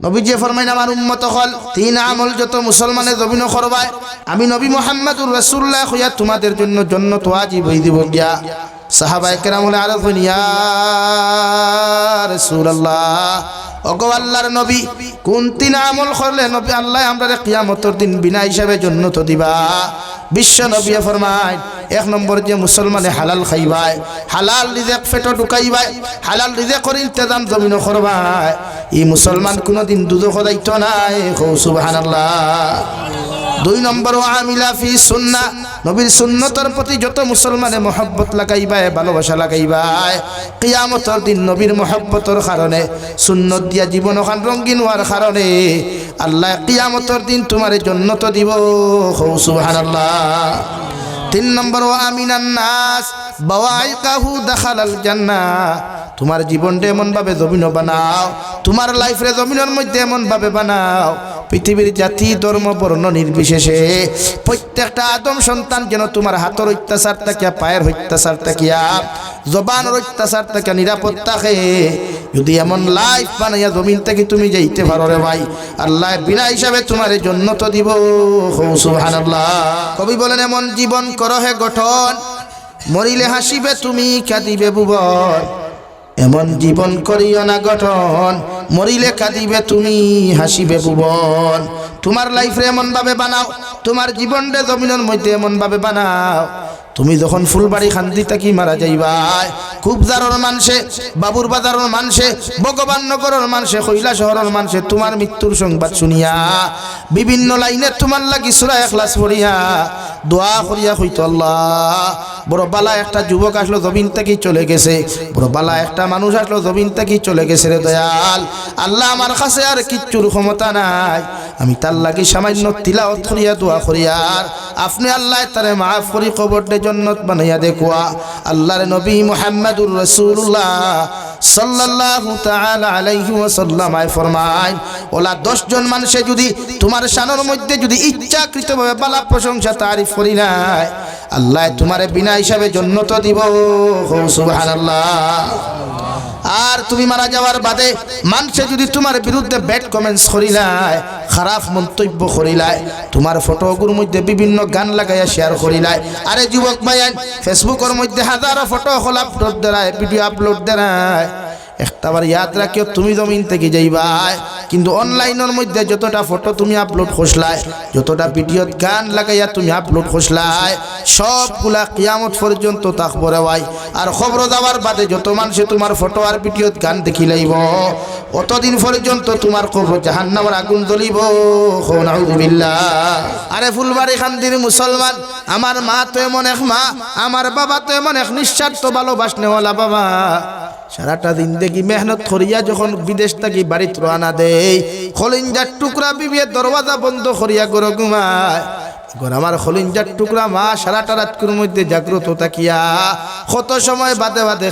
নবীজি ফরমাইন আমার উম্মত হল তিন আমল যত মুসলমানে জমিন করবায় আমি নবী মুহাম্মদুর রাসূলুল্লাহ হইয়া তোমাদের জন্য জান্নাত ওয়াজিব হই দিব গিয়া। সাহাবায়ে কেরাম বলে আরো ইয়া রাসূলুল্লাহ ওগো আল্লাহর নবী কোন তিন আমল করলে নবী আল্লাহ আমরারে কিয়ামতের দিন বিনা হিসাবে জান্নাত দিবা? বিশ্ব নবী ফরমায় এক নম্বর যে মুসলমানে হালাল খাইবায়, হালাল রিজিক পেটে ঢুকাইবায়, হালাল রিজিকের ইন্তজাম জমিন করবায়, এই মুসলমান কোনদিন দুজখ যাইত নাই। সুবহানাল্লাহ। দুই নম্বর আমিলা ফি সুন্নাহ নবীর সুন্নতের প্রতি যত মুসলমানে মহব্বত লাগাইবায়, ভালোবাসা লাগাইবায়, কিয়ামতের দিন নবীর মহব্বতের কারণে সুন্নত দিয়া জীবন ওখান রঙিন হওয়ার কারণে আল্লাহ কিয়ামতের দিন তোমার জান্নাত দিব। সুবহানাল্লাহ। তিন নম্বর আমিনান নাস বাওয়াইকাহু দাখালাল জান্নাহ তোমার জীবনটা এমন ভাবে জমিন বানাও, তোমার লাইফরে জমিনের মধ্যে এমন ভাবে বানাও পৃথিবীর জাতি ধর্ম বর্ণ নির্বিশেষে প্রত্যেকটা আদম সন্তান যেন তোমার হাতের অত্যাচার থাকিয়া, পায়ের অত্যাচার থাকিয়া, জবানের অত্যাচার থাকিয়া নিরাপদ থাকে। যদি এমন লাইফ বানাইয়া জমিন থেকে তুমি যাইতে পারো রে ভাই, আল্লাহ বিনা হিসাবে তোমার জান্নাত দিব। সুবহানাল্লাহ। কবি বলেন এমন জীবন করো হে গঠন, মরিলে হাসিবে তুমি কাঁদিবে ভুবন। এমন জীবন করিও না গঠন, মরিলে কাঁদিবে তুমি হাসিবে ভুবন। তোমার লাইফে এমন ভাবে বানাও, তোমার জীবনটা জমিনের মধ্যে এমন ভাবে বানাও তুমি যখন ফুলবাড়ি খান্দি থাকি মারা যাইবাই, খুব জারর মানুষে, বাবুর বাজারের মানুষে, ভগবান নগরের মানুষে, কৈলা শহরের মানুষে তোমার মৃত্যুর সংবাদ শুনিয়া বিভিন্ন লাইনে তোমার লাগি সূরা ইখলাস পড়িয়া দোয়া করিয়া কইতো আল্লাহ বড় বালা একটা যুবক আসলো জমিন থেকে চলে গেছে, বড় বালা একটা মানুষ আসলো জমিন থেকে চলে গেছে রে দয়াল, আল্লাহ আমার কাছে আর কিচ্ছুর ক্ষমতা নাই, আমি তার লাগি সামান্য তিলাওয়াত করিয়া দোয়া করিয়ার আপনি আল্লাহ তারে মাফ করি কবরটা জান্নাত বানাইয়া দেখুয়া। আল্লাহর নবী মুহাম্মদুর রাসূলুল্লাহ সাল্লাল্লাহু তাআলা আলাইহি ওয়াসাল্লাম ফরমায় ওলা 10 জন মানুষে যদি তোমার শানের মধ্যে যদি ইচ্ছাকৃতভাবে বালা প্রশংসা তারিফ করি নাই, আল্লাহ তোমারে বিনা হিসাবে জান্নাত দিব। সুবহানাল্লাহ। আর তুমি মারা যাওয়ার বাদে মানুষে যদি তোমার বিরুদ্ধে ব্যাড কমেন্টস করিলায়, খারাপ মন্তব্য করিলায়, তোমার ফটোগুলোর মধ্যে বিভিন্ন গান লাগাইয়া শেয়ার করিলায়, আরে যুবক ভাইয়ান ফেসবুকের মধ্যে হাজারো ফটো আপলোড দেয়, ভিডিও আপলোড দেয়, একটাবার ইয়াদ রাখিও তুমি জমিন থেকে যাইবাই, কিন্তু অনলাইনের মধ্যে যতটা ফটো তুমি আপলোড করছলাই, যতটা ভিডিওত গান লাগাইয়া তুমি আপলোড করছলাই, সবগুলা কিয়ামত পর্যন্ত থাকবো রে ভাই। আর খবর যাওয়ার বাদে যত মানুষে তোমার ফটো আর ভিডিওত গান দেখি লাইব, অতদিন পর্যন্ত তোমার কবর জাহান্নামের আগুন জ্বলিব। নাউযুবিল্লাহ। আরে ফুলবাড়ি খান্দির মুসলমান, আমার মা তো এমন এক মা, আমার বাবা তো এমন এক নিঃস্বার্থ ভালোবাসনেওয়ালা বাবা, সারাটা দিন দেখি মেহনত করিয়া যখন বিদেশ থেকে বাড়িতে রওনা দেয়, খলিঞ্জার টুকরা বিবিয়ে দরওয়াজা বন্ধ করিয়া গড় ঘুমায়, আমার খলিঞ্জার টুকরা মা সারাটা রাতকুর মধ্যে জাগ্রত থাকিয়া কত সময় বাদে বাদে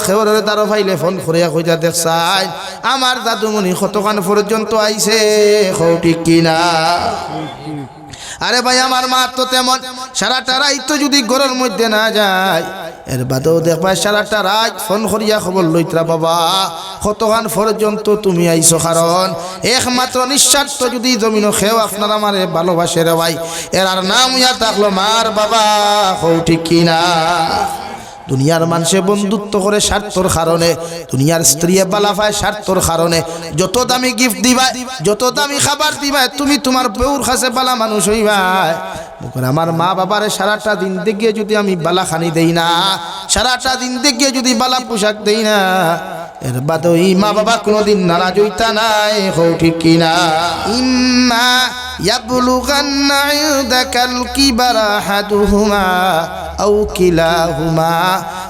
খেওরের দ্বারা ফাইলে ফোন করিয়া কইয়া দেখছাই আমার দাদুমণি কতক্ষণ পর্যন্ত আইছে, ঠিক কিনা? আরে ভাই আমার মা তো তেমন সারাটা রাত যদি ঘরের মধ্যে না যায়, এর বাদেও দেখবা সারাটা রাত ফোন করিয়া খবর লইত্রা বাবা কতক্ষণ পর্যন্ত তুমি আইছো, কারণ একমাত্র নিঃস্বার্থ যদি জমিন খেও আপনারা আমারে ভালোবাসে রে ভাই, এর আর নাম ইয়া থাকলো মার বাবা। ঠিক কিনা? দুনিয়ার মানুষে বন্ধুত্ব করে স্বার্থর কারণে, দুনিয়ার স্ত্রী বালাফায় স্বার্থর কারণে, যত দামি গিফট দিবাই, যত দামি খাবার দিবাই, তুমি তোমার বউর কাছে বালা মানুষ হইবাই। আমার মা বাবারে সারাটা দিন দেখিয়ে যদি আমি বালা খানি দেই না, সারাটা দিন দেখিয়ে যদি বালা পোশাক দেই না, এর বাদে ওই মা বাবা কোনোদিন নারাজ হইতা নাই। ঠিক কিনা? ইম্মা ইয়াবলুগান্না ইনদাকাল কিবারা আহাদুহুমা আও কিলাহুমা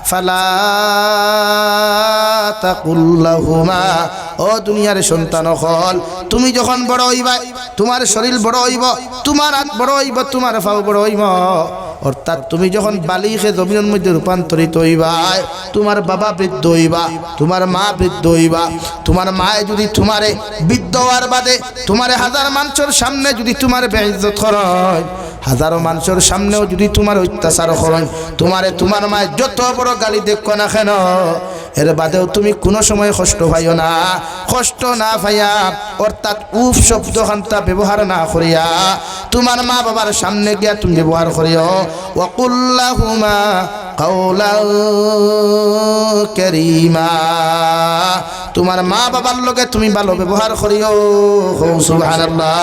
ফালা তাকুল লাহুমা। ও দুনিয়ার সন্তান হল, তুমি যখন বড় হইবা, তোমার শরীর বড় হইব, তোমার হাত বড় হইব, তোমার পাও বড় হইব, অর্থাৎ তুমি যখন বালিগে জমিনের মধ্যে রূপান্তরিত হইবা, তোমার বাবা বৃদ্ধ হইবা, তোমার মা বৃদ্ধ হইবা, তোমার মায়ে যদি তোমারে বৃদ্ধ হওয়ার বাদে তোমারে হাজার মানুষের সামনে যদি তোমার বেইজ্জত করেন, হাজারো মানুষের সামনেও যদি তোমার অত্যাচার করেন, তোমারে তোমার মায়ে যত বড় গালি দেখো না কেন, এর বাদেও তুমি কোনো সময় কষ্ট পাইও না। কষ্ট না পাইয়া অর্থাৎ উফ শব্দ খান্তা ব্যবহার না করিয়া তোমার মা বাবার সামনে গিয়া তুমি ব্যবহার করিও ওয়াকুল্লাহুমা কাওলান কারীমা। তোমার মা বাবার লগে তুমি ভালো ব্যবহার করিও। সুবহানাল্লাহ।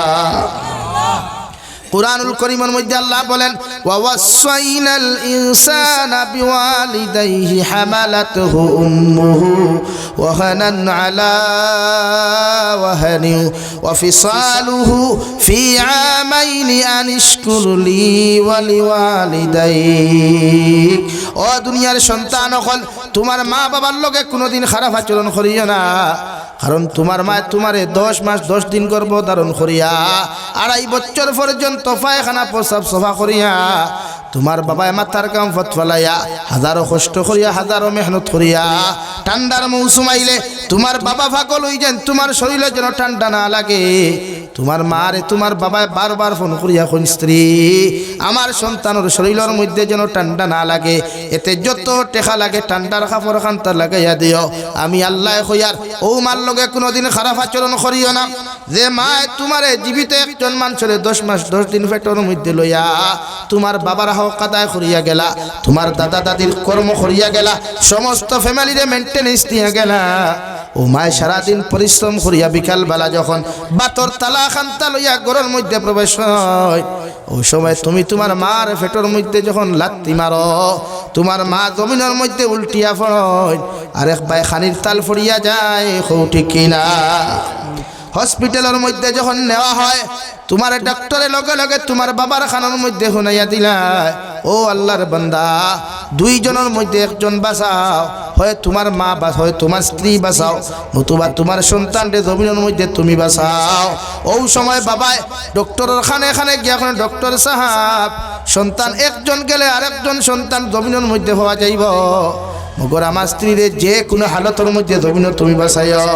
কুরআনুল কারীমের মধ্যে আল্লাহ বলেন ওয়াসাইনাল ইনসানা বিওয়ালিদাইহি হামালাতুহু উম্মুহু ওয়াহানান আলা ওয়াহানি ওয়া ফিসালুহু ফি আমাইনি আনিশকুর লি ওয়া লিওয়ালিদাইক। ও দুনিয়ার সন্তান হল তোমার মা বাবার লগে কোনোদিন খারাপ আচরণ করিও না। কারণ তোমার মা তোমারে 10 মাস 10 দিন গর্ভধারণ করিয়া 2.5 বছর পর্যন্ত পায়খানা প্রস্রাব সফা করিয়া তোমার বাবায় মাথার কাম ফতফালাইয়া হাজারো কষ্ট করিয়া হাজারো মেহনত করিয়া ঠান্ডার মৌসুম আইলে তোমার বাবা পাগল হই যান, তোমার শরীরে যেন ঠান্ডা না লাগে। তোমার মারে তোমার বাবায় বারবার ফোন করিয়া কোন স্ত্রী আমার সন্তানের শরীরের মধ্যে যেন ঠান্ডা না লাগে, এতে যত টেকা লাগে ঠান্ডার কাপড় খান্তা লাগাইয়া দিও। আমি আল্লাহ কইয়ার ও মার লগে কোনোদিন খারাপ আচরণ করিও না। যে মা তোমারে জীবিত একজন মানুষের 10 মাস 10 দিন পেটের মধ্যে লইয়া তোমার বাবার হক আদায় করিয়া গেলা, তোমার দাদা দাদির কর্ম করিয়া গেলা, সমস্ত ফ্যামিলিরে মেনটেনেন্স দিয়া গেলা। ও মায় সারাদিন পরিশ্রম করিয়া বিকাল বেলা যখন বাতর তালা খান্তা লইয়া ঘরের মধ্যে প্রবেশ হয়, ওই সময় তুমি তোমার মার পেটের মধ্যে যখন লাত্তি মারো, তোমার মা জমিনের মধ্যে উল্টিয়া পড়য় আর এক বাই খানির তাল ফড়িয়া যায়। ঠিক কিনা? হসপিটালের মধ্যে যখন নেওয়া হয় তোমার ডাক্তারের লগে লগে তোমার বাবার খানার মধ্যে শুনাইয়া দিলা ও আল্লাহর বান্দা 2 জনের মধ্যে একজন বাঁচাও, হয় তোমার মা হয় তোমার স্ত্রী বাঁচাও, নতুবা তোমার সন্তানকে জমিনের মধ্যে তুমি বাঁচাও। ওই সময় বাবায় ডক্টরের খানে খানে গিয়া এখন ডক্টর সাহাব সন্তান একজন গেলে আরেকজন সন্তান জমিনের মধ্যে হওয়া যাইব, মগর আমার স্ত্রীরে যে কোনো হালতের মধ্যে জমিন তুমি বাঁচাইও।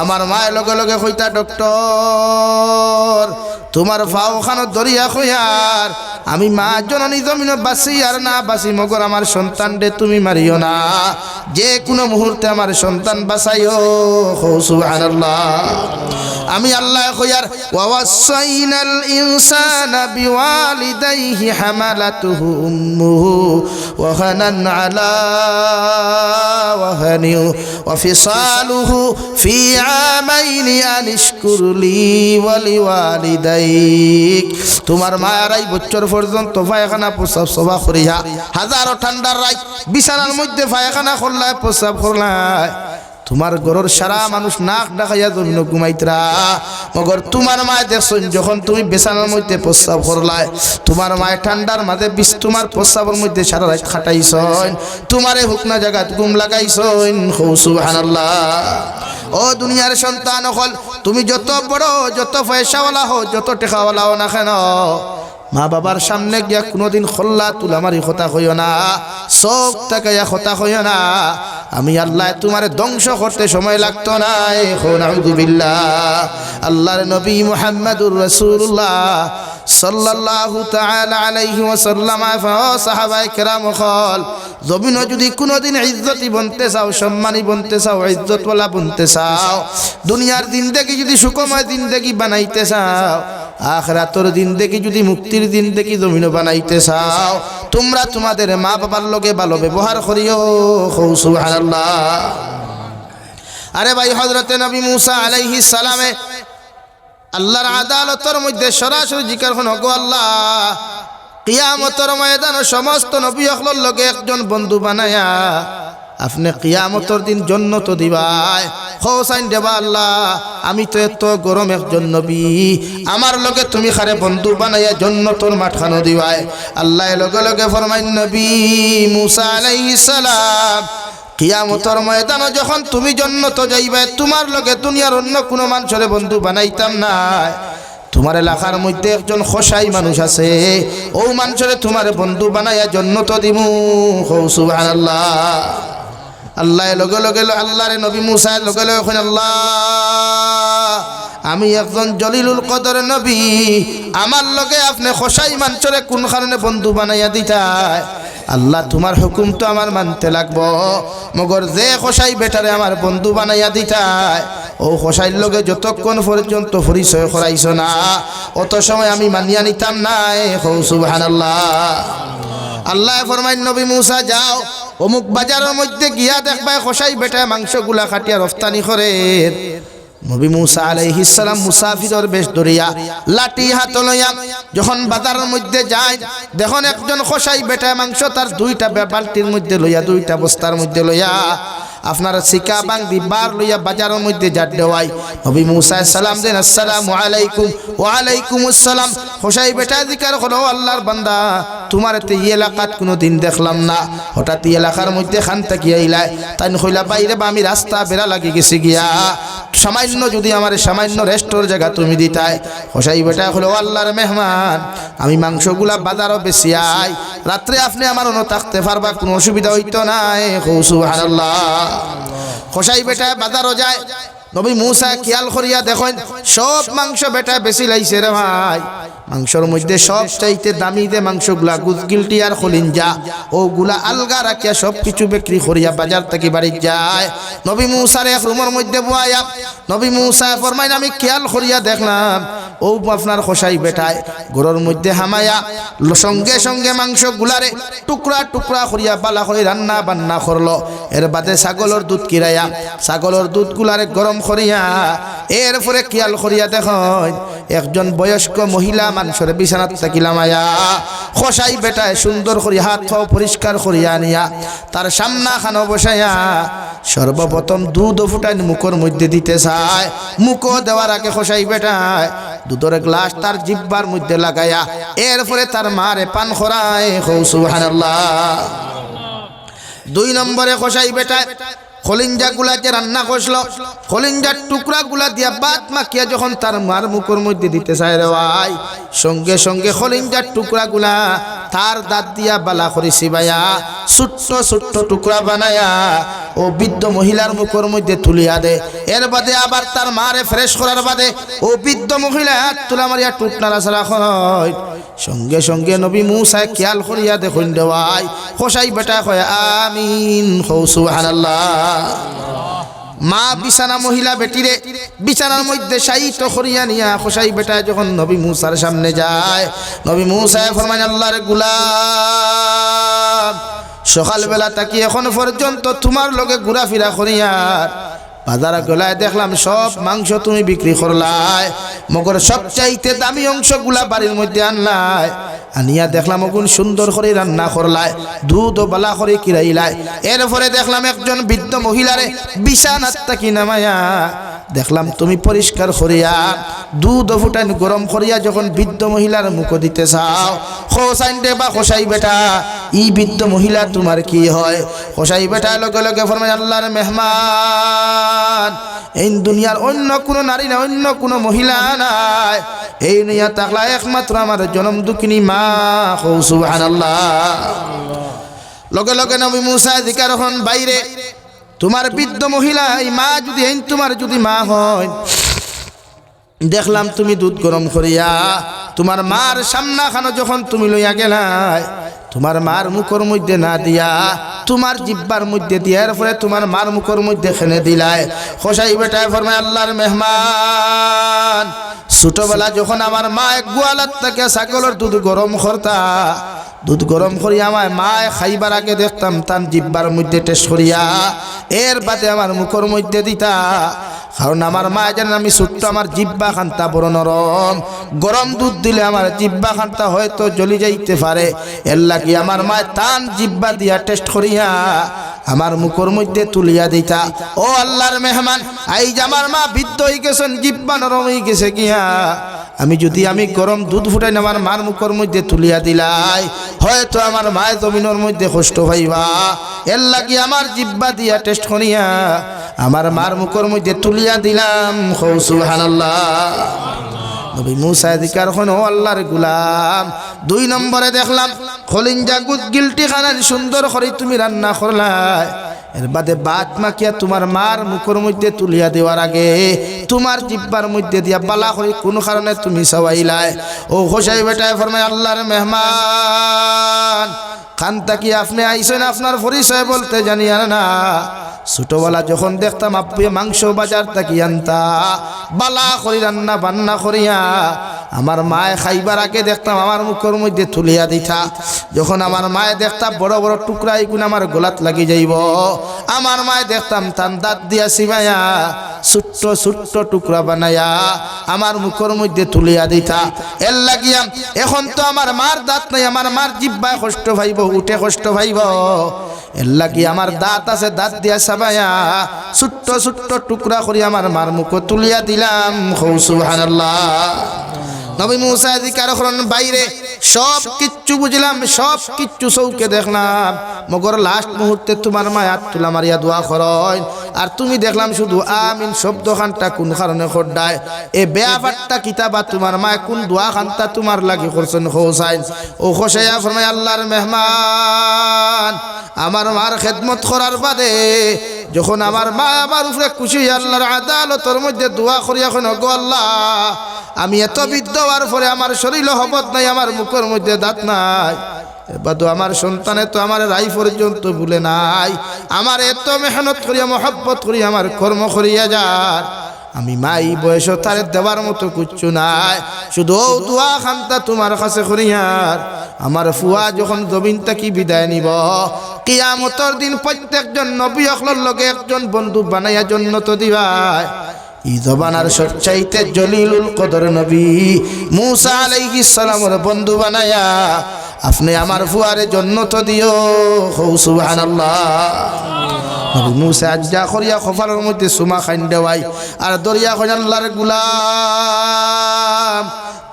আমার মায়ের লগে লগে কইতা ডক্টর তোমার ফাও খানো দরিয়া কইয়ার আমি মা জননী জমিন বাঁচি আর না বাঁচি, মগর আমার সন্তান রে তুমি মারিও না, যে কোনো মুহূর্তে আমার সন্তান বাঁচাইও। সুবহানাল্লাহ। আমি আল্লাহ কইয়ার ওয়াসাইনাল ইনসানা বিওয়ালিদাইহি হামালাতুহু উম্মুহু ওয়াহানান আলা ওয়াহানি ওয়া ফিসালুহু ফি আমাইনি আনিশকুর লি ওয়া লিওয়ালিদাইক। তোমার মা 2.5 বছর পর্যন্ত পায়খানা প্রস্রাব সভা করিয়া হাজারো ঠান্ডার রাত বিছানার মধ্যে পায়খানা করলায় প্রস্রাব করলায়, তোমার ঘরের সারা মানুষ নাক ডাকাইয়া জমিন ঘুমাইতরা, মগর তোমার মায় দেখছেন যখন তুমি বিছানার মধ্যে প্রস্রাব করলাই, তোমার মায় ঠান্ডার মাঝে তোমার প্রস্রাবের মধ্যে সারা রাত খাটাইছন, তোমারে হুকনা জায়গা ঘুম লাগাইছন। সুবহানাল্লাহ। ও দুনিয়ার সন্তান হল তুমি যত বড় যত পয়সাওয়ালা হো যত টাকাওয়ালা হো না কেন, মা বাবার সামনে গিয়া কোনোদিন খোল্লা তুলামারি কথা কইও না, চোখ তাকাইয়া কথা কইও না। আমি আল্লাহ তোমারে ধ্বংস করতে সময় লাগতো না। নাউযুবিল্লাহ। আল্লাহর নবী মুহাম্মদুর রাসূলুল্লাহ সাল্লাল্লাহু তাআলা আলাইহি ওয়াসাল্লাম সাহাবায়ে কেরাম হল জমিন যদি কোনোদিন ইজ্জতি বনতে চাও, সম্মানী বনতে চাও, ইজ্জতওয়ালা বনতে চাও, দুনিয়ার জিন্দেগি যদি সুখময় জিন্দেগি বানাইতে চাও, আখিরাতের জিন্দেগি যদি মুক্তির জিন্দেগি জমিন বানাইতে চাও, তোমরা তোমাদের মা বাবার লগে ভালো ব্যবহার করিও। সুবহানাল্লাহ। আরে ভাই হযরতে নবী মুসা আলাইহিস সালামে আল্লাহর আদালতের মধ্যে সরাসরি জিকির হন গো আল্লাহ কিয়ামতের ময়দানে সমস্ত নবী হকলর লগে একজন বন্ধু বানায়া আপনি কিয়ামতের দিন জান্নাত দিবাই। হোসাইন দেবা আল্লাহ আমি তো এত গরম একজন নবী, আমার লগে তুমি খারে বন্ধু বানাইয়া জান্নাতের মাঠখানো দিবাই। আল্লাহ লগে লগে ফরমাইন নবী মুসা আলাইহিস সালাম কিয়ামতের ময়দানে যখন তুমি জান্নাত যাইবে তোমার লগে দুনিয়ার অন্য কোনো মানুষের বন্ধু বানাইতাম না। তোমার এলাকার মধ্যে একজন খোসাই মানুষ আছে, ও মানুষের তোমার বন্ধু বানাইয়া জান্নাত দিমু। সুবহানাল্লাহ। আল্লাহ লগে লগে আল্লাহর নবী মুসা লগে লগে কইলেন আল্লাহ আমি একজন জলিলুল কদর নবী, আমার লগে আপনি খোসাই মানুষের কোন কারণে বন্ধু বানাইয়া দিতাই? আল্লাহ তোমার হুকুম তো আমার মানতে লাগবো, মগর যে খোসাই বেটারে আমার বন্ধু বানাইয়া দিতায় ও খোসাইর লগে যতক্ষণ পর্যন্ত পরিচয় করাইছ না অত সময় আমি মানিয়া নিতাম না। সুবহানাল্লাহ। আল্লাহ ফরমাইন নবী মুসা যাও অমুক বাজারের মধ্যে গিয়া দেখবা খোসাই বেটা মাংসগুলা খাটিয়া রফতানি করে। নবী মুসা আলাইহিস সালাম মুসাফিরের বেশ ধরিয়া লাঠি হাত লইয়া যখন বাজারের মধ্যে যায় দেখুন একজন খোসাই বেটা মাংস তার দুইটা বালতির মধ্যে লইয়া দুইটা বস্তার মধ্যে লইয়া আপনার সিকা বাংদি বার লইয়া বাজারের মধ্যে জাট দেওয়াই। নবী মুসা সালাম দেন আসসালামু আলাইকুম। ওয়া আলাইকুম আসসালাম। খোসাই বেটা জিকার হলো আল্লাহর বান্দা তোমার এতে এলাকাত কোনো দিন দেখলাম না, হঠাৎ এলাকার মধ্যে খান তাকিয়া আইলা তাই কইলা বাইরে বা আমি রাস্তা বেড়া লাগি গেছি গিয়া সামান্য যদি আমার সামান্য রেস্টোর জায়গা তুমি দিতাই। খোসাই বেটা হলো আল্লাহর মেহমান, আমি মাংসগুলা বাজারও বেশি আই, রাত্রে আপনি আমার অন্য থাকতে পারবা, কোনো অসুবিধা হইতো না। সুবহানাল্লাহ। খোসাই বেটা বাজারও যায়। নবী মুসা খেয়াল করিয়া দেখেন সব মাংস বেটা বেশি লাইছে রে ভাই। মাংসর মধ্যে সব চাইতে দামি দে মাংসগুলা গুজগিলটি আর খলিঞ্জা ওগুলা আলগা রাখিয়া সব কিছু বিক্রি করিয়া বাজার থেকে বাড়ি যায়। নবী মুসার এক রুমের মধ্যে বয়ায়া নবী মুসা ফরমাইন আমি খেয়াল করিয়া দেখলাম ও আপনার খোসাই বেটায় ঘরের মধ্যে হামায়া সঙ্গে সঙ্গে মাংসগুলারে টুকরা টুকরা করিয়া বালা করে রান্না বান্না করলো। এর বাদে ছাগলের দুধ কিরাইয়া ছাগলের দুধগুলারে গরম করিয়া এরপরে খেয়াল করিয়া দেখেন একজন বয়স্ক মহিলা মানুষের বিছানাত থাকিলা মায়া খোসাই বেটায় সুন্দর করিয়া হাত পাও পরিষ্কার করিয়া নিয়া তার সামনা খানো বসাইয়া সর্বপ্রথম দুধ ফুটাই মুখের মধ্যে দিতে চায়। মুখও দেওয়ার আগে খোসাই বেটায় দুধের গ্লাস তার জিহ্বার মধ্যে লাগাইয়া এরপরে তার মারে পান করায়। সুবহানাল্লাহ। 2 নম্বরে খোসাই বেটায় খলিঞ্জা গুলাকে রান্না করলো, খলিঞ্জার টুকরা গুলা দিয়া বাত মাখিয়া যখন তার মার মুখের মধ্যে দিতে চায় রে ভাই সঙ্গে সঙ্গে খলিঞ্জার টুকরা গুলা তার দাঁত দিয়া বালা করে চিবাইয়া ছোট্ট ছোট্ট টুকরা বানায়া ও বৃদ্ধ মহিলার মুখের মধ্যে তুলিয়া দে। এর বাদে আবার তার মারে ফ্রেশ করার বাদে ও বৃদ্ধ মহিলা তুলা মারিয়া টুট নাড়াচাড়া হয়। সঙ্গে সঙ্গে নবী মুসা খেয়াল করিয়া দেখুন দেওয়াই খোসাই বেটা কয় আমিন। সুবহানাল্লাহ। মা বিছানা মহিলা বেটিরে বিছানার মধ্যে শায়িত করিয়া নিয়া খোসাই বেটা যখন নবী মুসার সামনে যায় নবী মুসা ফরমান আল্লাহর গোলাম সকালবেলা তাকি এখন পর্যন্ত তোমার লগে ঘোরাফেরা করিয়া বাজারে গলায় দেখলাম সব মাংস তুমি বিক্রি করলাই, মগর সবচাইতে দামি অংশগুলা বাড়ির মধ্যে আনলাই, আনিয়া দেখলাম ওগুন সুন্দর করে রান্না করলাই, দুধ ও বালা করে কিরাইলাই। এরপরে দেখলাম একজন বৃদ্ধ মহিলারে বিছানাত তাকি নামায়া দেখলাম তুমি পরিষ্কার করিয়া দুধ ফুটান গরম করিয়া যখন বৃদ্ধ মহিলার মুখ দিতে চাও খোসাইন দে বা খোসাই বেটা ই বৃদ্ধ মহিলা তোমার কি হয়? খোসাই বেটা লগে লগে ফরমায় আল্লাহর মেহমান এই দুনিয়ার অন্য কোনো নারী না অন্য কোনো মহিলা নাই, এই নিয়া তাকলা একমাত্র আমার জনম দুঃখিনী মা। সুবহানাল্লাহ। লগে লগে নবী মুসা জিকার হন বাইরে তোমার বৃদ্ধ মহিলা এই মা যদি তোমার যদি মা হয় দেখলাম তুমি দুধ গরম করিয়া তোমার মার সামনা খানো যখন তুমি লইয়া গেলাই তোমার মার মুখের মধ্যে না দিয়া তোমার জিব্বার মধ্যে দিয়ার পরে তোমার মার মুখের মধ্যে খেনে দিলাই। খোসাই বেটায় ফরমায় আল্লাহর মেহমান ছোটবেলা যখন আমার মা এক গোয়ালার থেকে ছাগলের দুধ গরম করতা দুধ গরম করিয়া আমার মায় খাইবার আগে দেখতাম তার জিব্বার মধ্যে টেস্ট করিয়া এর বাদে আমার মুখের মধ্যে দিতা, কারণ আমার মা জানেন আমি ছোট্ট আমার জিব্বা খান্তা বড় নরম, গরম দুধ দিলে আমার জিব্বা খান্তা হয়তো জ্বলি যাইতে পারে, এর লাগি আমার মা তান জিব্বা দিয়া টেস্ট করিয়া আমার মুখের মধ্যে তুলিয়া দিতা। ও আল্লাহর মেহমান আই যে আমার মা বৃদ্ধ হয়ে গেছেন জিব্বা নরম হয়ে গেছে গিয়া আমি যদি আমি গরম দুধ ফুটাই আমার মার মুখের মধ্যে তুলিয়া দিলাই হয়তো আমার মায়ের জমিনের মধ্যে কষ্ট পাইবা, এর লাগি আমার জিব্বা দিয়া টেস্ট করিয়া আমার মার মুখের মধ্যে তুলিয়া দিলাম। সুবহানাল্লাহ। নবী মুসা জিকার হন ও আল্লাহর গোলাম 2 নম্বরে দেখলাম খলিঞ্জা গুদ গিলটি খানার সুন্দর করে তুমি রান্না করলাই, এর বাদে বাত মাখিয়া তোমার মার মুখের মধ্যে তুলিয়া দেওয়ার আগে তোমার জিব্বার মধ্যে দিয়া বালা করে কোন কারণে তুমি সবাইলাই। ও খোসাই বেটায় ফরমায় আল্লাহর মেহমান খানতা কি আপনি আইছেন আপনার পরিচয় বলতে জানি আর না ছোটবেলা যখন দেখতাম আপনি মাংস বাজার থাকি আনতা বালা করি রান্না বান্না করিয়া আমার মায়ে খাইবার আগে দেখতাম আমার মুখের মধ্যে তুলিয়া দিতা যখন আমার মায়ে দেখতাম বড় বড় টুকরা এগুলো আমার গলাত লাগি যাইব আমার মায়ে দেখতাম তার দাঁত দিয়া সিমাইয়া ছোট্ট ছোট্ট টুকরা বানাইয়া আমার মুখের মধ্যে তুলিয়া দিতা এর লাগিয়া এখন তো আমার মার দাঁত নাই আমার মার জিহ্বায় কষ্ট পাইব উঠে কষ্ট পাইব এর লাগি আমার দাঁত আছে দাঁত দিয়া সাবাইয়া ছোট্ট ছোট্ট টুকরা করি আমার মার মুখ তুলিয়া দিলাম সুবহানাল্লাহ নবী মুসা জিকার করেন বাইরে সব কিচ্ছু বুঝলাম সব কিচ্ছু চৌকে দেখলাম মগর লাস্ট মুহূর্তে তোমার মায় হাত তুলা মারিয়া দোয়া করেন আর তুমি দেখলাম শুধু আমিন শব্দ খানটা কোন কারণে খড্ডায় এ বেয়াফাট্টা কিতাবা তোমার মায় কোন দোয়া খানটা তোমার লাগি করছেন হোসাইন ও হোসাইয়া ফরমায় আল্লাহর মেহমান আমার মার খেদমত করার বাদে যখন আমার মা আমার উপরে খুশি আল্লাহর আদালতের মধ্যে দোয়া করি এখন গো আল্লাহ আমি এত বৃদ্ধ হওয়ার পরে আমার শরীরে হবত নাই আমার মুখের মধ্যে দাঁত নাই বাদু আমার সন্তানে তো আমার রাই পর্যন্ত ভুলে নাই আমার এত মেহনত করিয়া মহব্বত করি আমার কর্ম করিয়া যার আমি মাই বয়স তার দেওয়ার মতো কিচ্ছু নাই শুধু দোয়া খান্তা তোমার কাছে করিয়ার আমার ফুয়া যখন জমিন থেকে বিদায় নিব কিয়ামতের দিন প্রত্যেকজন নবী অখলর লগে একজন বন্ধু বানাইয়া জন্নত দিবাই ই জবানার সচ্চাইতে জলিলুল কদর নবী মুসা আলাইহিস সালামের বন্ধু বানায়া আপনি আমার ফুয়ারে জন্নত দিও সুবহানাল্লাহ নবী মুসা আজ্জা করিয়া খফারের মধ্যে সুমা খাইন দেওয়াই আর দরিয়া কইন আল্লাহর গোলাম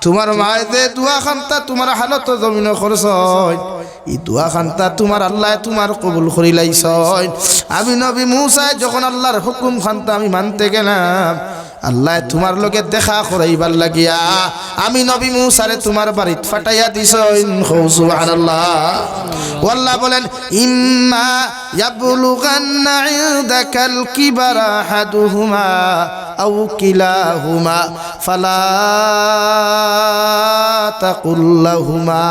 তোমার মায়ে যে দোয়া খান্তা তোমার হালত জমিন খরচয় এই দোয়া খান্তা তোমার আল্লাহ তোমার কবুল করি লাইছয় আমি নবী মুসা যখন আল্লাহর হুকুম খান্তা আমি মানতে গেলাম আল্লাহ তোমার লগে দেখা করাইবার লাগিয়া আমি নবী মুসারে তোমার বাড়িত ফাটাইয়া দিছইন সুবহানাল্লাহ আল্লাহ বলেন ইম্মা ইয়াবলুগান্না ইনদাকাল কিবারা আহাদুহুমা আও কিলাহুমা ফালা তাকুল লাহুমা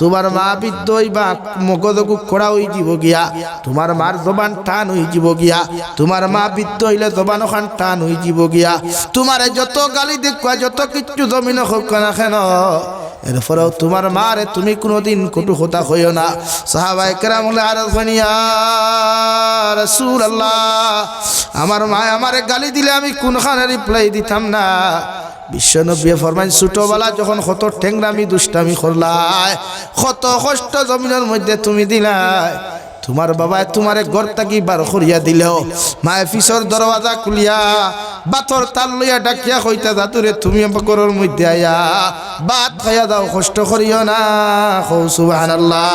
তোমার মা বৃদ্ধ হইবা মগজগু খোড়া হয়ে যাব গিয়া তোমার মার জবান টান হয়ে যাব গিয়া তোমার মা বৃদ্ধ হইলে জবান ওখান টান হয়ে যাব গিয়া তোমার যত গালি দেখবা যত কিচ্ছু জমিন হোক না কেন এরপরেও তোমার মারে তুমি কোনোদিন কটু কথা হইও না সাহাবায়ে কেরাম বলে আরজ ইয়া রাসূলুল্লাহ আমার মা আমারে গালি দিলে আমি কোনখানে রিপ্লাই দিতাম না বিশ্বনবী ফরমাইন ছোটবেলা যখন কত ঠেংরামি দুষ্টামি করলাই কত কষ্ট জমিনের মধ্যে তুমি দিলাই তোমার বাবায় তোমারে ঘর থাকি বার করিয়া দিলেও মায়ে পিছর দরওয়াজা খুলিয়া বাতর তাল লইয়া ডাকিয়া কইতা দাতুরে তুমি ঘরের মধ্যে আয়া ভাত খাইয়া দাও কষ্ট করিও না সুবহানাল্লাহ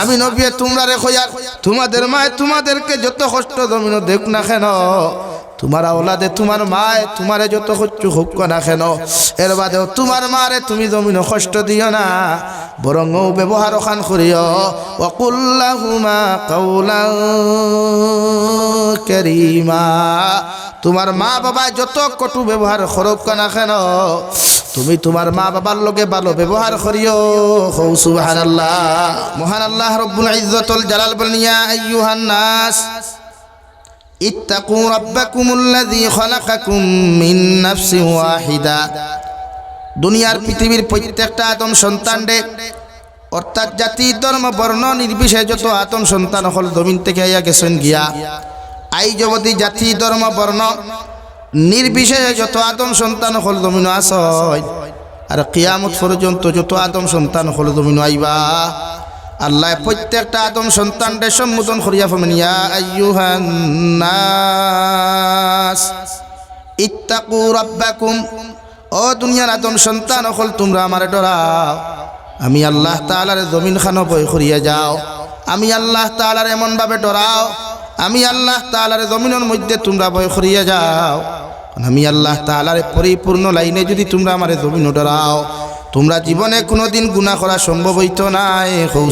আমি নবী তোমরা রে কইয়া তোমাদের মায়ে তোমাদেরকে যত কষ্ট জমিন দেখ না কেন তোমার আওলাদে তোমার মায়ে তোমারে যত কচ্ছু হোক না কেন এর বাদেও তোমার মারে তুমি জমিন কষ্ট দিও না বরং ব্যবহার খান করিও ওয়াকুল্লাহুমা কাওলান কারীমা তোমার মা বাবা যত কটু ব্যবহার করুক না কেন তুমি তোমার মা বাবার লগে ভালো ব্যবহার করিও সুবহানাল্লাহ মহান আল্লাহ রব্বুল ইজ্জতুল জালাল বলেন ইয়া আইয়ুহান নাস ইত্তাকু রাব্বাকুমুল্লাযী খালাকাকুম মিন নাফসিন ওয়াহিদা দুনিয়ার পৃথিবীর প্রত্যেকটা আদম সন্তানরে অর্থাৎ জাতি ধর্ম বর্ণ নির্বিশেষে যত আদম সন্তান হল জমিন থেকে আইয়া গেছেন গিয়া আই জগতি জাতি ধর্ম বর্ণ নির্বিশেষে যত আদম সন্তান হল জমিন আসয় আর কিয়ামত পর্যন্ত যত আদম সন্তান হল জমিন আইবা আল্লাহ প্রত্যেকটা আদম সন্তানদের সম্বোধন করিয়া ফরমান ইয়া আইয়ুহান নাস ইত্তাকু রাব্বাকুম ও দুনিয়ার আদম সন্তান হল তোমরা আমারে ডরাও আমি আল্লাহ তাআলার জমিন খানো ভয় করিয়া যাও আমি আল্লাহ তাআলার এমন ভাবে ডরাও আমি আল্লাহ তাআলার জমিনের মধ্যে তোমরা ভয় করিয়া যাও আমি আল্লাহ তাআলার পরিপূর্ণ লাইনে যদি তোমরা আমারে জমিন ডরাও তোমরা জীবনে কোনোদিন গুনাহ করা সম্ভব হইতো না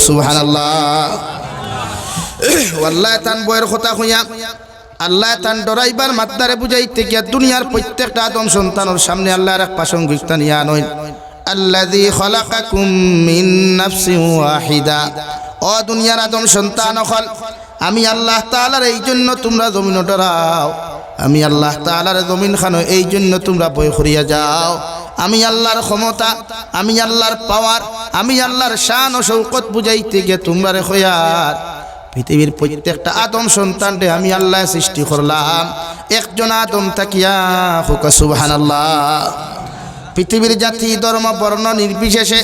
সুবহানাল্লাহ আল্লাহ তান বয়ের কথা কইয়া আল্লাহ তান ডরাইবার মাত্রারে বুঝাইতে গিয়া দুনিয়ার প্রত্যেকটা আদম সন্তানের সামনে আল্লাহর এক প্রাসঙ্গিকতা নিয়ে আনইন আল্লাযী খালাকাকুম মিন নাফসিন ওয়াহিদা ও দুনিয়ার আদম সন্তান হল আমি আল্লাহ তাআলার এই জন্য তোমরা জমিন ডরাও আমি আল্লাহ তাআলার জমিন খানো এই জন্য তোমরা ভয় করিয়া যাও আমি আল্লাহর ক্ষমতা আমি আল্লাহর পাওয়ার আমি আল্লাহর শান ও শৌকত বুঝাইতে গিয়ে তোমরা রে হইয়ার পৃথিবীর প্রত্যেকটা আদম সন্তানকে আমি আল্লাহ সৃষ্টি করলাম একজন আদম তাকিয়া হুকা সুবহানাল্লাহ পৃথিবীর জাতি ধর্ম বর্ণ নির্বিশেষে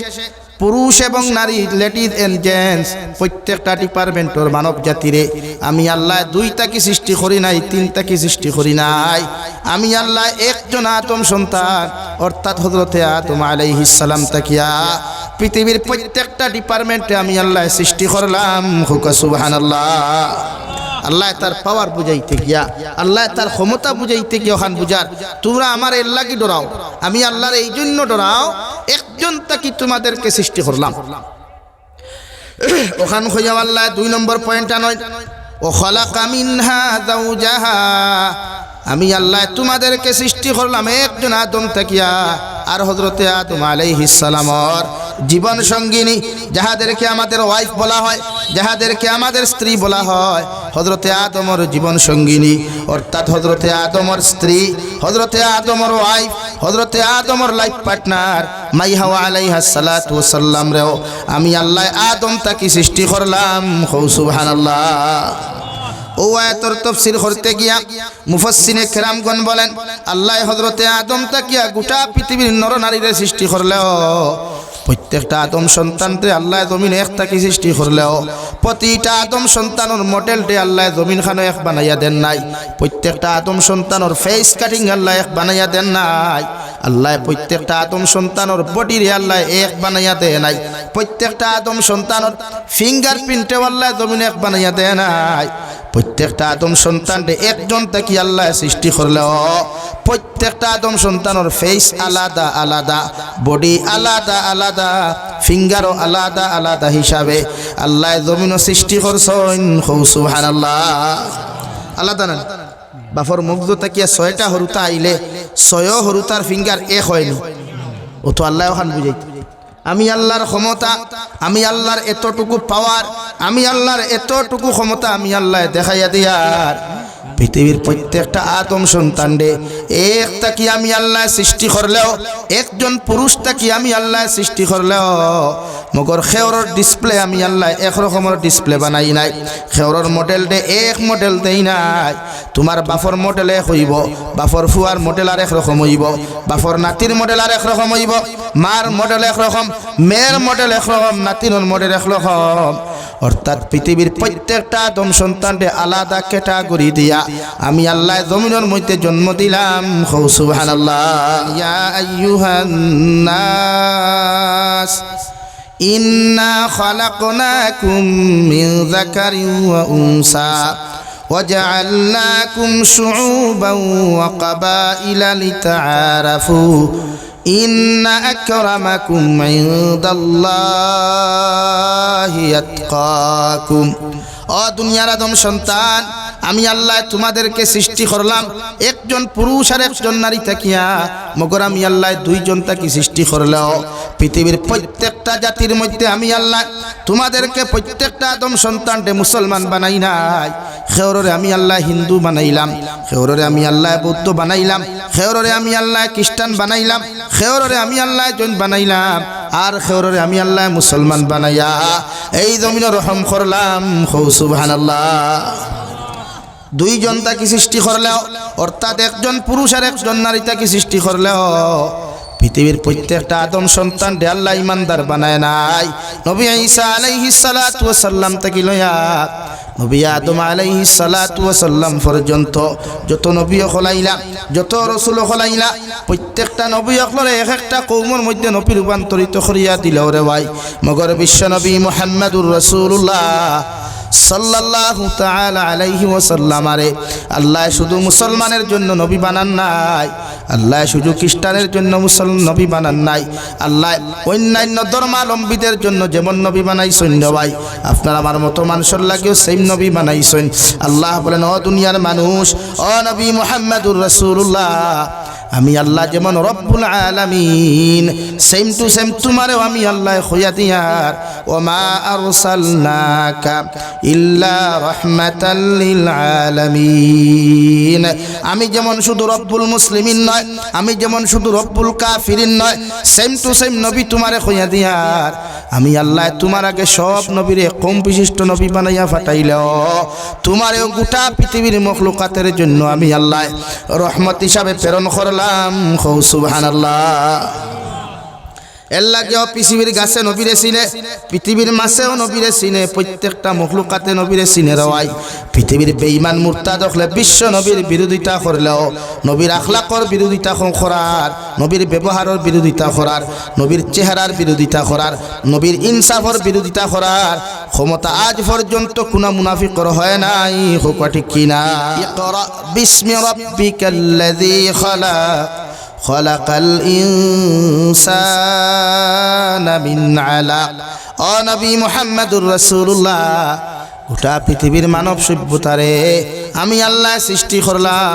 পুরুষ এবং নারী লেডিজ এন্ড জেন্টস প্রত্যেকটা ডিপার্টমেন্টর মানব জাতিরে আমি আল্লাহ দুইটা কি সৃষ্টি করি নাই তিনটা কি সৃষ্টি করি নাই আমি আল্লাহ একজন আদম সন্তান অর্থাৎ হযরতে আদম আলাইহিস সালাম তাকিয়া পৃথিবীর প্রত্যেকটা ডিপার্টমেন্টে আমি আল্লাহ সৃষ্টি করলাম হুকা সুবহানাল্লাহ আল্লাহ তার পাওয়ার বুঝাইতে গিয়া আল্লাহ তার ক্ষমতা বুঝাইতে গিয়া ওখান বুঝার তোমরা আমার এর লাগি ডরাও আমি আল্লাহর এই জন্য ডরাও একজন তাকি তোমাদেরকে সৃষ্টি করলাম ওখান হইয়া আল্লাহ 2 নম্বর পয়েন্টটা নয় ও খালাকা মিনহা যাওজাহা আমি আল্লাহ তোমাদেরকে সৃষ্টি করলাম একজন আদম তাকিয়া আর হযরতে আদম আলাইহিস সালামর জীবন সঙ্গিনী যাহাদেরকে আমাদের ওয়াইফ বলা হয় যাহাদেরকে আমাদের স্ত্রী বলা হয় হযরতে আদমর জীবন সঙ্গিনী অর্থাৎ হযরতে আদমর স্ত্রী হযরতে আদমর ওয়াইফ হযরতে আদমর লাইফ পার্টনার মাই হাওয়া আলাইহাস সালাতু ওয়াস সালাম রেও আমি আল্লাহ আদম তাকে সৃষ্টি করলাম সুবহানাল্লাহ ও আয়াতের তাফসীর করতে গিয়া মুফাসসিরে কেরামগণ বলেন আল্লাহ হযরতে আদম তাকিয়া গোটা পৃথিবীর নর নারীদের সৃষ্টি করলেও প্রত্যেকটা আদম সন্তানকে আল্লাহ জমিন এক তাকি সৃষ্টি করলেও প্রতিটা আদম সন্তানের মডেলটি আল্লাহ জমিন খানো এক বানাইয়া দেন নাই প্রত্যেকটা আদম সন্তানের ফেস কাটিং আল্লাহ এক বানাইয়া দেন নাই আল্লাহ প্রত্যেকটা আদম সন্তানের বডির আল্লাহ এক বানাইয়া দেয় নাই প্রত্যেকটা আদম সন্তানের ফিঙ্গারপ্রিন্টে আল্লাহ জমিন এক বানাইয়া দেয় নাই প্রত্যেকটা আদম সন্তানকে একজন তাকি আল্লাহ সৃষ্টি করলেও প্রত্যেকটা আদম সন্তানের ফেস আলাদা আলাদা বডি আলাদা আলাদা ফিঙ্গারও আলাদা আলাদা হিসাবে আল্লাহ জমিনও সৃষ্টি করছেন সুবহানাল্লাহ আলাদা না বাফর মুগ্ধ তাকিয়া 6টা হরুতা আইলে 6 হরুতার ফিঙ্গার এক হয়নি ও তো আল্লাহ ওখান বুঝাইতে আমি আল্লাহর ক্ষমতা আমি আল্লাহর এতটুকু পাওয়ার আমি আল্লাহর এতটুকু ক্ষমতা আমি আল্লাহ দেখাইয়া দিয়ার পৃথিবীর প্রত্যেকটা আদম সন্তানরে একটা কি আমি আল্লাহ সৃষ্টি করলেও একজন পুরুষটা কি আমি আল্লাহ সৃষ্টি করলেও মগর খেওরর ডিসপ্লে আমি আল্লাহ এক রকমের ডিসপ্লে বানাই নাই খেওরর মডেল দে এক মডেল দেই নাই তোমার বাফর মডেল এক হইব বাফর ফুয়ার মডেল আর এক রকম হইব বাফর নাতির মডেল আর এক রকম হইব মার মডেল এক রকম মেয়ের মডেল এক রকম নাতিনের মডেল এক রকম অর্থাৎ পৃথিবীর প্রত্যেকটা আদম সন্তানকে আলাদা ক্যাটাগরি দিয়া আমি আল্লাহ জমিনের মধ্যে জন্ম দিলাম সুবহানাল্লাহ ইয়া আইয়ুহান নাস ইন্না খালাকনাকুম মিন যাকারিন ওয়া উনসা وجعلناكم شعوبا وقبائل لتعارفوا إن أكرمكم عند الله يتقاكم ও দুনিয়ার আদম সন্তান আমি আল্লাহ তোমাদেরকে সৃষ্টি করলাম একজন পুরুষ আর একজন নারী থাকিয়া মগর আমি আল্লাহ দুইজন তাকে সৃষ্টি করলেও পৃথিবীর প্রত্যেকটা জাতির মধ্যে আমি আল্লাহ তোমাদেরকে প্রত্যেকটা আদম সন্তানকে মুসলমান বানাই নাই খেওররে আমি আল্লাহ হিন্দু বানাইলাম খেওররে আমি আল্লাহ বৌদ্ধ বানাইলাম খেওররে আমি আল্লাহ খ্রিস্টান বানাইলাম খেওররে আমি আল্লাহ জৈন বানাইলাম আর খেওররে আমি আল্লাহ মুসলমান বানাইয়া এই জমিনে রহম করলাম সুবহানাল্লাহ দুইজন তাকে সৃষ্টি করলেও অর্থাৎ একজন পুরুষ আর একজন নারী তাকে সৃষ্টি করলেও পৃথিবীর প্রত্যেকটা আদম সন্তান আল্লাহ ইমানদার বানায় নাই নবী ঈসা আলাইহিস সালাতু ওয়াস সালাম থেকে লয়া নবী আদম আলাইহিস সালাতু ওয়াস সালাম পর্যন্ত যত নবী হলাইলা যত রাসূল হলাইলা প্রত্যেকটা নবী হলরে এক একটা কওমের মধ্যে নবী রূপান্তরিত করিয়া দিল রে ভাই মগর বিশ্ব নবী মুহাম্মদুর রাসূলুল্লাহ সাল্লাল্লাহু তাআলা আলাইহি ওয়াসাল্লাম আরে আল্লাহ শুধু মুসলমানের জন্য নবী বানান নাই আল্লাহ শুধু খ্রিস্টানের জন্য নবী বানান নাই আল্লাহ অন্যান্য ধর্মাবলম্বীদের জন্য যেমন নবী বানাইছেন ভাই আপনার আমার মতো মানুষের লাগেও সেই নবী বানাইছেন আল্লাহ বলেন ও দুনিয়ার মানুষ ও নবী মুহাম্মদুর রাসূলুল্লাহ আমি আল্লাহ যেমন রব্বুল আলামিন সেম টু সেম তোমারেও আমি আল্লাহ হইয়া দিয়ার ওমা আরসালনাকা ইল্লা রাহমাতাল লিল আলামিন। আমি যেমন শুধু রব্বুল মুসলিমিন নয়, আমি যেমন শুধু রব্বুল কাফিরিন নয়, সেম টু সেম নবী তোমারে হইয়া দিয়ার আমি আল্লাহ তোমার আগে সব নবীরে কম বিশিষ্ট নবী বানাইয়া ফাটাইলেও তোমারেও গোটা পৃথিবীর মখলুকাতের জন্য আমি আল্লাহ রহমত হিসাবে প্রেরণ করলাম। সুবহানাল্লাহ। এর লাগেও পৃথিবীর গাছে নবীরে চিনে, পৃথিবীর মাছেও নবীরে চিনে, প্রত্যেকটা মখলুকাতে নবীরে চিনে রওয়াই। পৃথিবীর বেঈমান মুরতাদ হলে বিশ্ব নবীর বিরোধিতা করলেও নবীর আখলাকর বিরোধিতা করার, নবীর ব্যবহারের বিরোধিতা করার, নবীর চেহারার বিরোধিতা করার, নবীর ইনসাফের বিরোধিতা করার ক্ষমতা আজ পর্যন্ত কোনো মুনাফিকর হয় নাই। হোক ঠিক কিনা? ইকরা বিসমি রাব্বিকাল্লাযী খালাক খলাকাল ইনসানা মিন আলাক। ও নবী মুহাম্মদুর রাসূলুল্লাহ, গোটা পৃথিবীর মানব সভ্যতারে আমি আল্লাহ সৃষ্টি করলাম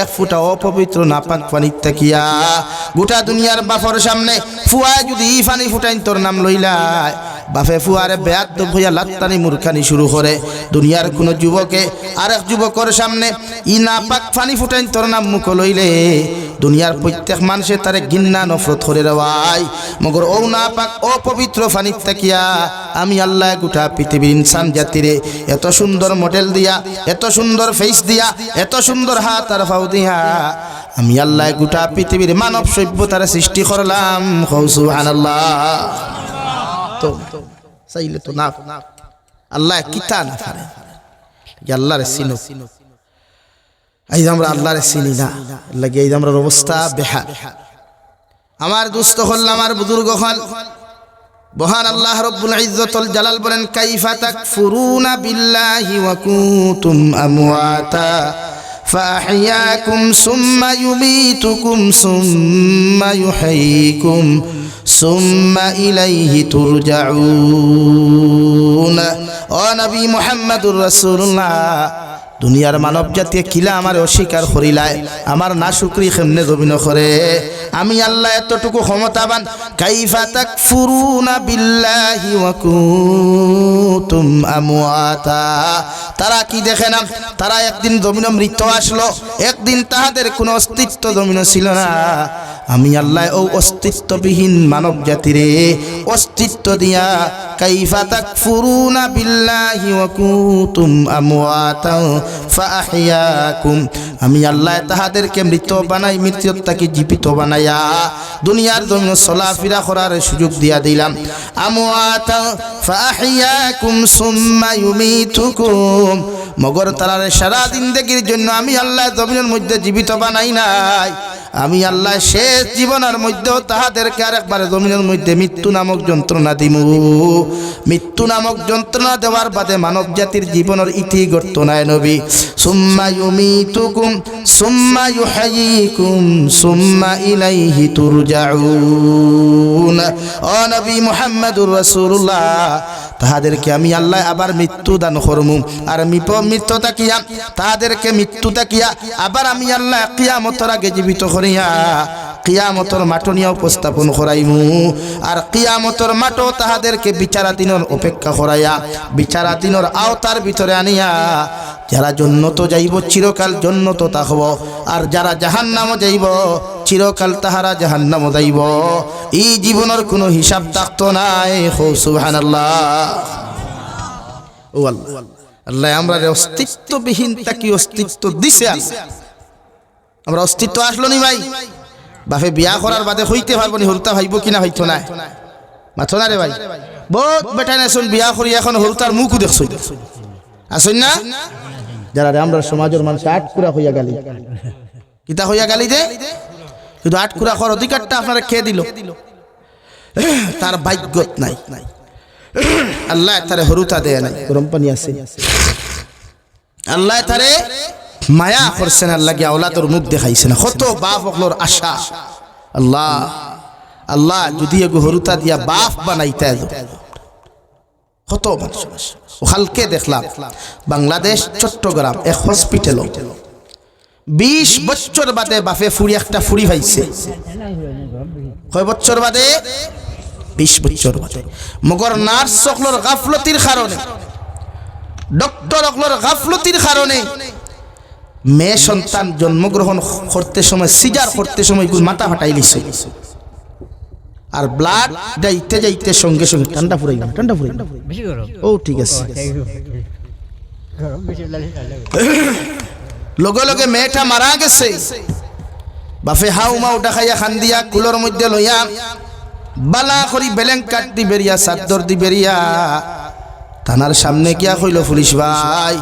এক ফুটা অপবিত্র নাপাক পানির তাকিয়া। গোটা দুনিয়ার বাফর সামনে ফুয়ায় যদি পানি ফুটাইন তোর নাম লইলায়, বাফে ফুয়ারে বেয়াদব হইয়া লাত্তানি মূর্খানি শুরু করে। দুনিয়ার কোনো যুবকে আরেক যুবকের সামনে ই নাপাক পানি ফুটাইন তোর নাম মুখ লইলে দুনিয়ার প্রত্যেক মানুষে তারে ঘৃণা নফরত করে দেওয়াই। মগর ও নাপাক অপবিত্র পানির তাকিয়া আমি আল্লাহ গোটা পৃথিবীর ইনসান জাতিরে এত সুন্দর মডেল দিয়া, এত সুন্দর ফেস দিয়া, এত সুন্দর হাত আর পাও দিয়া আমি আল্লাহ গোটা পৃথিবীর মানব সভ্যতার সৃষ্টি করলাম। সুবহানাল্লাহ। তো চাইলে তো না আল্লাহ কিতা না পারে আল্লাহরে চিনো। এই আমরা আল্লাহরে চিনি না, লাগে এই আমরা অবস্থা বেহাল। আমার দুস্থ হল, আমার বুজুর্গ হল, মহান আল্লাহ রব্বুল ইজ্জতুল জালাল বলেন কাইফা তাকফুরুনা বিল্লাহি ওয়া কুনতুম আমওয়াতা ফাআহইয়াকুম সুম্মা ইউমীতুকুম সুম্মা ইউহয়িকুম সুম্মা ইলাইহি তুরজাউন। ও নবী মুহাম্মদুর রাসূলুল্লাহ, দুনিয়ার মানব জাতি কিলা আমার অস্বীকার করিলায়, আমার না শুকরি কেমনে জমিন করে। আমি আল্লাহ এতটুকু ক্ষমতাবান। কাইফা তাকফুরুনা বিল্লাহি ওয়া কুনতুম আমওয়াতা। তারা কি দেখে না? তারা একদিন জমিন মৃত আসলো, একদিন তাহাদের কোনো অস্তিত্ব জমিন ছিল না। আমি আল্লাহ ও অস্তিত্ববিহীন মানব জাতিরে অস্তিত্ব দিয়া কাইফা তাকফুরুনা বিল্লাহি ওয়া কুনতুম আমওয়াতা ফাআহইয়াকুম, আমি আল্লাহ তাহাদেরকে মৃত বানাই, মৃত্যুটাকে জীবিত বানাইয়া দুনিয়ার জমিনে চলাফেরা করার সুযোগ দিয়া দিলাম। আমওয়াতা ফাআহইয়াকুম সুম্মা ইউমীতুকুম, মগর তারার সারা জিন্দেগির জন্য আমি আল্লাহ জমিনের মধ্যে জীবিত বানাই নাই। আমি আল্লাহ শেষ জীবনের মধ্যেও তাহাদেরকে আরেকবার জমিনের মধ্যে মৃত্যু নামক যন্ত্রণা দিমু। মৃত্যু নামক যন্ত্রণা দেওয়ার বাদে মানব জাতির জীবনের ইতি গড়ত নাই নবী। সুম্মা ইউমীতুকুম সুম্মা ইউহয়িকুম সুম্মা ইলাইহি তুরজাউন। ও নবী মুহাম্মদুর রাসূলুল্লাহ, তাহাদেরকে আমি আল্লাহ আবার মৃত্যু দান করমু। আর মৃত্যু তাকিয়া তাহাদেরকে মৃত্যু তাকিয়া আবার আমি আল্লাহ কিয়ামতের আগে জীবিত করিয়া কিয়ামতের মাঠ নিয়ে উপস্থাপন করাইমু। আর কিয়ামতের মাঠ তাহাদেরকে বিচারাধীনের অপেক্ষা করাইয়া বিচারাধীনের আওতার ভিতরে আনিয়া যারা জন্নত যাইব চিরকাল জন্নত থাকব, আর যারা জাহান্নাম যাইব চিরকাল তাহারা জাহান্নাম যাইব। এই জীবনের কোনো হিসাব থাকতো নাই। সুবহানাল্লাহ। ও আল্লাহ, আল্লাহ আমরা অস্তিত্ববিহীন তাকে অস্তিত্ব দিছে। আমরা অস্তিত্ব আসলো নি ভাই? বাপে বিয়া করার বাদে হইতে পারবো নি, হরুতা ভাইব কিনা হইতো না, মাথো না রে ভাই। বহুত বেটা নেছুন বিয়া করি এখন হরুতার মুখও দেখছ আসুন না। যারা আমরা সমাজের মানুষ আটকুরা হইয়া গেলি, কিতা হইয়া গেলি যে শুধু আটকুরা করার অধিকারটা আপনারা খেয়ে দিল, তার ভাগ্যত নাই। আল্লাহ তারে হরুতা দেয় নাই, গরম পানি আছে। আল্লাহ তারে মায়া করছেন, আল্লাহ গিয়া ওলাদর মুখ দেখাইছে না। কত বাপ অকলোর আশা। আল্লাহ আল্লাহ যদি এগো হরুতা দিয়া বাপ বানাইতে কত মানুষ। কালকে দেখলাম বাংলাদেশ চট্টগ্রাম এক হসপিটাল 20 বছর বাদে বাপে ফুড়ি একটা ফুড়ি পাইছে কয় বছর বাদে 20 বছর বাদে মগর নার্স সকলের গাফলতির কারণে ডক্টর সকলের গাফলতির কারণে মেয়ে সন্তান জন্মগ্রহণ করতে সময় সিজার করতে সময় মাথা ফাটাই লিছে আর ব্লাড যাইতে যাইতে সঙ্গে সঙ্গে ঠান্ডা ফুরাই ও ঠিক আছে লগে লগে মেয়েটা মারা গেছে বাপে হাউ মাউ ডাকাইয়া খান্দিয়া কুলোর মধ্যে লইয়া বালা করি বেলেং কাট দি বেরিয়া চাদর দি বেরিয়া থানার সামনে গিয়া কইল পুলিশ ভাই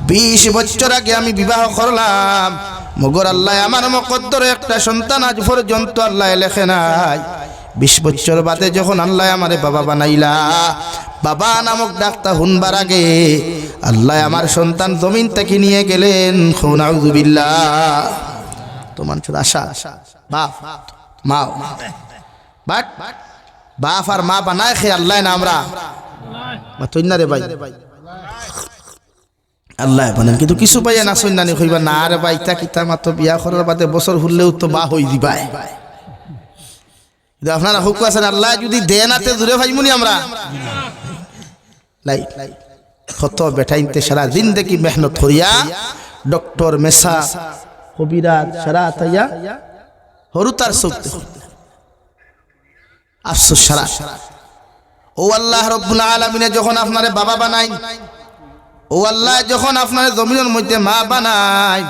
20 বছর আগে আমি বিবাহ করলাম মগর আল্লাহ আমার মকদ্দরে একটা সন্তান আজ পর্যন্ত আল্লাহ লেখে নাই 20 বছর বাদে যখন আল্লাহ আমারে বাবা বানাইলা বাবা নামক ডাক্তার হুনবার আগে আল্লাহ আমার সন্তান জমিন থেকে নিয়ে গেলেন নাউযুবিল্লাহ তো মানুষের আশা বাপ মা বাট বাপ আর মা বানায় খে আল্লাহ না আমরা না রে ভাই আল্লাহ বানান কিন্তু কিছু পাইয়া না সন্ন্যানি কইবা না রে ভাই তা কিতা মাত্র বিয়া করার বাদে বছর হলেও তো বা হই দিবাই আপনারা হুকু আছেন আল্লাহ যদি দেনাতে দূরে ভাইমুনি আমরা লাই কত বেটাইনতে সারা জিন্দেগি মেহনত করিয়া ডক্টর মেসা কবিরাজ সারা তাইয়া হরু তার শক্তি আফসোস সারা ও আল্লাহ রব্বুল আলামিন যখন আপনারে বাবা বানাই ও আল্লাহ যখন আপনারে জমিনের মধ্যে মা বানাই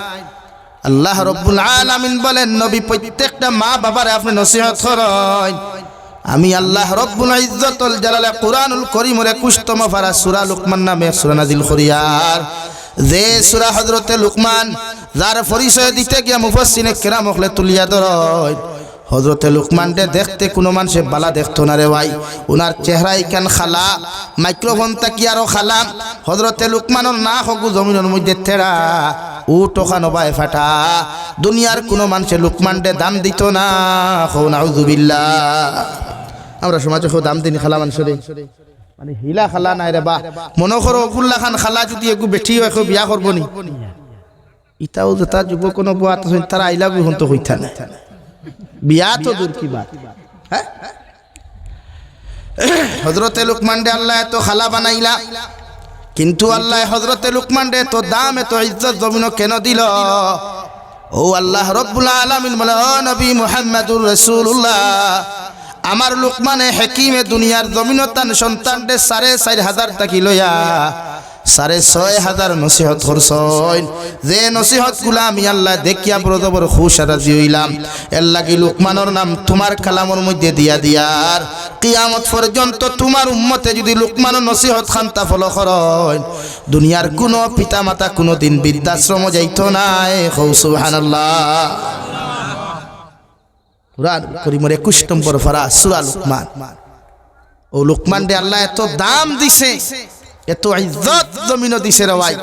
আল্লাহ রব্বুল আলামিন বলেন নবী প্রত্যেকটা মা বাবারে আপনি নসিহত করেন আমি আল্লাহ রব্বুল ইজ্জতুল জালালে কুরআনুল কারীমের 21তম পারা সূরা লুকমান নামে সূরা নাযিল করিয়ার যে সূরা হযরতে লুকমান যার পরিচয় দিতে গিয়া মুফাসসিরে কেরাম হলে তুলিয়া ধরেন হযরতে লুকমানকে দেখতে কোনো মানুষে বালা দেখতো না রে ভাই ওনার চেহারাই কেন খালা মাইক্রোফোন তাকি আরো খালা হযরতে লুকমানের না হগু জমিনের মধ্যে তেড়া ও টোকানো বাই ফাটা দুনিয়ার কোনো মানুষে লুকমানকে দাম দিত না হো নাউযুবিল্লাহ আমরা সমাজে দাম দিন খালা মানুষের মানে হিলা খালা নাই রে বা মনে করো ওগুল্লা খান খালা যদি একটু বেঠি হয় বিয়া করবো নি ইটাও যে তার যুবক কোনো বুয়া তারা আই লাভ ইউ হন তো হইতা না বিয়া তো দূর কি বাত হ্যাঁ হযরতে লুকমান দে আল্লাহ তো খালা বানাইলা কিন্তু আল্লাহ হযরতে লুকমান দে তো দাম এত ইজ্জত জমিন কেন দিল ও আল্লাহ রব্বুল আলামিন বলে ও নবী মুহাম্মদুর রাসূলুল্লাহ আমার লুকমানে হাকিমে দুনিয়ার জমিনতান সন্তানদের 4,500 টাকা লইয়া 6,500 নসিহত করছইন যে নসিহত গুলা আমি আল্লাহ দেখিয়া বড় খুশ আর রাজি হইলাম এর লাগি লুকমানের নাম তোমার কালামের মধ্যে দিয়া দিয়ার কিয়ামত পর্যন্ত তোমার উম্মতে যদি লুকমানের নসিহত খান্তা ফলো করেন দুনিয়ার কোনো পিতা মাতা কোনোদিন বৃদ্ধাশ্রম যাইতো না সুবহানাল্লাহ কুরআন কারীমের 21 নম্বর পারা সূরা লুকমান ও লুকমান দে আল্লাহ এত দাম দিছে এত ইজ্জত জমিন দিছে রে ভাই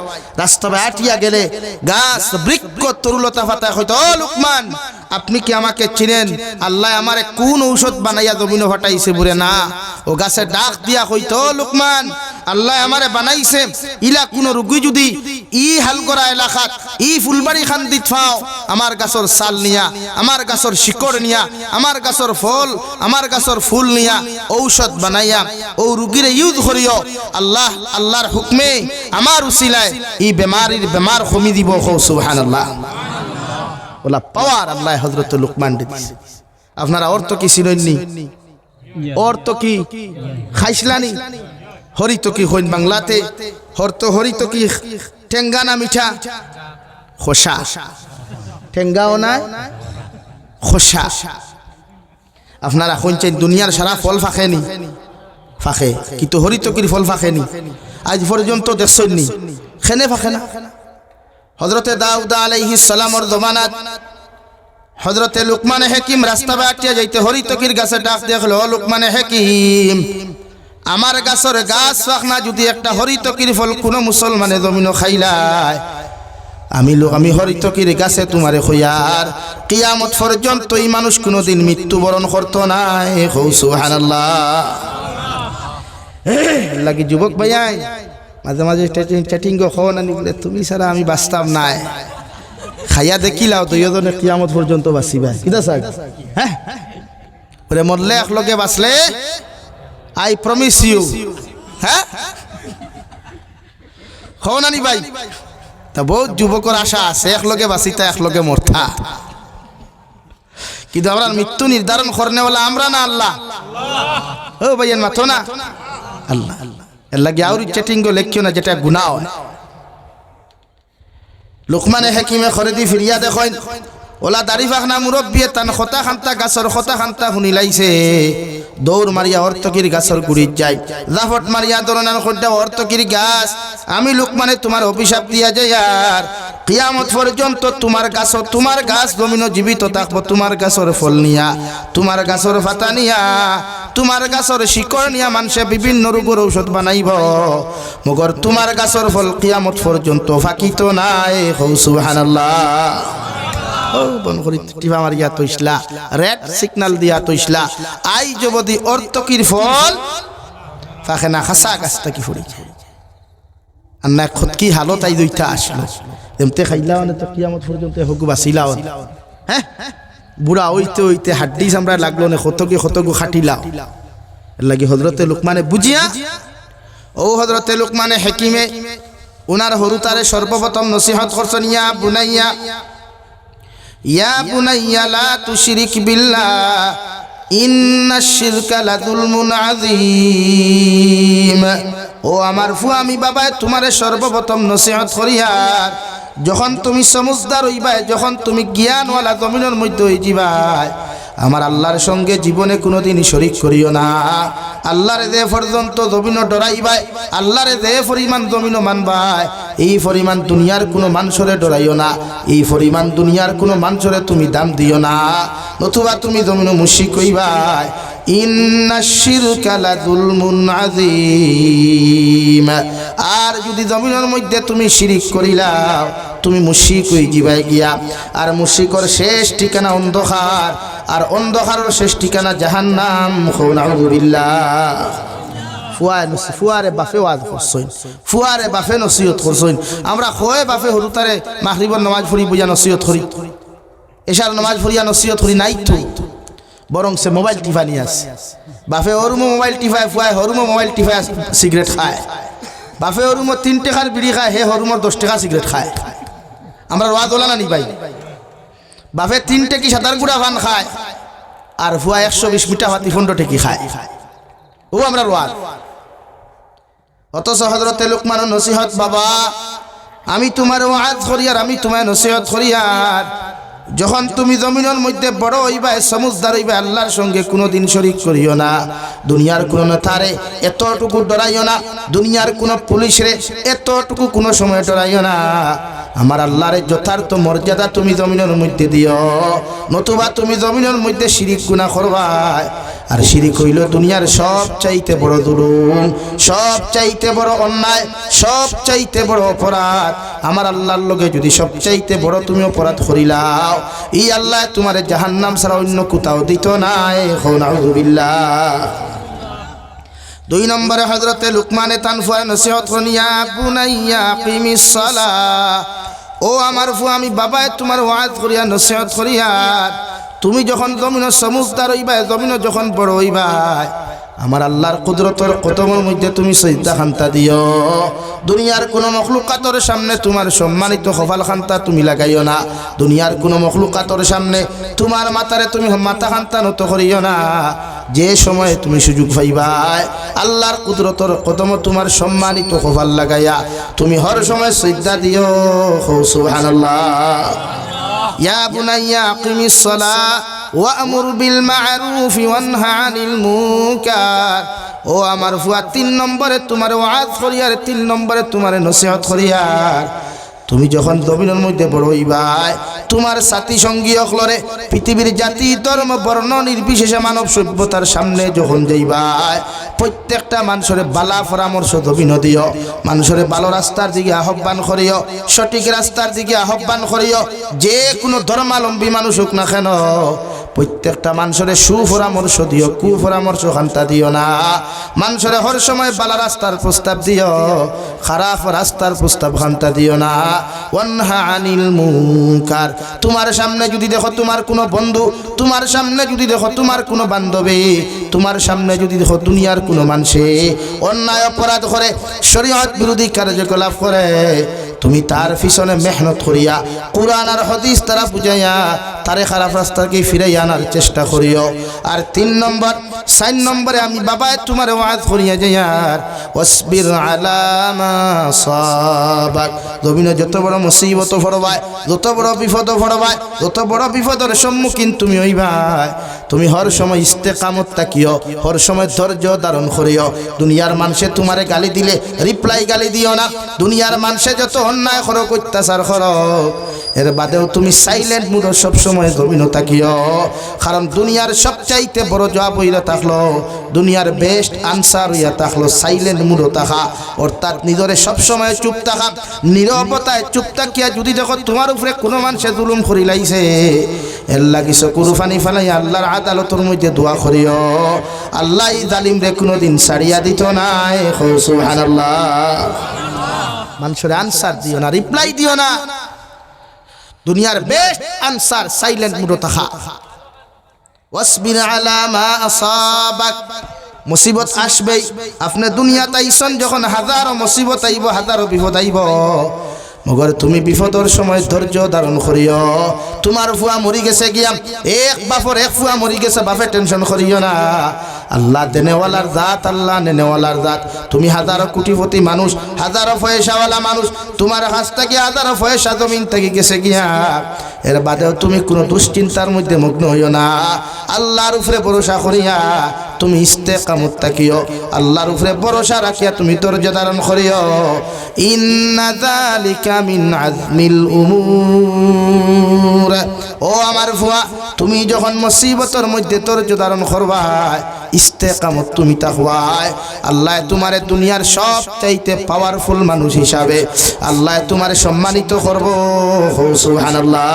রাস্তা বাটিয়া গেলে গাছ বৃক্ষ তরুলতা পাতা হয়তো ও লুকমান আপনি কি আমাকে চিনেন আল্লাহ আমারে কোন ঔষধ বানাইয়া জমিন ফাটাইছে বলে না ও গাছে ডাক দিয়া হইতো লুকমান আল্লাহ আমারে বানাইছে ইলা কোন রোগী যদি ই হালগড়া এলাকাত ই ফুলবাড়ি খান দিত ফাও আমার গাছর সাল নিয়া আমার গাছর শিকড় নিয়া আমার গাছর ফল আমার গাছর ফুল নিয়া ঔষধ বানাইয়া ও রোগীরে ইউজ করিও আল্লাহ আল্লাহর হুকমে আমার উসিলায় ই বেমারির বেমার কমি দিব সুবহানাল্লাহ ওলা পাওয়ার আল্লাহ হযরত লুকমান দিছে আপনারা অর্থ কি চিনেননি অর্থ কি খাইছলানি হরিত কি হইন বাংলাতে হরিত কি ঠেঙ্গা না মিঠা খোসা ঠেঙ্গাও না খোসা আপনারা কইছেন দুনিয়ার সারা ফল ফাখেনি ফাখে কিন্তু হরিত কি ফল ফাখেনি আজ পর্যন্ত দেখছইনি খেনে ফাখে না হযরতে দাউদ আলাইহিস সালামের জমানাত হযরতে লুকমান হাকিম রাস্তা বাটিয়া যাইতে হরিতকির গাছে ডাক দেখলো লুকমান হাকিম আমার গাছর গাছ ফাখনা যদি একটা হরিতকির ফল কোন মুসলমানে জমিনো খাইলায় আমি হরিতকির গাছে তোমারে খইয়ার কিয়ামত পর্যন্ত এই মানুষ কোনদিন মৃত্যুবরণ করতো না সুবহানাল্লাহ লাগি যুবক ভাইয়াই মাঝে মাঝে চ্যাটিং গো খাওয়া না নিলে তুমি ছাড়া আমি বাস্তব নাই খাইয়া দেখিলাও দুইজনে কিয়ামত পর্যন্ত বাঁচিবা কিতা স্যার হ্যাঁ ওরে মরলে একলগে বাঁচলে আই প্রমিস ইউ হ্যাঁ হও নানি ভাই তা বহুত যুবকর আশা আছে একলগে বাঁচিতা একলগে মরতা কিন্তু আমরা মৃত্যু নির্ধারণ করনেওয়ালা আমরা না আল্লাহ ও ভাইয়ের মাথো না আল্লাহ এর লাগে আউরি চেটিং গো লেখিও না যেটা গুনাহ হয় লোকমানে হাকিমে খরেদি ফিরিয়া দেখেন ওলা দাড়ি ফাখনা মুরব্বিয়ে তান খতা খান্তা গাছর খতা খান্তা শুনি লাইছে দৌড় মারিয়া অর্থকির গাছর গুড়িত যায় জাফট মারিয়া দরনার খোদ্দা অর্থকির গাছ আমি লোকমানে তোমার অভিশাপ দিয়া যায় আর কিয়ামত পর্যন্ত তোমার গাছ জমিন জীবিত থাকবো তোমার গাছর ফল নিয়া তোমার গাছর ফাতা নিয়া তোমার গাছর শিকড় নিয়া মানুষে বিভিন্ন রোগের ঔষধ বানাইব মগর তোমার গাছর ফল কিয়ামত পর্যন্ত ফাঁকিত নাই হৌ সুবহানাল্লাহ ও বন করি টিপা মারিয়া তৈসলা রেড সিগন্যাল দিয়া তৈসলা আই যবদি অর্থকির ফল ফাঁকে না খাসা গাছটা কি ফুড়ি আর না খতকি হালত আই দুইটা আসলো এমতে খাইলাও না তো কিয়ামত পর্যন্ত হগু বাঁচিলাও হ্যাঁ বুড়া হইতে হইতে হাড্ডি চামড়া লাগলো না কতগু খাটিলাও এর লাগে হযরতে লুকমানে বুঝিয়া ও হযরতে লুকমানে হাকিমে উনার হরুতারে সর্বপ্রথম নসিহত করছেন ইয়া বুনাইয়া লা তুশরিক বিল্লাহ ইন্নাশ শিরকা লাযুলমুন আযীম ও আমার ফুয়া আমি বাবায় তোমারে সর্বপ্রথম নসিহত করিয়ার যখন তুমি সমজদার হইবাই যখন তুমি জ্ঞানওয়ালা জমিনের মধ্যে হয়ে যাবাই আমার আল্লাহর সঙ্গে জীবনে কোনোদিন শরীক করিও না আল্লাহরে যে পর্যন্ত জমিন ডরাইবাই আল্লাহরে যে পরিমাণ জমিন মানবাই এই পরিমাণ দুনিয়ার কোনো মানুষরে ডরাইও না এই পরিমাণ দুনিয়ার কোনো মানুষরে তুমি দাম দিও না নতুবা তুমি জমিন মুশরিক হইবাই ইন্নাশ শিরকা লাযুলমুন আযীম আর যদি জমিনের মধ্যে তুমি শিরিক করিলাও তুমি মুশরিক হই যাবাই গিয়া আর মুশরিকর শেষ ঠিকানা অন্ধকার আর অন্ধকারের শেষ ঠিকানা জাহান্নাম নাউযুবিল্লাহ ফুয়ারে বাফে ওয়াজ করছইন ফুয়ারে বাফে নসিহত করছইন আমরা হয় বাফে হরুতারে মাগরিবের নামাজ পড়ি বুঝা নসিহত করি এশার নামাজ পড়িয়া নসিহত করি নাই তো বরং সে মোবাইল টিফানি আছে বাফে হরুমো মোবাইল টিফায় ফুয়ায় হরুমো মোবাইল টিফায় সিগারেট খায় বাফে হরুমো 3 টাকার বিড়ি খায় হে হরুমোর 10 টাকা সিগারেট খায় আমরা ওয়াজ ওলা না নি ভাই বাফে 3 টাকি সাদার গুড়া ভান খায় আর ফুয়া 120 মিটা ভাতি 15 টাকি খায় ও আমরা ওয়াজ অথচ হযরতে লুকমানের নসিহত বাবা আমি তোমার ওয়াজ করি আর আমি তোমার নসিহত করি আর যখন তুমি জমিনের মধ্যে বড় হইবা সমজদার হইবা আল্লাহর সঙ্গে কোনোদিন শরীক করিও না দুনিয়ার কোনো নেতারে এতটুকু ডরাইও না দুনিয়ার কোনো পুলিশরে এতটুকু কোনো সময় ডরাইও না আমার আল্লাহর যথার্থ মর্যাদা তুমি জমিনের মধ্যে দিও নতুবা তুমি জমিনের মধ্যে শিরিক গুনাহ করবা আর শিরিক হইল দুনিয়ার সব চাইতে বড় জুলুম সব চাইতে বড় অন্যায় সব চাইতে বড় অপরাধ আমার আল্লাহর লগে যদি সব চাইতে বড় তুমি অপরাধ করিলাও এই আল্লাহ তোমারে জাহান্নাম ছাড়া অন্য কোথাও দিত না নাউযুবিল্লাহ 2 নম্বরে হযরতে লুকমানে তানফুয়া নসিহত করিয়া বুনাইয়া কিমিস সালাহ ও আমার ফুয়া আমি বাবায় তোমার ওয়াজ করিয়া নসিহত করিয়া তুমি যখন জমিন সমজদার হইবা জমিন যখন বড় হইবা আমার আল্লাহর কুদরতের কদমের মধ্যে তুমি সিজদা খান্তা দিও দুনিয়ার কোন মখলুকাতের সামনে তোমার সম্মানিত কপাল খান্তা তুমি লাগাইও না দুনিয়ার কোন মখলুকাতের সামনে তোমার মাথারে তুমি মাথা খান্তা নত করিও না যে সময় তুমি সুযোগ পাইবা আল্লাহর কুদরতের কদম তোমার সম্মানিত কপাল লাগাইয়া তুমি হর সময় সিজদা দিও সুবহানাল্লাহ ইয়া বুনাইয়া আকিমিস সালাহ ওয়া'মুর বিল মা'রুফ ওয়ানহা আনিল মুনকার ও আমার ফুয়া 3 নম্বরে তোমার ওয়াজ করিয়ার 3 নম্বরে তোমার নসিহত করিয়ার তুমি যখন জমিনের মধ্যে বড় হইবাই তোমার সাথী সঙ্গী অখলরে পৃথিবীর জাতি ধর্ম বর্ণ নির্বিশেষে মানব সভ্যতার সামনে যখন যাইবাই প্রত্যেকটা মানুষের বালা পরামর্শ জমিন দিও মানুষের ভালো রাস্তার দিকে আহ্বান করিও সঠিক রাস্তার দিকে আহ্বান করিও যে কোনো ধর্মাবলম্বী মানুষ হোক না কেন প্রত্যেকটা মানুষের সুপরামর্শ দিও, কুপরামর্শ খান্তা দিও না। মানুষের হর সময় বালা রাস্তার প্রস্তাব দিও, খারাপ রাস্তার প্রস্তাব খান্তা দিও না। ওয়ানহা আনিল মুনকার, তোমার সামনে যদি দেখো তোমার কোনো বন্ধু, তোমার সামনে যদি দেখো তোমার কোনো বান্ধবী, তোমার সামনে যদি দেখো দুনিয়ার কোনো মানুষে অন্যায় অপরাধ করে, শরীয়ত বিরোধী কার্যকলাপ করে, তুমি তার পিছনে মেহনত করিয়া কুরআন আর হাদিস তারা বুঝাইয়া তারে খারাপ রাস্তাকে ফিরাইয়া আনার চেষ্টা করিও। আর 3 নম্বর 4 নম্বরে আমি বাবায় তোমার ওয়াজ করিয়া যাইয়ার ওয়াসবির আলা মা সাবাক, জমিনে যত বড় মুসিবত পড়বায়, যত বড় বিপদ পড়বায়, যত বড় বিপদের সম্মুখীন তুমি হইবাই, তুমি হর সময় ইস্তেকামত তাকিও, হর সময় ধৈর্য ধারণ করিও। দুনিয়ার মানুষে তোমারে গালি দিলে রিপ্লাই গালি দিও না। দুনিয়ার মানুষে যত অন্যায় করো, অত্যাচার করো, এর বাদেও তুমি সাইলেন্ট মুড সব সময় জমিন তাকিও। কারণ দুনিয়ার সবচাইতে বড় জবাব হইয়া থাকলো, দুনিয়ার বেস্ট আনসার হইয়া থাকলো সাইলেন্ট মুড থাকা, অর্থাৎ নিজরে সবসময় চুপ থাকা। নীরবতায় চুপ থাকিয়া যদি দেখো তোমার উপরে কোনো মানুষে জুলুম করি লাইছে, এর লাগি চকুর পানি ফেলাই আল্লাহর আদালতের মধ্যে দোয়া করিও। আল্লাহ জালিম রে কোনোদিন ছাড়িয়া দিত নাই। সুবহানাল্লাহ। মানুষের আনসার দিও না, রিপ্লাই দিও না। দুনিয়ার বেস্ট আনসার সাইলেন্ট মুড থাকা। ওয়াসবির আলা মা আসাবাক, মুসিবত আসবেই। আপনি দুনিয়াতে আইসন যখন হাজারো মুসিবত আইব, হাজারো বিপদ আইব, মগর তুমি বিপদর সময় ধৈর্য ধারণ করিও। তোমার ফুয়া মরি গেছে গিয়া, এক বাপর এক ফুয়া মরি গেছে, বাপে টেনশন করিও না। আল্লাহ দেনেওয়ালার জাত, আল্লাহ নেনেওয়ালার জাত। তুমি হাজারো কোটিপতি মানুষ, হাজারো পয়সাওয়ালা মানুষ, তোমার কাছ থেকে হাজারো পয়সা জমিন থেকে গেছে গিয়া, এর বাদেও তুমি কোনো দুশ্চিন্তার মধ্যে মগ্ন হইও না। আল্লাহর উপরে ভরসা করিয়া তুমি ইস্তেকামত তাকিও, আল্লাহর উপরে ভরসা রাখিয়া তুমি ধৈর্য ধারণ করিও। ইন্না যালিকা মিন আজমিল উমুর। ও আমার ফুয়া, তুমি যখন মুসিবতের মধ্যে ধৈর্য ধারণ করবা, ইস্তেকামত তুমি তাকওয়ায়, আল্লাহ তোমারে দুনিয়ার সবচাইতে পাওয়ারফুল মানুষ হিসাবে আল্লাহ তোমারে সম্মানিত করব। সুবহানাল্লাহ।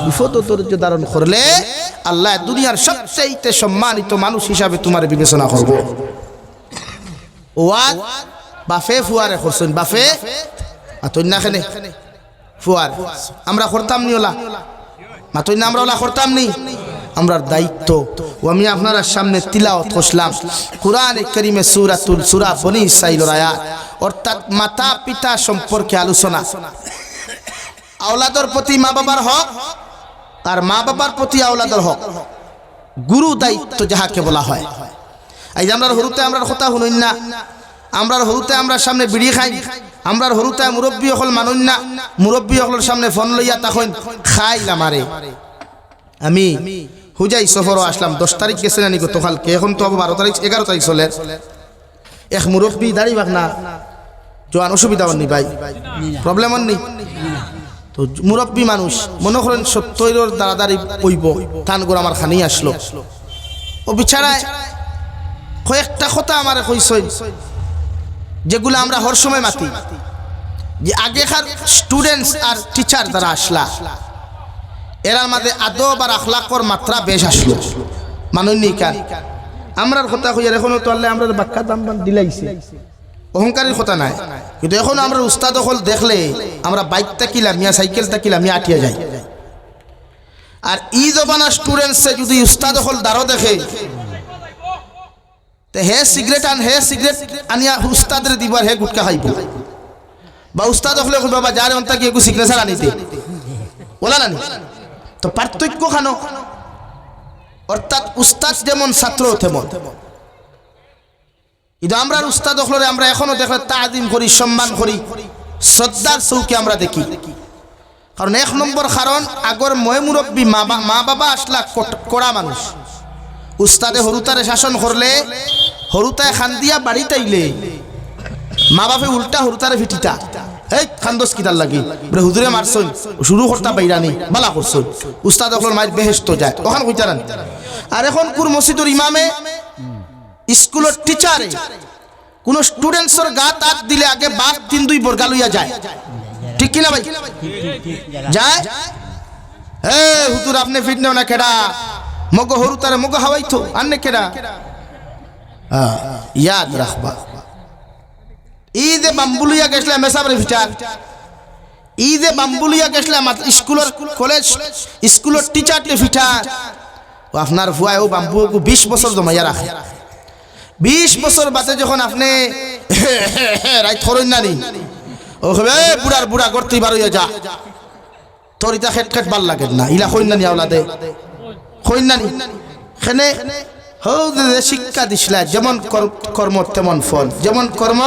বিপদ ধৈর্য ধারণ করলে আল্লাহ দুনিয়ার সবচাইতে সম্মানিত মানুষ হিসাবে তোমার বিবেচনা করব। ওয়াজ বাফে ফুয়ারে করছেন, বাফে মাতই না খেনে ফুয়ার আমরা করতাম নি, ওলা মাতই না আমরা ওলা করতাম নি। আমরার দায়িত্ব ও আমি আপনার সামনে তিলাওয়াত করলাম কুরআনে কারীমে সূরা বনী ইসরাঈলের আয়াত, অর্থাৎ মাতা পিতা সম্পর্কে আলোচনা। আওলাদের প্রতি মা বাবার হক আর মা বাবার প্রতি আওলাদের হক, গুরু দায়িত্ব যাহাকে বলা হয়। এই যে আমরা হরুতে আমরা কথা শুনুন না, আমরা হরুতে আমরা সামনে বিড়ি খাই, আমরা হরুতে মুরব্বী হল মানুন না, মুরব্বী হলের সামনে ফোন লইয়া তখন খাইলাম। আরে আমি হুজাই সফরও আসলাম, 10 তারিখ গেছে নানি গতকালকে, এখন তো 12 তারিখ 11 তারিখ চলে। এক মুরব্বী দাঁড়ি বাক না জোয়ান, অসুবিধা হননি ভাই, প্রবলেম হননি তো। মুরব্বী মানুষ মনে করেন 70 দাঁড়াদাঁড়ি পইব, টান করে আমার খানি আসলো। ও বিছাড়ায় কয়েকটা কথা আমার কইসই, যেগুলো আমরা হর সময় মাতি, যে আগেকার স্টুডেন্টস আর টিচার যারা আসলা, এরার মাঝে আদব আর আখলাকর মাত্রা বেশ আসলো। মানুষ কান আমরার কথা কইয়ার এখনো তো আল্লাহ আমরা বাক্কা দাম দিলাইছে, অহংকারের কথা নাই। কিন্তু এখন আমরা উস্তাদ হল দেখলে আমরা বাইক তাকিলাম ইয়া সাইকেল তাকিলাম ইয়া আটিয়া যাই। আর ই জবানা স্টুডেন্টসে যদি উস্তাদ হল দাঁড়ো দেখে, হে সিগারেট আন, হে সিগারেট আনিয়া উস্তাদের দিবার, হে গুটকা খাইব। বা উস্তাদ হলে বাবা যার অন্তা কি একটু সিগনেচার আনিতে বলা নানি, তো পার্থক্য খানো। অর্থাৎ উস্তাদ যেমন ছাত্র তেমন। কিন্তু আমরা উস্তাদ হলে আমরা এখনো দেখলে তাজিম করি, সম্মান করি, শ্রদ্ধার চৌকে আমরা দেখি। কারণ 1 নম্বর কারণ আগর ময় মুরব্বী মা বাবা আসলা কড়া মানুষ। উস্তাদে হরুতারে শাসন করলে, হরুতায় খান দিয়া বাড়িতে আইলে মা বাপে উল্টা হরুতারে ফিটিতা, এই খান্দস কিতার লাগি বলে হুজুরে মারছই, শুরু করতা বাইরানি বালা করছই, উস্তাদ হল মায়ের বেহেস্ত যায় ওখান কইতারান। আর এখন কোন মসজিদের ইমামে, স্কুলের টিচারে কোন স্টুডেন্টসের গা তাত দিলে আগে বাপ 3-2 বর্গা লইয়া যায়, ঠিক কিনা ভাই? যায় হে হুজুর আপনি ফিট নেও না কেডা মগো হরু তারে মগো হাওয়াইতো আন্নে কেডা ইয়াদ রাখবা ঈদে বাম্বুলিয়া গেছলাম মেসাবরে ফিটার ঈদে বাম্বুলিয়া গেছলাম স্কুলের কলেজ স্কুলের টিচারটে ফিটার ও আপনার ফুয়ায় ও বাম্বু 20 বছর জমাইয়া রাখে 20 বছর বাদে যখন আপনি রাই থরই না নি ও হবে বুড়ার বুড়া করতেই বারইয়া যা তোর ইটা খেট খেট ভাল লাগে না ইলা কইন না নি আওলাদে কইন না নি খেনে হও যে শিক্ষা দিছলা যেমন কর্ম তেমন ফল যেমন কর্ম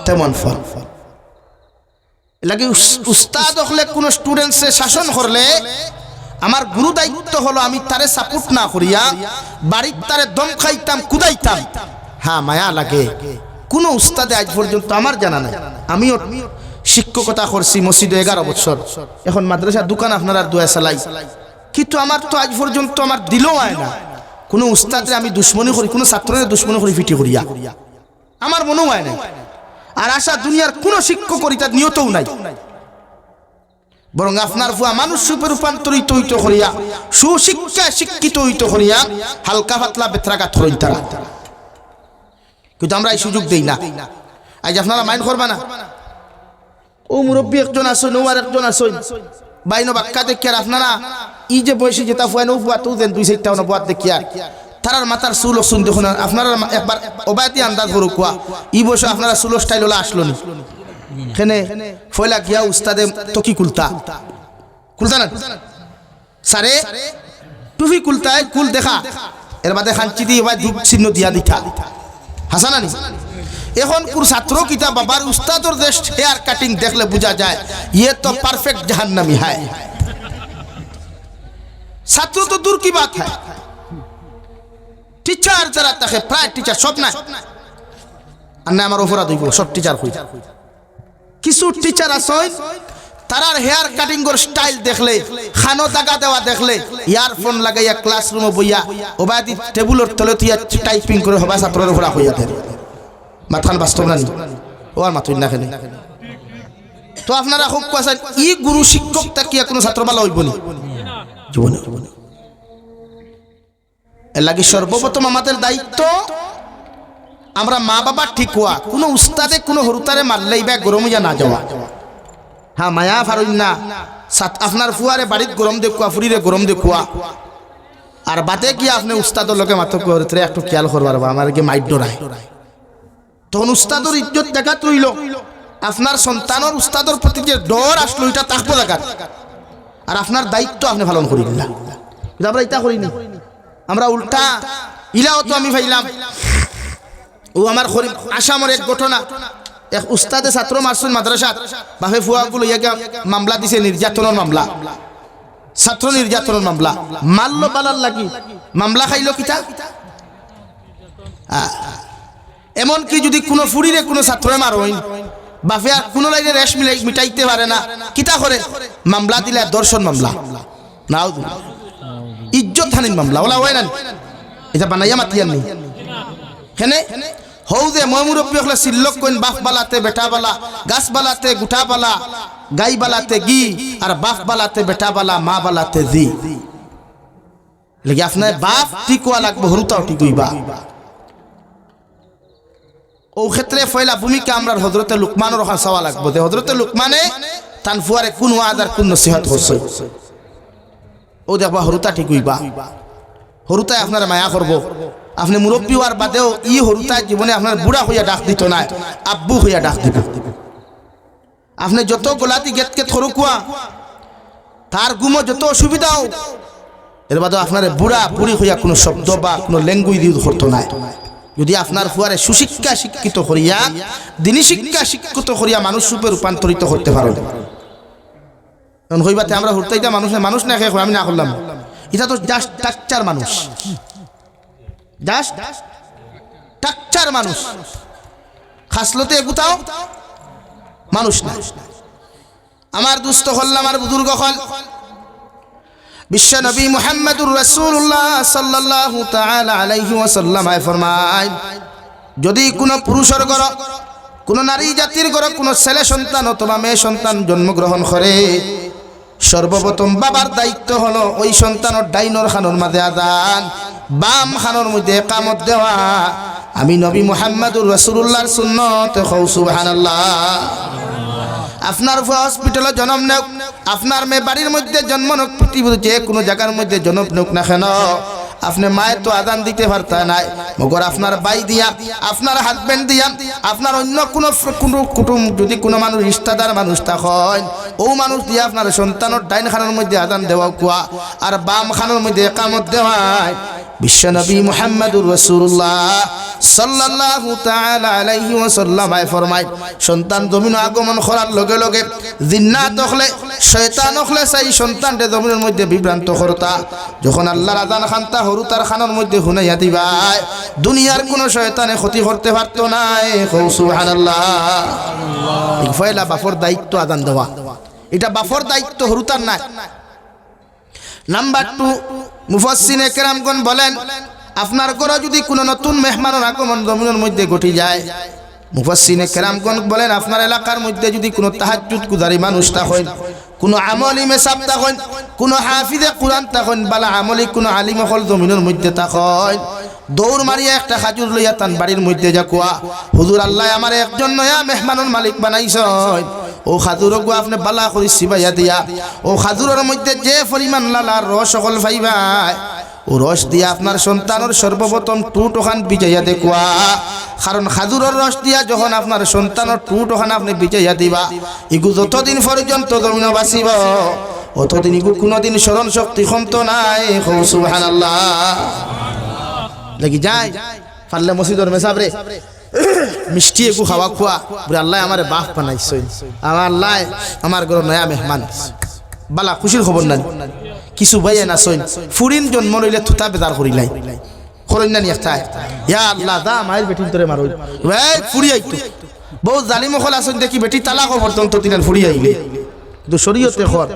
তেমন ফল লাগে উস্তাদ হলে কোন স্টুডেন্টসে শাসন করলে আমার গুরু দায়িত্ব হলো আমি তারে সাপোর্ট না করিয়া বাড়ির তারে দম খাইতাম কুদাইতাম হ্যাঁ মায়া লাগে কোন উস্তাদে আজ পর্যন্ত আমার জানা নাই আমিও শিক্ষকতা করছি মসজিদে 11 বছর এখন মাদ্রাসা দোকান আপনারা দোয়া চালাই কিন্তু আমার তো আজ পর্যন্ত আমার দিলও হয় না কোন উস্তাদে আমি দুশ্মনী করি কোন ছাত্রের দুশ্মনী করি ফিটি করিয়া আমার মনেও হয় না আর আশা দুনিয়ার কোন শিক্ষক করি তার নিয়তও নাই বরং আপনার ফুয়া মানুষ রূপে রূপান্তরিত হইতে করিয়া সুশিক্ষা শিক্ষিত হইতে করিয়া হালকা পাতলা বেত্রাঘাত হইন তারা কিন্তু আমরা এই সুযোগ দেই না আজ আপনারা মাইন্ড করবা না ও মুরব্বী একজন আসুন ও আর একজন আসুন বাইনো বাক্কা দেখিয়ার আপনারা ই যে বয়সে যেটা ফুয়া নো ফুয়া তো দেন 2-4টা না বুয়াত দেখিয়া তারার মাথার চুল শুন দেখুন আপনারা একবার ওবায়তি আন্দাজ করুক কুয়া ই বয়সে আপনারা চুল স্টাইল ওলা আসলো নি খেনে ফয়লা গিয়া উস্তাদে তো কি কুলতা না সারে টুফি কুলতায় কুল দেখা এর বাদে খাঞ্চি দিয়ে বা ধূপ চিহ্ন দিয়া দিতা হাসানা নি এখন কোন ছাত্র কিতা বাবার উস্তাদর দেশ হেয়ার কাটিং দেখলে বোঝা যায় ये तो परफेक्ट जहन्नमी है ছাত্র তো দূর কি বাত है টিচার যারা থাকে প্রায় টিচার সব না আর না আমার অপরাধ হইব সব টিচার হই কিছু টিচার আছে তারার হেয়ার কাটিং এর স্টাইল দেখলে খানো দাগা দেওয়া দেখলে ইয়ারফোন লাগাইয়া ক্লাসরুমে বইয়া ওবাদি টেবিলের তলে তুইয়া টাইপিং করে হবা ছাত্রের উপর হইয়া দেন মাথান বাস্তব না ও আর মাথুই না খেলে তো আপনারা খুব কোয়াছেন ই গুরু শিক্ষক তাকিয়া কোনো ছাত্র ভালো হইব না জীবনে এর লাগি সর্বপ্রথম আমাদের দায়িত্ব আমরা মা বাবা ঠিক হওয়া কোনো উস্তাদে কোনো হরুতারে মারলেই বা গরমিয়া না যাওয়া হ্যাঁ মায়া ফারুন না আপনার ফুয়ারে বাড়ির গরম দেখুয়া ফুরিরে গরম দেখুয়া আর বাতে গিয়ে আপনি উস্তাদর লোকে মাত্র করতে একটু খেয়াল করবার আমার গিয়ে মাইট ডরায় তখন উস্তাদর ইজ্জত দেখাত রইল আপনার সন্তানের উস্তাদর প্রতি যে ডর আসলো এটা তাকবো দেখাত আর আপনার দায়িত্ব আপনি পালন করিলেন না কিন্তু আমরা এটা করিনি আমরা উল্টা ইলাও তো আমি ভাইলাম ও আমার আসামের এক ঘটনা এক উস্তাদে ছাত্র মারসুল মাদ্রাসা বাপে ফুয়াগুলো ইয়াকে মামলা দিছে নির্যাতনের মামলা ছাত্র নির্যাতনের মামলা মারলো বালার লাগি মামলা খাইলো কিতা এমনকি যদি কোনো ফুরিরে কোনো ছাত্রে মারোইন বাপে আর কোনো লাইনে রেশ মিটাইতে পারে না কিতা করে মামলা দিলে দর্শন মামলা নাও ইজ্জত হানির মামলা ওলা হয় না এটা বানাইয়া মাতিয়ার নেই হেনে হৌ যে মই মুরব্বী হলে সিল্লক কইন বাপ বালাতে বেটা বালা গাছ বালাতে গুঠা বালা গাই বালাতে গি আর বাপ বালাতে বেটা বালা মা বালাতে জি লেগে আপনার বাপ টিকুয়া লাগবে হরুতাও টিকুইবা ও ক্ষেত্রে ফয়লা ভূমিকা আমরা হযরতে লুকমানের ওখানে চাওয়া লাগবে যে হযরতে লুকমানে তান ফুয়ারে কোন ওয়াজ আর কোন নসিহত করছে ও দেখবা হরুতা টিকুইবা হরুতায় আপনার মায়া করবো আপনি মুরব্বী হওয়ার বাদেও ই হরুতায় জীবনে আপনার বুড়া হইয়া ডাক দিত না আব্বু হইয়া ডাক দিত আপনি যত গোলাতি গেট গেট খরকুয়া তার গুমো যত অসুবিধাও এর বাদেও আপনার বুড়া বুড়ি হইয়া কোনো শব্দ বা কোনো ল্যাঙ্গুয়েজ ইউজ করতো না যদি আপনার ফুয়ারে সুশিক্ষা শিক্ষিত করিয়া দিনী শিক্ষা শিক্ষিত করিয়া মানুষ রূপে রূপান্তরিত করতে পারেন কারণ হইবাতে আমরা হরতাইটা মানুষ না খেয়ে আমি না করলাম এটা তো জাস্ট টাকচার মানুষ জাস্ট টাকচার মানুষ খাসলতে এগুতাও মানুষ না আমার দুস্থ হল আমার বুজুর্গ হল বিশ্ব নবী মুহাম্মদুর রাসূলুল্লাহ সাল্লাল্লাহু তাআলা আলাইহি ওয়াসাল্লাম ফরমায় যদি কোনো পুরুষের ঘর কোনো নারী জাতির ঘর কোনো ছেলে সন্তান অথবা মেয়ে সন্তান জন্মগ্রহণ করে সর্বপ্রথম বাবার দায়িত্ব হলো ওই সন্তানের ডাইনর খানোর মাঝে আযান, বাম খানোর মধ্যে ইকামত দেওয়া। আমি নবী মুহাম্মদুর রাসূলুল্লাহর সুন্নত, কও সুবহানাল্লাহ। আপনার হসপিটালে জন্ম নেওক, আপনার মেয়ে বাড়ির মধ্যে জন্ম নেওক, পৃথিবীর যে কোনো জায়গার মধ্যে জন্ম নেওক না কেন, আপনি মায়ের তো আদান দিতে পারতা নাই, মগর আপনার ভাই দিয়া, আপনার হাজবেন্ড দিয়া, আপনার অন্য কোনো কুটুম যদি কোনো মানুষ রিশতাদার মানুষ থাকেন, ও মানুষ দিয়া আপনার সন্তানের ডাইন খানোর মধ্যে আদান দেওয়া কুয়া আর বাম খানোর মধ্যে ইকামত দেওয়ায়। বিশ্বনবী মুহাম্মদুর রাসূলুল্লাহ সাল্লাল্লাহু তাআলা আলাইহি ওয়াসাল্লাম ফরমায়, সন্তান জমিন আগমন করার লগে লগে জিন্নাত হলে শয়তান হলে সেই সন্তানকে জমিনের মধ্যে বিভ্রান্ত করতা। যখন আল্লাহর আযান খানতা হরু তার খানোর মধ্যে হুনাইয়া দিবাই, দুনিয়ার কোনো শয়তানে ক্ষতি করতে পারতো না। সুবহানাল্লাহ। এই ফয়লা বাফর দায়িত্ব আযান দেওয়া, এটা বাফর দায়িত্ব, হরুতার নাই। নাম্বার 2, মুফাসসিরে কেরামগণ বলেন, আপনার ঘরে যদি কোনো নতুন মেহমানের আগমন জমিনের মধ্যে ঘটে যায়, মুফাসসিরে কেরামগণ বলেন আপনার এলাকার মধ্যে যদি কোনো তাহাজ্জুদ গুজারি মানুষ থাকেন, কোনো আমলি মেসাব থাকেন, কোনো হাফিজে কোরআন থাকেন, বালা আমলি কোনো আলিম হল জমিনের মধ্যে থাকেন, দৌড় মারিয়া একটা খাজুর লইয়া তান বাড়ির মধ্যে যা কুয়া, হুজুর আল্লাহ আমার একজন নয়া মেহমানের মালিক বানাইছেন, ও খাজুরক আপনি বালা করে সিবাইয়া দিয়া, ও খাজুরের মধ্যে যে পরিমাণ লালার রস সকল পাইবাই, ও রস দিয়া আপনার সন্তানের সর্বপ্রথম টুট ওখান বিজাইয়া দেখুয়া। কারণ খাজুরের রস দিয়া যখন আপনার সন্তানের টুট ওখান আপনি বিজাইয়া দিবা, ইগু যতদিন পর্যন্ত জমিন বাঁচিব অতদিন ইগু কোনোদিন স্মরণ শক্তি কমত নাই। সুবহানাল্লাহ। লাগি যায় পারলে মসজিদের মেসাবরে মিষ্টি একু খাওয়া খুয়া, আল্লাহ আমার বাপ বানাইছে, আমার আল্লাহ আমার ঘর নয়া মেহমান, বালা খুশির খবর নাই। কিছু ভাইয়া না সইন ফুরিন জন্ম লইলে থুতা বেদার করিলাই করেন না নিয়ে ইয়া আল্লাহ দা মায়ের বেটির তোরে মারো ভাই ফুরি আইতো বহু জালিম হল আসেন দেখি বেটি তালাক পর্যন্ত তিনার ফুরি আইলে, কিন্তু শরীয়তে খর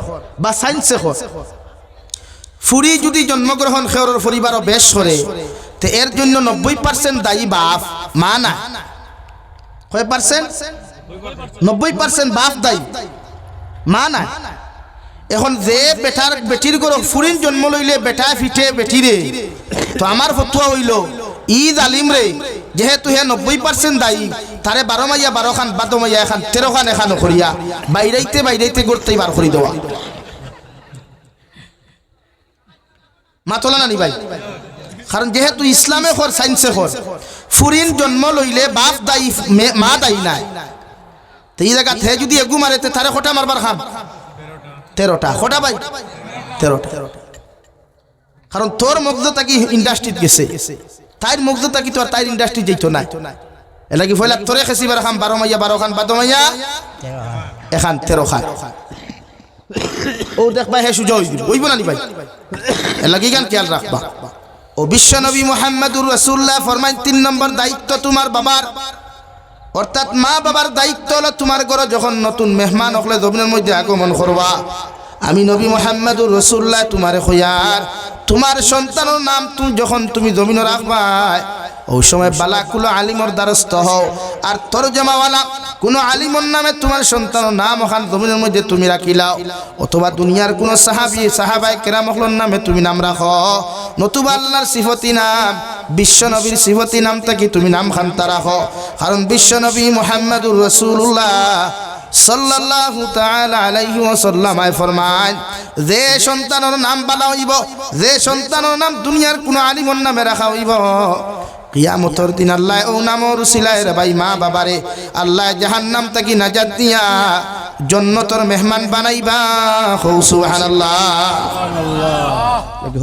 বা সায়েন্সে খর ফুরি যদি জন্মগ্রহণ খেয়রের পরিবারও বেশ করে, তো এর জন্য 90% দায়ী বাপ, মা না। কয় পার্সেন্ট? 90% বাপ দায়ী, মা না। এখন যে বেটির গরো ফুরিন জন্ম লইলে বেটা ফিটে বেটিরে, তো আমার ফতুয়া হইল ই জালিম রে, যেহেতু হে 90% দায়ী, তারে 12 মাইয়া 12 খান, 12 মাইয়া এখান 13 খান এখানো করিয়া বাইরাইতে করতেই বার করি দেওয়া। মাতলা নানি ভাই, কারণ যেহেতু ইসলামে খর সাইন্সে খর ফুরিন জন্ম লইলে বাপ দায়ী মা দায়ী নাই, তো এই জায়গা হে যদি এগু মারেতে তারে খোটা মারবার খাম 13টা খোটা ভাই 13টা। কারণ তোর মুগ্ধতা কি ইন্ডাস্ট্রিত গেছে, তাইর মুগ্ধতা কি তোর তাইর ইন্ডাস্ট্রি যেত না, এলা কি ফয়লা তোরে খেসিবার খাম 12 মাইয়া 12 খান 12 মাইয়া এখান 13 খান। ও দেখবা হে সুযোগ হইব না নি ভাই, এলা কি গান খেয়াল রাখবা। ও বিশ্বনবী মুহাম্মদুর রাসূলুল্লাহ ফরমায় 3 নম্বর দায়িত্ব তোমার বাবার, অর্থাৎ মা বাবার দায়িত্ব হলো তোমার ঘরে যখন নতুন মেহমান হলে জমিনের মধ্যে আগমন করবা, আমি নবী মুহাম্মদুর রাসূলুল্লাহ তোমারে কইয়ার তোমার সন্তানের নাম যখন তুমি জমিনে রাখবা, ওই সময় বালাকুল আলিমর দ্বারস্থ হও, আর তরজমাওয়ালা কোনো আলিমর নামে তোমার সন্তানের নাম ওখান জমিনের মধ্যে তুমি রাখিলাও, অথবা দুনিয়ার কোনো সাহাবায়ে কেরামর নামে তুমি নাম রাখো, নতুবা আল্লাহর সিফতি নাম বিশ্বনবীর সিফতি নাম থেকে তুমি নাম খান্তা রাখো। কারণ বিশ্বনবী মুহাম্মদুর রাসূলুল্লাহ সাল্লাল্লাহু তাআলা আলাইহি ওয়াসাল্লাম ফরমান, যে সন্তানের নাম বালা হইব, যে সন্তানের নাম দুনিয়ার কোনো আলিমর নামে রাখা হইব, কিয়ামতের দিন আল্লাহ ও নামর উসিলায় রে ভাই মা বাবারে আল্লাহ জাহান্নাম থেকে নাজাত দিয়া জান্নাতের মেহমান বানাইবা। সুবহানাল্লাহ।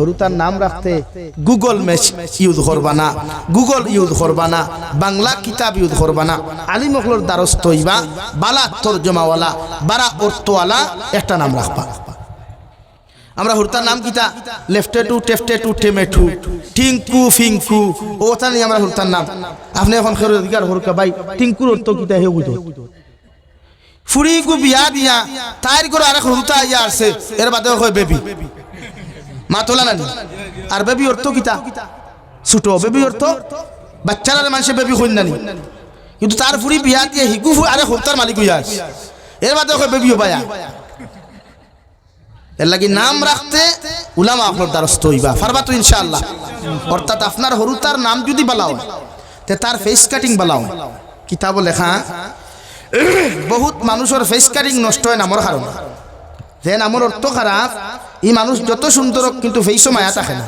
হরুতার নাম রাখতে গুগল ম্যাচ ইউজ করবা না, গুগল ইউজ করবা না, বাংলা কিতাব ইউজ করবা না, আলিম হকলর দ্বারস্থ হইবা, বালা তরজমাওয়ালা বারা অর্থওয়ালা একটা নাম রাখবা। আমরা হুরতার নাম কিতা লেফটেটু টেফটেটু টেমেটু টিঙ্কু ফিঙ্কু ওটা নিয়ে আমরা হুরতার নাম। আপনি এখন খের অধিকার হরকা ভাই টিঙ্কুর অর্থ কিতা হে বুঝো ফুরি গু বিয়া দিয়া তাইর করে আরেক হুরতা ইয়া আছে, এর বাদেও কয় বেবি, মা তোলা নানি। আর বেবি অর্থ কিতা ছোট বেবি অর্থ বাচ্চারা মানুষে বেবি কই নানি, কিন্তু তার ফুরি বিয়া দিয়ে হিকু আরেক হুরতার মালিক হইয়া আছে, এর বাদেও কয় বেবিও বায়া। এর লাগি নাম রাখতে উলামা আপনার দ্বারস্থ হইবা পারবা তো ইনশাআল্লাহ। অর্থাৎ আপনার হরুতার নাম যদি বালাও তে তার ফেস কাটিং বালাও। কিতাব লেখা বহুত মানুষের ফেস কাটিং নষ্ট হয় নামর কারণে। যে নামর অর্থ খারাপ, এই মানুষ যত সুন্দর কিন্তু ফেইসও মায়া থাকে না,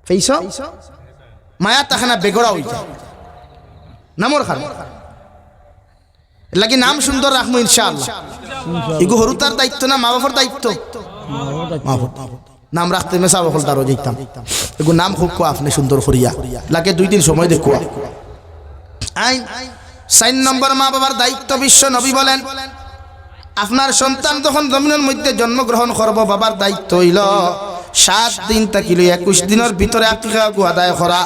ফেইসও মায়া থাকে না, বেগড়া হয়ে যায় নামর কারণে। লাগি নাম সুন্দর রাখবো ইনশাআল্লাহ। এগু হরুতার দায়িত্ব না মা বাবার দায়িত্ব? নাম রাখতে মেসা বকল তারও যেতাম এগু নাম খুব কোয়া আপনি সুন্দর করিয়া লাগে 2 দিন সময় দেখুয়া। আইন 4 নম্বর মা বাবার দায়িত্ব। বিশ্ব নবী বলেন আপনার সন্তান যখন জমিনের মধ্যে জন্মগ্রহণ করব বাবার দায়িত্ব হইল 7 দিন থাকিল 21 দিনের ভিতরে আকিকা আদায় করা।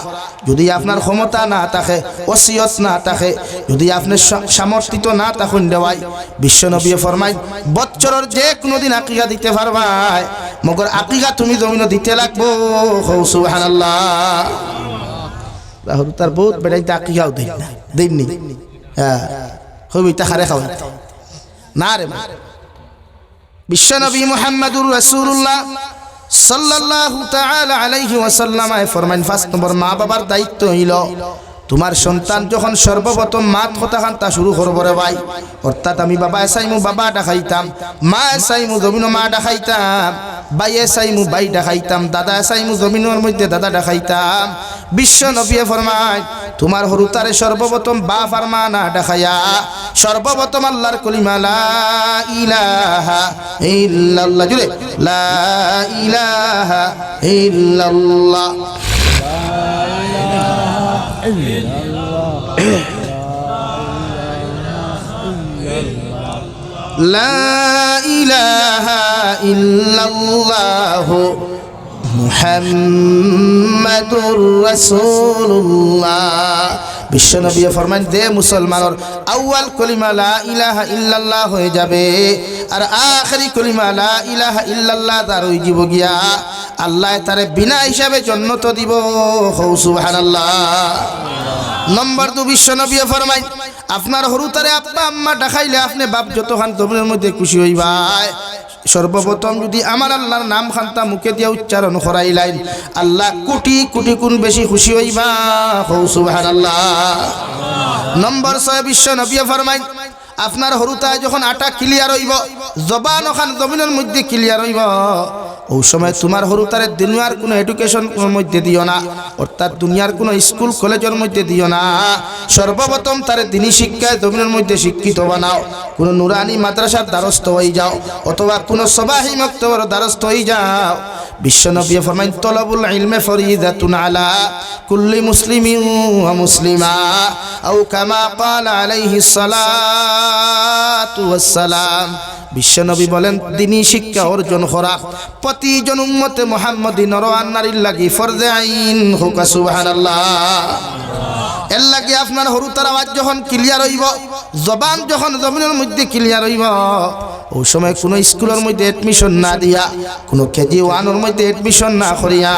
যদি আপনার ক্ষমতা না থাকে, ওসিয়ত না থাকে, যদি আপনার সামর্থিত না থাকুন দেওয়াই, বিশ্বনবী ফরমাই বছরের যে কোনো দিন আকিকা দিতে পারবাই, মগর আকিকা তুমি জমিনে দিতে লাগবো। সুবহানাল্লাহ। রাহুল তার বহুত বেড়াইতে আকিকাও দেই না, দেইনি। হ্যাঁ হবি তাহারে খাওয়া না রে। বিশ্বনবী মুহাম্মদুর রাসূলুল্লাহ সাল্লাল্লাহু তাআলা আলাইহি ওয়াসাল্লাম ফরমান 5 নম্বর মা বাবার দায়িত্ব হইল তোমার সন্তান যখন সর্বপ্রথম মাত কথা কান্তা শুরু করবো রে ভাই, অর্থাৎ আমি বাবা এসাইমু বাবা ডাকাইতাম, মা এসাইমু জমিন মা ডাকাইতাম, ভাই এসাইমু ভাই ডাকাইতাম, দাদা এসাইমু জমিনের মধ্যে দাদা ডাকাইতাম। বিশ্ব নবী ফরমায় তোমার হরুতারে সর্বপ্রথম বাপ আর মা না ডাকাইয়া সর্বপ্রথম আল্লাহর কলিমা লা ইলাহা ইল্লাল্লাহ, জুড়ে লা ইলাহা ইল্লাল্লাহ লা ইলাহা ইল্লাল্লাহু মুহাম্মাদুর রাসূলুল্লাহ। বিশ্বনবী ফরমান দে মুসলমানের আউয়াল কলিমা লা ইলাহা ইল্লাল্লাহ হয়ে যাবে, আর আখেরি কলিমা লা ইলাহা ইল্লাল্লাহ তার হয়ে যাব গিয়া আল্লাহ তারে বিনা হিসাবে জান্নাত দিব। সুবহানাল্লাহ। নম্বর 2 বিশ্বনবী ফরমাই আপনার হরুতারে আব্বা আম্মা ডাকাইলে আপনি বাপ যতখান তোমার মধ্যে খুশি হইবাই, সর্বপ্রথম যদি আমার আল্লাহর নাম খান্তা মুখে দিয়া উচ্চারণ করাইলাই আল্লাহ কোটি কোটি গুণ বেশি খুশি হইবা। সুবহানাল্লাহ। নম্বর 6 বিশ্বনবী ফরমাই আপনার হরুতায় যখন আটা ক্লিয়ার হইব, জবান ওখান জমিনের মধ্যে ক্লিয়ার হইব, ওই সময় তোমার হরুতারে দুনিয়ার কোনো এডুকেশন মধ্যে দিও না, অর্থাৎ দুনিয়ার কোনো স্কুল কলেজের মধ্যে দিও না। সর্বপ্রথম তারে দিনী শিক্ষায় জমিনের মধ্যে শিক্ষিত বানাও, কোনো নুরানি মাদ্রাসার দ্বারস্থ হয়ে যাও অথবা কোনো সবাহি মক্তবের দ্বারস্থ হয়ে যাও। বিশ্বনবী ফরমাইন তলবুল ইলমে ফরিদাতুন আলা কুল্লি মুসলিমিন ওয়া মুসলিমা আও কামা ক্বালা আলাইহিস সালাতু ওয়াস সালাম। বিশ্বনবী বলেন দিনী শিক্ষা অর্জন করা প্রতিজন উম্মতে মুহাম্মদী নর আর নারীর লাগি ফরজে আইন। হুকা সুবহানাল্লাহ। এর লাগি আপনার হরুতার আওয়াজ যখন ক্লিয়ার হইব, জবান যখন জমিনের মধ্যে ক্লিয়ার হইব, ওই সময় কোনো স্কুলের মধ্যে এডমিশন না দিয়া, কোনো কেজি 1 মধ্যে এডমিশন না করিয়া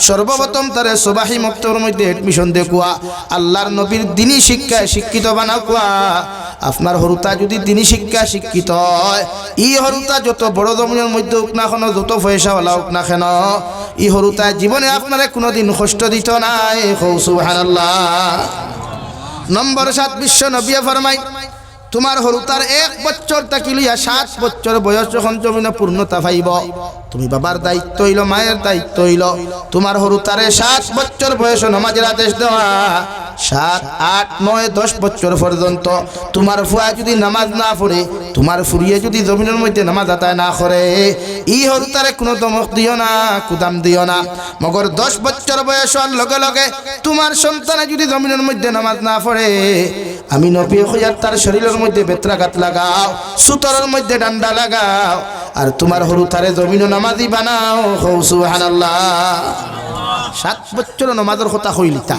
সর্বপ্রথম তারে সুবাহি মক্তবের মধ্যে এডমিশন দেখুয়া আল্লাহর নবীর দিনী শিক্ষায় শিক্ষিত বানাকুয়া। আপনার হরুতা যদি দিনী শিক্ষা শিক্ষিত হয়, ই হরুতা যত বড় জমিনের মধ্যে হোক না কেন, যত পয়সাওয়ালা হোক না কেন, ই হরুতা জীবনে আপনারে কোনোদিন কষ্ট দিত নাই। সুবহানাল্লাহ। নম্বর 7 বিশ্ব নবী ফরমাই তোমার হরুতার 1 বছর থাকি লইয়া 7 বছর বয়স যখন জমিনে পূর্ণতা পাইব, তুমি বাবার দায়িত্ব হইল, মায়ের দায়িত্ব হইল তোমার হরুতারে 7 বছর বয়স নামাজের আদেশ দেওয়া। 7, 8, 9, 10 বছর পর্যন্ত তোমার ফুয়া যদি নামাজ না পড়ে, তোমার ফুরিয়ে যদি জমিনের মধ্যে নামাজ আদায় না করে, ই হরুতারে কোনো দমক দিও না, কুদাম দিও না। মগর 10 বছর বয়স হওয়ার লগে লগে তোমার সন্তানে যদি জমিনের মধ্যে নামাজ না পড়ে, আমি নবী হইয়া তার শরীরের মধ্যে বেত্রাঘাত লাগাও, সুতরের মধ্যে ডান্ডা লাগাও, আর তোমার হরুতারে জমিন নামাজি বানাও। সুবহানাল্লাহ। 7 বছর নামাজের কথা হইলিতা,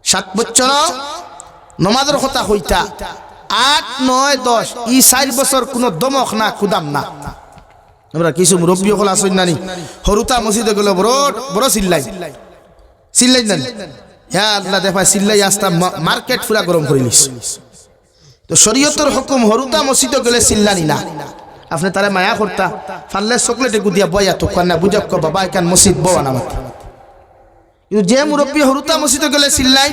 7 বছর নামাজের কথা হইতা, 8, 9, 10 ই 4 বছর কোনো দমক না, কুদাম না। আমরা কিছু মুরব্বী হল আসেন নানি, হরুতা মসজিদে গেল বড় বড় চিল্লাই চিল্লাই নানি, হ্যাঁ আল্লাহ দেখা চিল্লাই আসতা মার্কেট পুরা গরম করে নিস। তো শরীয়তের হুকুম হরুতা মসজিদে গেলে চিল্লানি না, আপনি তারে মায়া করতা ফাললে চকলেটে গুদিয়া বয়া তো কান্না বুঝাক বাবা এখান মসজিদ বওয়া নামাত কিন্তু যে মুরব্বী হরুতা মসজিদে গেলে চিল্লাই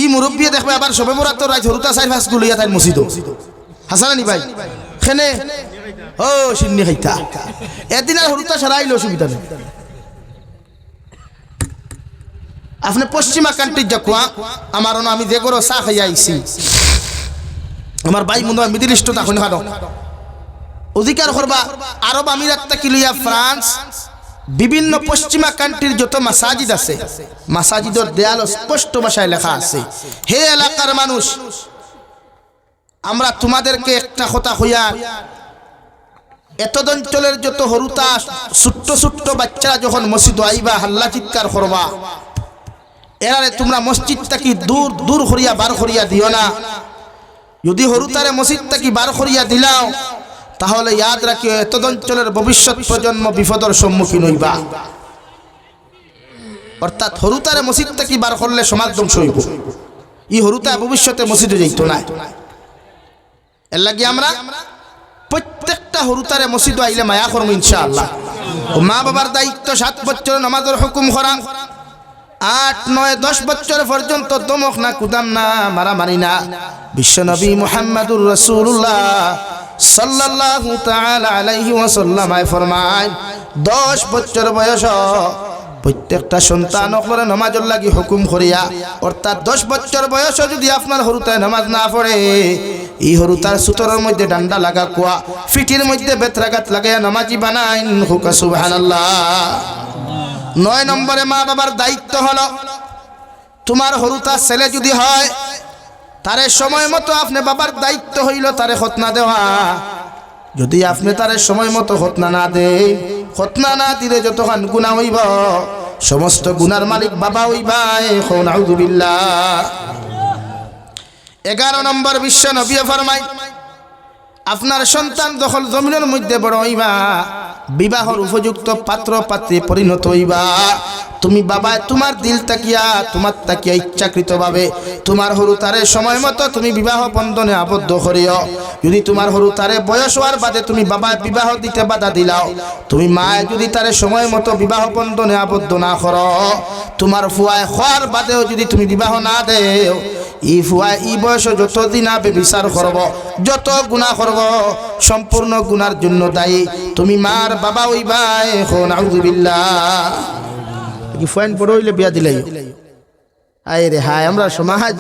ই মুরব্বী দেখবে আবার সবে মোরা তো রাইত হরুতা 4-5 গুলিয়া তাই মসজিদ হাসানি ভাই খেনে ও সিন্নি খাইতা এদিন আর হরুতা সারাইলে অসুবিধা নেই আপনি পশ্চিমা কান্ট্রি যাকুয়া আমার আমি যে করো চা খাইয়া আইছি আমার ভাই মনে হয় মিডিল ইস্ট তখন খানো অধিকার করবা আরব আমিরাত থেকে লইয়া ফ্রান্স বিভিন্ন পশ্চিমা কান্ট্রির যত মাসাজিদ আছে মাসাজিদের দেয়াল স্পষ্ট ভাষায় লেখা আছে হে এলাকার মানুষ আমরা তোমাদেরকে একটা কথা হইয়া এতদ অঞ্চলের যত হরুতা ছোট্ট ছোট্ট বাচ্চারা যখন মসজিদ আইবা হাল্লা চিৎকার করবা এরারে তোমরা মসজিদ থেকে দূর দূর করিয়া বার করিয়া দিও না যদি হরুতারে মসজিদ থেকে বার করিয়া দিলাও তাহলে ইয়াদ রাখিও এতদ অঞ্চলের ভবিষ্যৎ প্রজন্ম বিপদের সম্মুখীন হইবা অর্থাৎ হরুতারে মসজিদ থেকে বার করলে সমাজ ধ্বংস হইব ই হরুতা ভবিষ্যতে মসজিদে যাইতো না এর লাগি আমরা প্রত্যেকটা হরুতারে মসজিদে আইলে মায়া করব ইনশাআল্লাহ মা বাবার দায়িত্ব 7 বছর নামাজের হুকুম করা 8, 9, 10 বছর পর্যন্ত দমক না কুদাম না মারামারি না বিশ্বনবী মুহাম্মদুর রাসূলুল্লাহ সাল্লাল্লাহু তাআলা আলাইহি ওয়াসাল্লাম ফরমায় 10 বছর বয়স প্রত্যেকটা সন্তান করে নামাজের লাগি হুকুম করিয়া অর্থাৎ 10 বছর বয়স যদি আপনার হরুতায় নামাজ না পড়ে এই হরুতার সুতরের মধ্যে ডান্ডা লাগা কুয়া ফিটির মধ্যে বেতরাগাত লাগাইয়া নামাজি বানাইন হুকা সুবহানাল্লাহ 9 নম্বরে মা বাবার দায়িত্ব হলো তোমার হরুতা ছেলে যদি হয় তারে সময় মতো আপনি বাবার দায়িত্ব হইল তারে খতনা দেওয়া যদি আপনি তারে সময় মতো খতনা না দেই খতনা না দিলে যতক্ষণ গুনাহ হইব সমস্ত গুনার মালিক বাবা হইবা এখন আউযুবিল্লাহ 11 নম্বর বিশ্ব নবী ফরমায় আপনার সন্তান যখন জমিনের মধ্যে বড় হইবা বিবাহর উপযুক্ত পাত্র পাত্রী পরিণত হইবা তুমি বাবা তোমার দিল তাকিয়া তোমার তাকিয়া ইচ্ছাকৃতভাবে তোমার হরুতারে সময় মতো তুমি বিবাহ বন্ধনে আবদ্ধ করিও যদি তোমার হরুতারে বয়স হওয়ার বাদে তুমি বাবা বিবাহ দিতে বাধা দিলাও তুমি মা যদি তারে সময় মতো বিবাহ বন্ধনে আবদ্ধ না করো তোমার ফুয়ায় হওয়ার বাদেও যদি তুমি বিবাহ না দেও ই ফুয়া ই বয়স যতদিন আবে বিচার করব যত গুনাহ করব সম্পূর্ণ গুনার জন্য দায়ী তুমি মার বাবা হইবা এখন আউযুবিল্লাহ কি ফাইন বড় হইলে বিয়া দিলাই আয় রে হায় আমরা সমাজ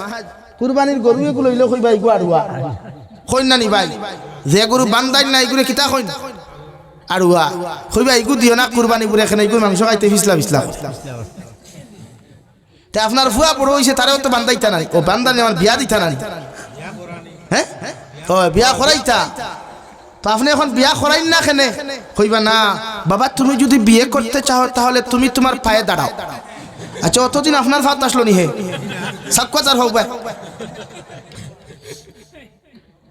কুরবানির গরু এগুলো হইলে কইবা ইগু আরুয়া কইন না নি ভাই যে গরু বান্দাই না ইগুরে কিতা কইন আরুয়া কইবা ইগু দিও না কুরবানি পুরে এখানে ইগু মাংস খাইতে ফিসলা তে আপনার ফুয়া বড় হইছে তারেও তো বান্দাইতা না ও বান্দা নেওয়ার বিয়া দিতা না হ্যাঁ ও বিয়া করাইতা তো আপনি এখন বিয়া করাইন না কেন কইবা না বাবা তুমি যদি বিয়ে করতে চাও তাহলে তুমি তোমার পায়ে দাঁড়াও আচ্ছা অতদিন আপনার ফাত আসলো নি হে সাক্ষাৎ হোক ভাই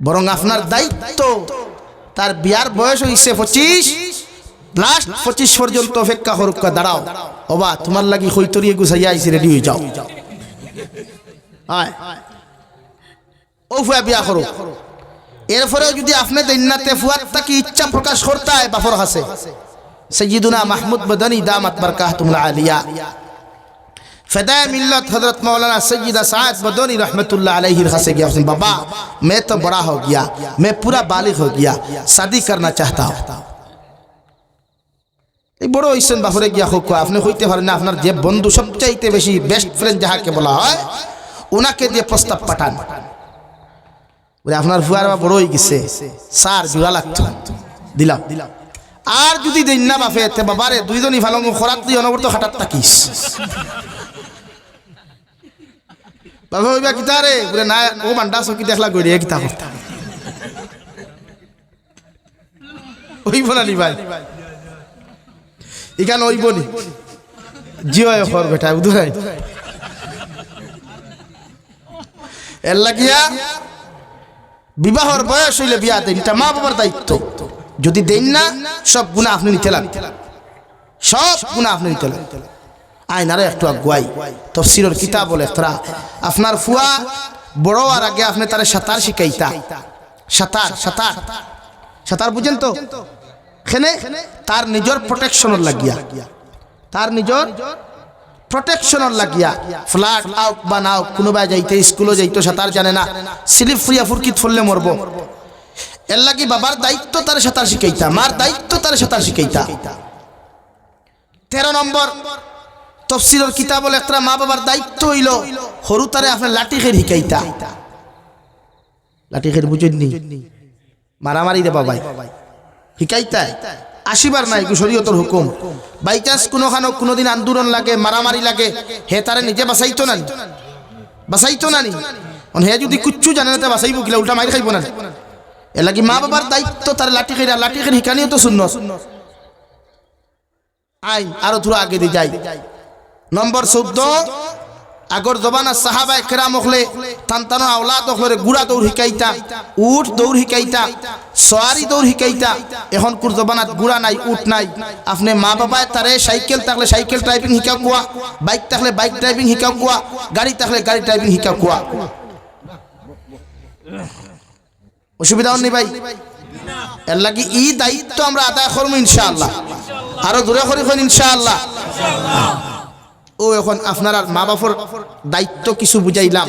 বরং আপনার দায়িত্ব তার বিয়ার বয়স হইছে 25 লাস্ট 25 পর্যন্ত অপেক্ষা করুক দাঁড়াও ওবা তোমার লাগি কইতরিয়ে গুছাইয়া আইছি রেডি হয়ে যাও আয় ও ফুয়া বিয়া করো এরপরেও যদি আপনি দৈন্যাতে ফুয়াত তাকে ইচ্ছা প্রকাশ করতে হয় বাফর কাছে সৈয়দুনা মাহমুদ মদনী দামাত বরকাতুহুল আলিয়া ফিদায়ে मिल्लत हजरत मौलाना सैयदा साद मदनी रहमतुल्लाह अलैहि से गया उसने बाबा मैं तो बड़ा हो गया मैं पूरा बालिग हो गया शादी करना चाहता हूँ এই বড় হইছেন বাফরে গিয়া হোক আপনি হইতে পারেন না আপনার যে বন্ধু সবচাইতে বেশি বেস্ট ফ্রেন্ড যাহাকে বলা হয় ওনাকে দিয়ে প্রস্তাব পাঠান বলে আপনার ফুয়ার বড় হয়ে গেছে স্যার জোড়া লাগতো দিলাম আর যদি দেন না বাপে তে বাবারে দুইজনই ভালো খরাত দিয়ে অনবরত খাটাত থাকিস বাবা হইবা কিতা রে বলে না ও বান্ডা সকি দেখলা গড়িয়ে কিতা করতা ওই বলানি ভাই এখানে ওই বলি জিও খর বেটা উদুরাই এর লাগিয়া বিবাহর বয়স হইলে বিয়া দেন এটা মা বাবার দায়িত্ব যদি দেন না সব গুনাহ আপনি নিতে লাগেন সব গুনাহ আপনি নিতে লাগেন আইনারে একটু আগুয়াই তাফসীরের কিতাব লেখরা আপনার ফুয়া বড় আর আগে আপনি তারে সাঁতার শিখাইতা সাঁতার সাঁতার বুঝেন তো এখানে তার নিজের প্রোটেকশনের লাগিয়া তার নিজের প্রোটেকশনের লাগিয়া ফ্ল্যাট আউট বা নাও কোনোবাই যাইতে স্কুলে যাইতো সাঁতার জানে না স্লিপ ফুরিয়া ফুরকিত ফুললে মরবো এর লাগি বাবার দায়িত্ব তার সাঁতার শিখাইতা মার দায়িত্ব তার সাঁতার শিখাইতা 13 নম্বর তফসিরের কিতাবল একটা মা বাবার দায়িত্ব হইল সরু তারে আপনার লাঠি খের শিখাইতা লাঠি খের বুঝেননি মারামারি দে বাবাই শিখাইতা আসিবার নাই শরীয়তের হুকুম বাই চান্স কোনোদিন আন্দোলন লাগে মারামারি লাগে হে তারে নিজে বাঁচাইতো না হে যদি কুচ্ছু জানে না বাঁচাইব কিলা উল্টা মারি খাইব না এ লাগি মা বাবার দায়িত্ব তার লাঠি খের শিখানিও তো শূন্য আইন আরো থোড়া আগে দিয়ে যাই নম্বর 14 আগর জবানা সাহাবা একরাম হলে তান্তানো আওলাদ হলে গুড়া দৌড় শিকাইতা উঠ দৌড় শিকাইতা সওয়ারি দৌড় শিকাইতা এখন কুর জবানাত গুড়া নাই উঠ নাই আপনি মা বাবায় তারে সাইকেল থাকলে সাইকেল ড্রাইভিং শিকাও কোয়া বাইক থাকলে বাইক ড্রাইভিং শিকাও কোয়া গাড়ি থাকলে গাড়ি ড্রাইভিং শিকাও কোয়া অসুবিধা হয়নি ভাই এর লাগি এই দায়িত্ব আমরা আদায় করবো ইনশাআল্লাহ আরো দূরে করি ইনশাআল্লাহ ও এখন আপনার মা বাবার দায়িত্ব কিছু বুঝাইলাম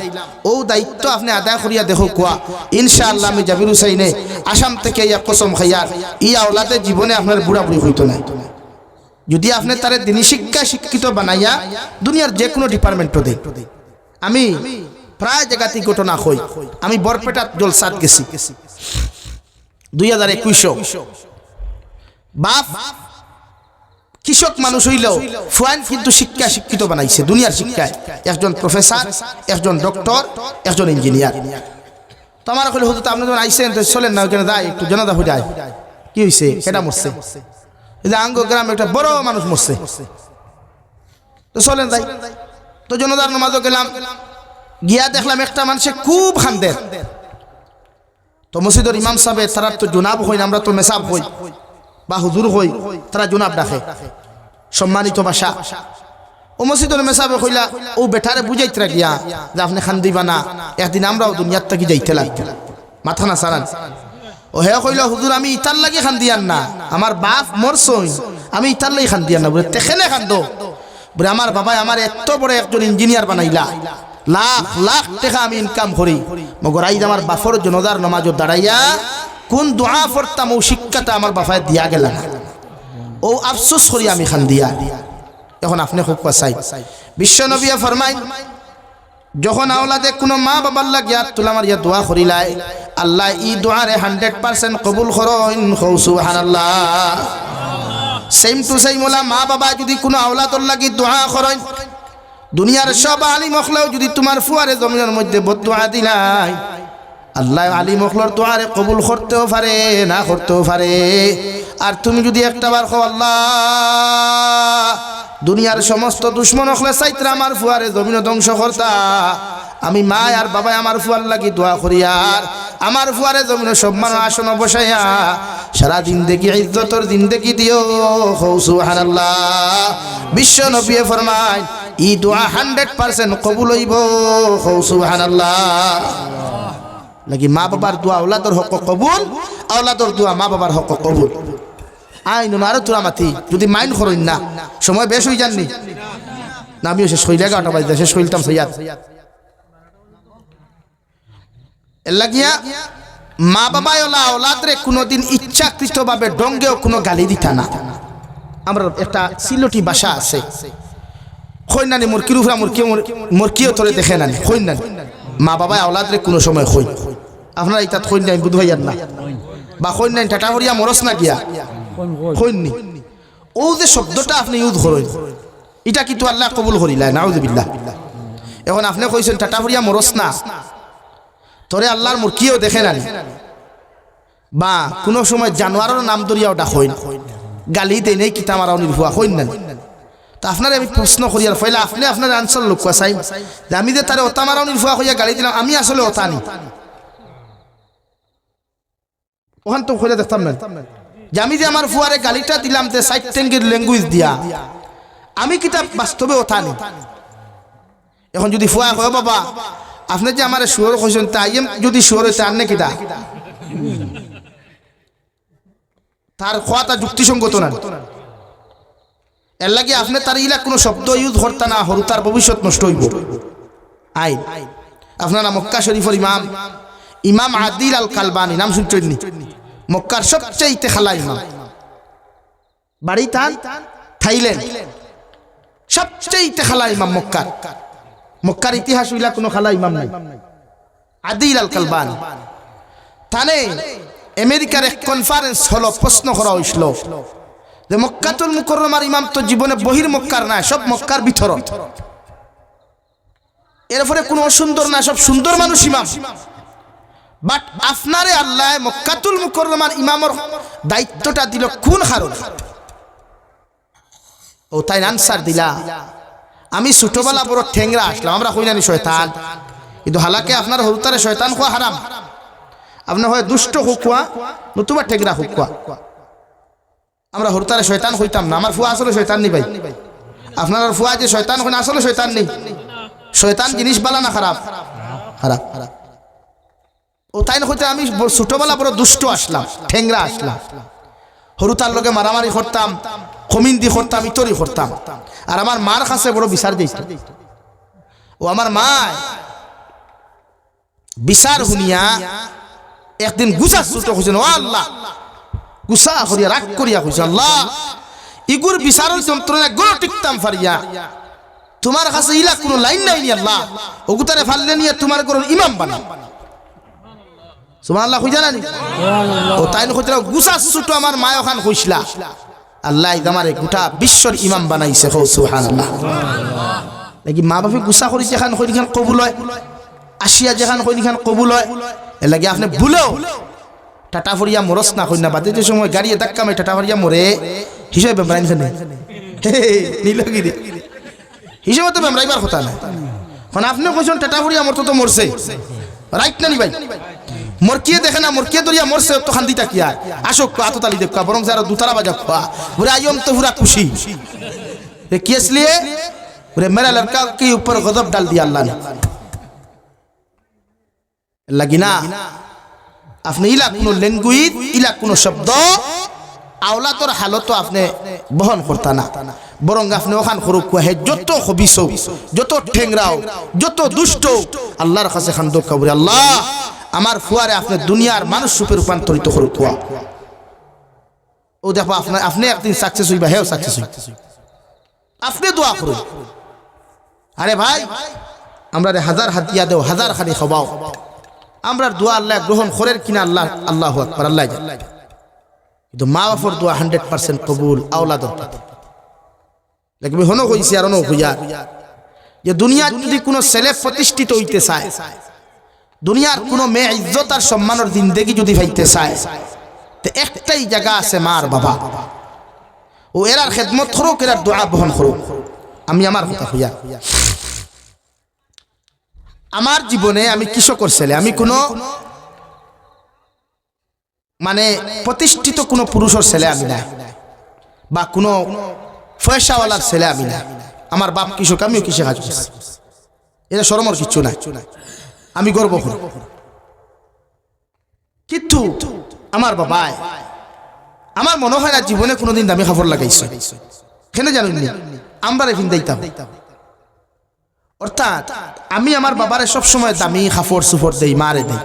ও দায়িত্ব আপনি আদায় করিয়া দেখো কোয়া ইনশাআল্লাহ আমি জাবির হুসাইনে আসাম থেকে ইয়া কসম খাইয়ার ই আওলাদের জীবনে আপনার বুড়া বুড়ি হইতো না যদি আপনি তারে দিনী শিক্ষা শিক্ষিত বানাইয়া দুনিয়ার যে কোনো ডিপার্টমেন্টও দেয় আমি প্রায় জায়গাতেই ঘটনা হই আমি বরপেটাত জলসাত গেছি 2021 বাপ কৃষক মানুষ হইলেও ফুয়ান কিন্তু শিক্ষা শিক্ষিত বানাইছে দুনিয়ার শিক্ষায় একজন প্রফেসর একজন ডক্টর একজন ইঞ্জিনিয়ার তো আমার কইলে হুজুর আপনি যখন আইছেন তো চলেন না ওখানে যাই একটু জানাজা হয়ে যায় কি হয়েছে এটা মরছে এই যে আঙ্গ গ্রামে একটা বড় মানুষ মরছে তো চলেন যাই তো জনতার নামাজও গেলাম গিয়া দেখলাম একটা মানুষে খুব খান্দের তো মসজিদের ইমাম সাহেব তারা তো জুনাব হই আমরা তো মেসাব হই বা হুজুর হই তারা জুনাব ডাকে সম্মানিত ভাষা ও মসজিদের মেসাবে কইলা ও বেটারে বুঝাইতরা গিয়া যে আপনি খান দিবা না একদিন আমরাও দুনিয়ার থেকে যাইতে লাগবে মাথা না সারান ও হে কইলা হুজুর আমি ইতার লাগি খান দিয়ান না আমার বাপ মরছই আমি ইতার লাগি খান দিয়ান না বলে তেখেনে খান দো বলে আমার বাবা আমার এত বড় একজন ইঞ্জিনিয়ার বানাইলা লাখ লাখ টাকা আমি ইনকাম করি মগর আইজ আমার বাফর জনদার নামাজও দাঁড়াইয়া কোন দোয়া পড়তাম ও শিক্ষাটা আমার বাপায় দিয়া গেল না ও আফসোস করি আমি খান দিয়া এখন আপনি খুব চাই বিশ্ব নবী ফরমাই যখন আওলাদে কোনো মা বাবার লাগিয়া তুলা মারিয়া দোয়া করিলাই আল্লাহ ই দোয়ারে 100% কবুল করেন সুবহানাল্লাহ সেম টু সেম ওলা মা বাবা যদি কোনো আওলাদর লাগি দোয়া করেন দুনিয়ার সব আলিম হলেও যদি তোমার ফুয়ারে জমিনের মধ্যে বদদোয়া দিলাই আল্লাহ আলিম হলর দোয়ারে কবুল করতেও পারে না করতেও পারে আর তুমি যদি একটাবার কও আল্লাহ দুনিয়ার সমস্ত দুশ্মন হলে চাইত্রা আমার ফুয়ারে জমিন ধ্বংস করতা আমি মা আর বাবা আমার ফুয়ার লাগি দোয়া করি আর আমার ফুয়ারে জমিন সম্মান আসন বসাইয়া সারা জিন্দেগি ইজ্জতর জিন্দেগি দিও সুবহানাল্লাহ বিশ্ব নবী ফরমায় ই দোয়া 100% কবুল হইব সুবহানাল্লাহ লাগি মা বাবার দোয়া আওলাদর হক কবুল আওলাদর দোয়া মা বাবার হক কবুল আইন আরো তোরা মাতি যদি মাইন করইন না সময় বেশ হয়ে যাননি না আমিও শেষ হইলে 11টা বাজে শেষ হইতাম সৈয়াদ লাগিয়া মা বাবাই ওলা আওলাদরে কোনোদিন ইচ্ছাকৃতভাবে ডঙ্গেও কোনো গালি দিতা না আমরা একটা সিলটি ভাষা আছে কইনানি মুরকির উপরা মুরকিও তোরে দেখে নানি কইনানি মা বাবাই আওলাদরে কোনো সময় কই আপনারা ইতাত কইনাই বুধ হইয়ার না বা কইনাই টাটা করিয়া মরস না গিয়া কইনি ও যে শব্দটা আপনি ইউজ করেন এটা কিন্তু আল্লাহ কবুল করিলাই নাউযুবিল্লাহ এখন আপনি কইছেন টাটা করিয়া মরস না তোরে আল্লাহর মুরকিও দেখে নানি বা কোনো সময় জানোয়ারের নাম ধরিয়াও ডাকইন গালি দেই নেই কিতা মারাও নির্ভুয়া কইন না তা আপনারে আমি প্রশ্ন করি আর ফয়লা আপনি আপনার আনসার লোক চাই যে আমি যে তারে ওতা মারাও নির্ভুয়া হইয়া গালি দিলাম আমি আসলে ওতা নি ওখান তো কইলে দেখতাম না যে আমি যে আমার ফুয়ারে গালিটা দিলাম যে সাইড টেঙ্গির ল্যাঙ্গুয়েজ দিয়া আমি কিতাব বাস্তবে ওতা নি এখন যদি ফুয়া কয় বাবা আপনি যে আমার শুয়োর কইছেন তাই যদি শুয়োর হইতে আননে কিতা তার কথাটা যুক্তিসঙ্গত না। এর লাগে আপনি তার ইলা কোনো শব্দ ইউজ করতা না, হরু তার ভবিষ্যৎ নষ্ট হইব। আইন আপনারা মক্কা শরীফের ইমাম ইমাম আদিল আল কালবানি নাম শুনছেননি? মক্কার সবচেয়ে খালা ইমাম, বাড়ি তান থাইল্যান্ড, সবচেয়ে খালা ইমাম মক্কার। মক্কার ইতিহাস হইলা কোনো খালা ইমাম নাই। আদিল আল কালবানি তানে আমেরিকার এক কনফারেন্স হলো, প্রশ্ন করা হয়েছিল যে মক্কাতুল মুকাররমার ইমাম তো জীবনে বহির মক্কার না, সব মক্কার ভিতর, এরপরে কোনো অসুন্দর না, সব সুন্দর মানুষ ইমাম, বাট আপনারে আল্লাহ মক্কাতুল মুকাররমার ইমামর দায়িত্বটা দিল কোন কারণে? ও তাই আনসার দিলা, আমি ছোটবেলা বড় ঠেংরা আসলাম, আমরা কই জানি শয়তান, কিন্তু হালাকে আপনার হরুতারে শয়তান খোয়া হারাম। আপনার হয় দুষ্ট হুকুয়া নতুবা ঠেংরা হুকুয়া। আমরা হরুতারে শয়তান হইতাম না, আমার ফুয়া আসলে শয়তান নি ভাই। আপনার ফুয়া যে শয়তান হয় না, আসলে শয়তান নেই। শয়তান জিনিস বালা না খারাপ? খারাপ। ও তাই না হইতে আমি ছোটবেলা বড় দুষ্ট আসলাম, ঠেংরা আসলাম, হরুতার লোকে মারামারি করতাম, কমিন্দি করতাম, ইতরি করতাম। আর আমার মার কাছে বড় বিচার দিত। ও আমার মা বিচার শুনিয়া একদিন গুছা ছুটো হয়েছেন, ও আল্লাহ, গুছা করিয়া রাগ করিয়া হয়েছে, আল্লাহ ইগুর বিচারের যন্ত্রণা গুলো টিকতাম ফারিয়া, তোমার কাছে ইলা কোনো লাইন নাই নি আল্লাহ, ওগুতারে ফাললে নিয়ে তোমার কোন ইমাম বানা। সুবহানাল্লাহ কই জানানি? ও তাই না কইরা গুছা ছুটো আমার মা ওখান কইছিলা, আল্লাহ আমারে গোটা বিশ্বর ইমাম বানাইছে। হো সুবহানাল্লাহ। নাকি মা বাপে গুছা করি যেখান কইখান কবুল হয়, আসিয়া যেখান কইখান কবুল হয়। এর লাগে আপনি ভুলেও টাটা ফরিয়া মরস না কই না, বাদে যে সময় গাড়িয়ে ধাক্কা মে টাটা ফরিয়া মরে হিসেবে বেমরাইন খানে নীলগিরি হিসেবে তো বেমরাইবার কথা না। কারণ আপনি কইছেন টাটা ফরিয়া মরতো তো মরছে, রাইট না নি ভাই? মরকিয়ে দেখে না, মরকিয়ে দরিয়া মরছে তো খান্দি তাকিয়া আসক আততালি দেখা, বরং যারা দুতারা বাজা খোয়া বুরে আইম তো পুরা খুশি। किस लिए? बोले मेरा लड़का के ऊपर गजब डाल दिया अल्लाह ने। लगी ना आपने इला कोनो लैंग्वेज इला कोनो शब्द আওলাদর হালত আপনি বহন করতা না, বরং আপনি ওখান করুক হে যত খবিস যত ঠেংরাও যত দুষ্ট আল্লাহর কাছে খান দোয়া করি, আল্লাহ আমার ফুয়ারে আপনি দুনিয়ার মানুষ রূপে রূপান্তরিত করুক। ও দেখো আপনি একদিন সাকসেস হইবা, হেও সাকসেস হইবা, আপনি দোয়া করুন। আরে ভাই আমরা হাজার হাতিয়া দেও, হাজার খানি খাবাও, আমরা দোয়া আল্লাহ গ্রহণ করেন কিনা আল্লাহ আল্লাহু আকবার, আল্লাহ জানে। কিন্তু মা বাপর দোয়া 100% কবুল আওলাদর লাগবে। হনো কইছি আর হনো কইয়া যে দুনিয়ার যদি কোনো ছেলে প্রতিষ্ঠিত হইতে চায়, দুনিয়ার কোনো মেয়ে ইজ্জত আর সম্মানের জিন্দেগি যদি পাইতে চায়, তো একটাই জায়গা আছে মার বাবা। ও এরার খেদমত করুক, এরার দোয়া বহন করুক। আমি আমার কথা কইয়া, আমার জীবনে আমি কৃষকর ছেলে, আমি কোনো মানে প্রতিষ্ঠিত কোনো পুরুষের ছেলে আমি না, বা কোনো পয়সাওয়ালার ছেলে আমি না। আমার বাপ কৃষক, আমিও কৃষি কাজ করছি, এটা শরমর কিচ্ছু নাই, আমি গর্ব করি। কিন্তু আমার বাবাই আমার মনে হয় না জীবনে কোনোদিন দামি কাপড় লাগাইছে, কেন জানেন? আমরা রেফিন দিতাম, অর্থাৎ আমি আমার বাবারে সবসময় দামি কাপড় সুপড় দেই, মারে দেই,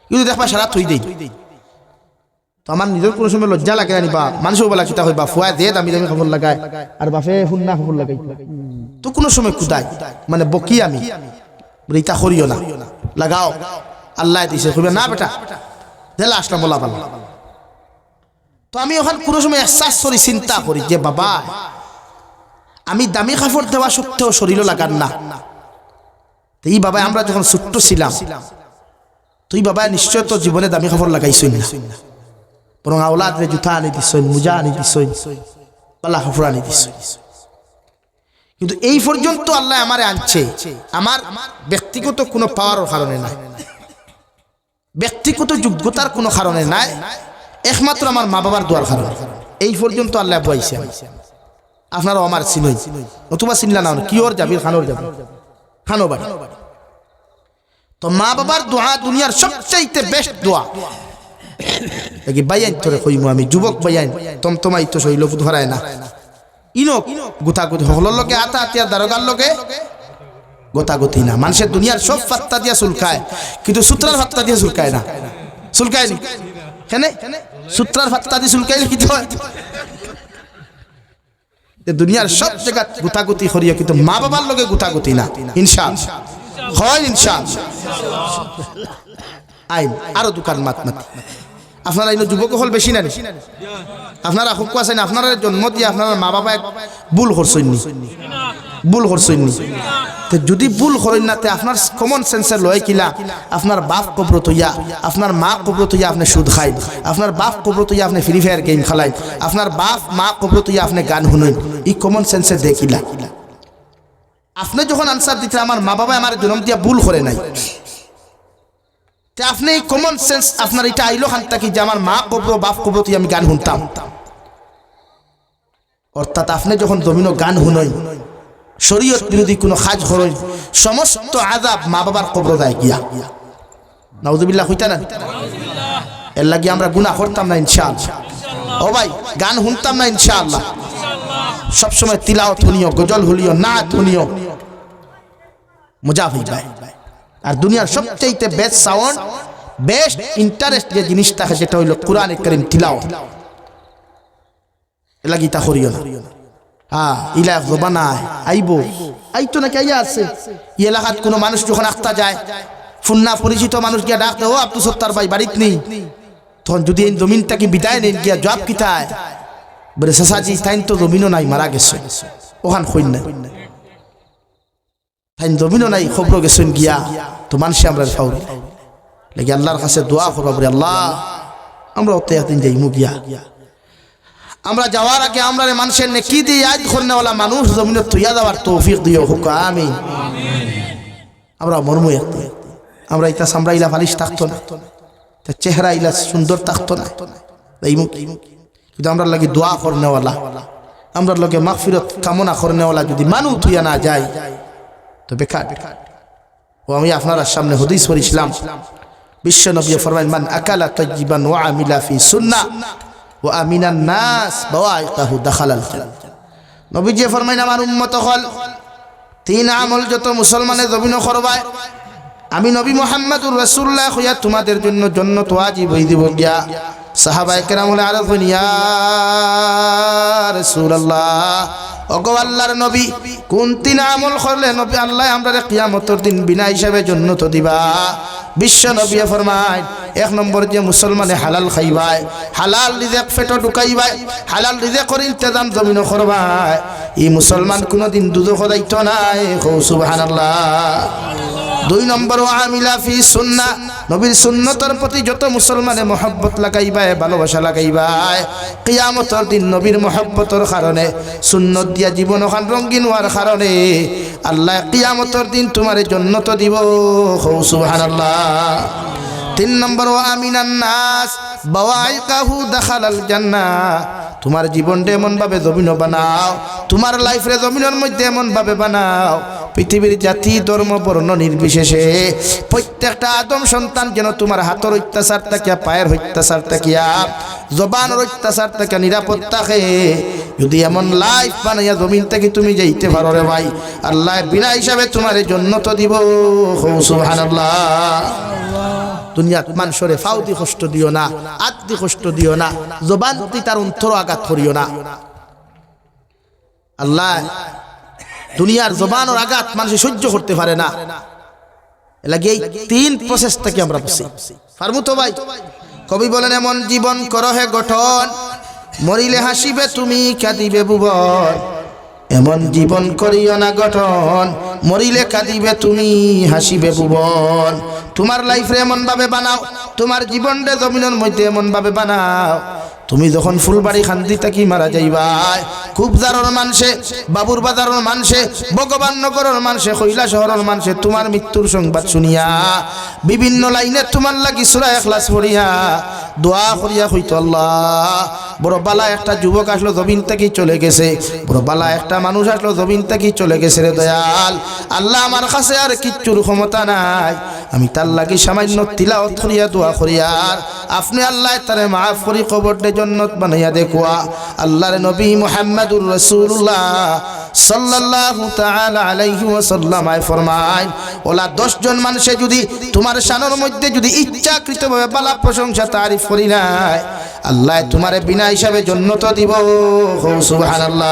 কিন্তু দেখবা সারা থই দেই। তো আমার নিজের কোনো সময় লজ্জা লাগে না, বা মানুষও বলা চিতা হইবা ফুয়া দিয়ে দামি দামি কাপড় লাগায় আর বাপে হুন্না কাপড় লাগাই, তো কোনো সময় কুদাই মানে বকি আমি ইতা করিও না, লাগাও আল্লাহ দিছে, কইবে না বেটা দেলা আসলাম বলা ভালো। তো আমি ওখানে কোনো সময় এহসাস করি, চিন্তা করি যে বাবা আমি দামি কাপড় দেওয়া সত্ত্বেও শরীরও লাগান না। তো এই বাবা আমরা যখন ছোট্ট ছিলাম, তুই বাবা নিশ্চয় তো জীবনে দামি কাপড় লাগাইছই না, বরং আওলাদরে জুতা আনি দিছই, মুজা আনি দিছই, পালা কাপড় আনি দিছই। কিন্তু এই পর্যন্ত আল্লাহ আমারে আনছে আমার ব্যক্তিগত কোনো পাওয়ার কারণে নাই, ব্যক্তিগত যোগ্যতার কোনো কারণে নাই, একমাত্র আমার মা বাবার দোয়ার কারণে এই পর্যন্ত আল্লাহ বইছে। আপনারাও আমার চিনই, অথবা চিনলা না কি ওর যাবি খানোর যাবি খানো বাড়ি। তো মা বাবার দোয়া দুনিয়ার সবচাইতে বেস্ট দোয়া, কি বাইয়ান তোরে কইমু আমি যুবক বাইয়ান তমতমাই তো শৈল ধরায় না ইনক গুতাগুতি হকলর লোকে আতা আতিয়া দারোগার লোকে গোতাগতি না। মানুষের দুনিয়ার সব ফাত্তা দিয়া চুলকায়, কিন্তু সূত্রার ফাত্তা দিয়ে চুলকায় না। চুলকায়নি কেন? সূত্রার ফাত্তা দিয়ে চুলকাইলে কি হয়? দুনিয়ার সব জায়গা গুতাগুতি করিয়া, কিন্তু মা বাবার লোকে গুতাগুতি না। ইনশাআল্লাহ হয়, ইনশাআল্লাহ আইন আরো দোকান মাত মাত। আপনারা এই যুবক হল বেশি না, আপনারা হুক আছেন, আপনারা জন্ম দিয়ে আপনার মা বাবা ভুল করছেননি, ভুল করছেননি। যদি ভুল করেন না, আপনার কমন সেন্সের লয় কিলা আপনার বাপ কবরত হইয়া, আপনার মা কবরত হইয়া আপনি সুদ খাই, আপনার বাপ কবরত হইয়া আপনি ফ্রি ফায়ার গেম খেলাই, আপনার বাপ মা কবরত হইয়া আপনি গান শুনেন, এই কমন সেন্সে দেখিলা। আপনি যখন আনসার দিতে আমার মা বাবা আমার জন্ম দিয়া ভুল করে নাই, আপনি এই কমন সেন্স আপনার এটা আইলো খান থাকি যে আমার মা কবর বাপ কবরত আমি গান শুনতাম। অর্থাৎ আপনি যখন জমিনো গান শুনই, শরীয়ত বিরোধী কোনো কাজ করেন, সমস্ত আযাব মা বাবার কবর দেয় গিয়া। নাউযুবিল্লাহ হইতা না? এর লাগি আমরা গুনাহ করতাম না ইনশাআল্লাহ। ও ভাই গান শুনতাম না ইনশাআল্লাহ। সবসময় তিলাওয়াত শুনিও, গজল শুনিও, নাচ শুনিও, মজা হয়ে যায়। আর দুনিয়ার সবচেয়ে বেস্ট সাউন্ড, বেস্ট ইন্টারেস্ট যে জিনিসটা সেটা হইল কোরআন কারীম তিলাওয়াত। এর লাগি তা করিও না। হ্যাঁ ইলা জবানায় আইবো আইতো নাকি আইয়া আছে। এই এলাকাত কোনো মানুষ যখন আখতা যায়, ফুন্না পরিচিত মানুষ গিয়া ডাকতে, ও আব্দুল সত্তার ভাই বাড়িতে নেই, তখন যদি এই জমিনটাকে বিদায় নেন গিয়া জবাব কিতায় বলে সাসাজি তাইন তো জমিনও নাই, মারা গেছে ওখান কইন না, তাইন জমিনও নাই, খবর গেছেন গিয়া। তো মানুষে আমরা ফাউরি লাগে আল্লাহর কাছে দোয়া করবা, বলে আল্লাহ আমরা অত একদিন যাইমু গিয়া। আমরা যাওয়ার আগে আমরা মানুষের নেকি দিয়ে আজ করনেওয়ালা মানুষ জমিনে তুইয়া যাওয়ার তৌফিক দিও হুক আমিন। আমরা মর্ম একদিন আমরা ইতা সামরা ইলা ফালিশ থাকতো না, চেহারা ইলা সুন্দর থাকতো না, কিন্তু আমরা লাগে দোয়া করনেওয়ালা, আমরা লগে মাগফিরাত কামনা করনেওয়ালা যদি মানুষ তুইয়া না যায় তো বেকার। ও আমি আপনার সামনে হাদিস পড়ছিলাম, বিশ্ব নবী ফরমান মান আকালা তাইয়িবান ওয়া আমিলা ফি সুন্নাহ ওয়া আমিনান নাস বাওয়াইতাহু দাখালাল জান্নাহ। নবীজি ফরমাইন আমার উম্মত হল তিন আমল যত মুসলমানে জমিন করবায়, আমি নবী মুহাম্মদুর রাসূলুল্লাহ হইয়া তোমাদের জন্য জান্নাত ওয়াজিব হই দিব গিয়া। সাহাবায়ে কেরাম বলে আরজ হইন ইয়া রাসূলুল্লাহ, ওগো আল্লাহর নবী কোন তিন আমল করলে নবী আল্লাহ আমরা কিয়ামতের দিন বিনা হিসাবে জান্নাত দিবা? বিশ্ব নবী ফরমায় এক নম্বর যে মুসলমানে হালাল খাইবায়, হালাল রিজিক পেটে ঢুকাইবায়, হালাল রিজিকের ইন্তজাম জমিন করবায়, এই মুসলমান কোনদিন দুজখ যাইতো না। সুবহানাল্লাহ। দুই নম্বর আমিলা ফি সুন্নাহ, নবীর সুন্নতের প্রতি যত মুসলমানে মহব্বত লাগাইবায়, ভালোবাসা লাগাইবায়, কিয়ামতের দিন নবীর মহব্বতের কারণে সুন্নত দিয়া জীবন ওখান রঙিন হওয়ার কারণে আল্লাহ কিয়ামতের দিন তোমার জান্নাত দিব। সুবহানাল্লাহ। তিন নম্বর আমিনান নাস বাওয়াইকাহু দাখালাল জান্নাহ, তোমার জীবনটা এমন ভাবে জমিন বানাও, তোমার লাইফ রে জমিনের মধ্যে এমন ভাবে বানাও পৃথিবীর জাতি ধর্ম বর্ণ নির্বিশেষে প্রত্যেকটা আদম সন্তান যেন তোমার হাতের অত্যাচার থাকিয়া, পায়ের অত্যাচার থাকিয়া, জবানের অত্যাচার থাকিয়া নিরাপদ থাকে। যদি এমন লাইফ বানাইয়া জমিন থেকে তুমি যাইতে পারো রে ভাই, আল্লাহ বিনা হিসাবে তোমার জান্নাত দিব। সুবহানাল্লাহ। দুনিয়াত মানুষরে ফাউদি কষ্ট দিও না, আত্মি কষ্ট দিও না, জবান তুই তার অন্তর আঘাত করিও না। আল্লাহ দুনিয়ার জবানের আঘাত মানুষ সহ্য করতে পারে না। লাগে এই তিন প্রসেস থেকে আমরা বসি পারমু তো ভাই? কবি বলেন এমন জীবন করো হে গঠন, মরিলে হাসিবে তুমি কাঁদিবে ভুবন। এমন জীবন করিও না গঠন, মরিলে কাঁদিবে তুমি হাসিবে ভুবন। তোমার লাইফ রে এমন ভাবে বানাও, তোমার জীবনটা জমিনের মধ্যে এমন ভাবে বানাও, তুমি যখন ফুলবাড়ি খান্দি থাকি মারা যাইবাই, খুব জারর মানুষে, বাবুর বাজারের মানুষে, ভগবান নগরের মানুষে, কৈলা শহরের মানুষে তোমার মৃত্যুর সংবাদ শুনিয়া বিভিন্ন লাইনে তোমার লাগি সূরা ইখলাস পড়িয়া দোয়া করিয়া কইতো আল্লাহ বড় বালা একটা যুবক আসলো জমিন থেকে চলে গেছে, বড় বালা একটা মানুষ আসলো জমিন থেকে চলে গেছে রে দয়াল। আল্লাহ আমার কাছে আর কিচ্ছুর ক্ষমতা নাই, আমি তার লাগি সামান্য তিলাওয়াত করিয়া দোয়া করিয়ার আপনি আল্লাহ তারে মাফ করি কবরতে জান্নাত বানাইয়া দেখুয়া আল্লাহর নবী মুহাম্মদুর রাসূলুল্লাহ সাল্লাল্লাহু তাআলা আলাইহি ওয়াসাল্লাম ফরমায় ওলা 10 জন মানুষে যদি তোমার শানের মধ্যে যদি ইচ্ছাকৃতভাবে বালা প্রশংসা তারিফ করি নাই আল্লাহ তোমারে বিনা হিসাবে জান্নাত দিব সুবহানাল্লাহ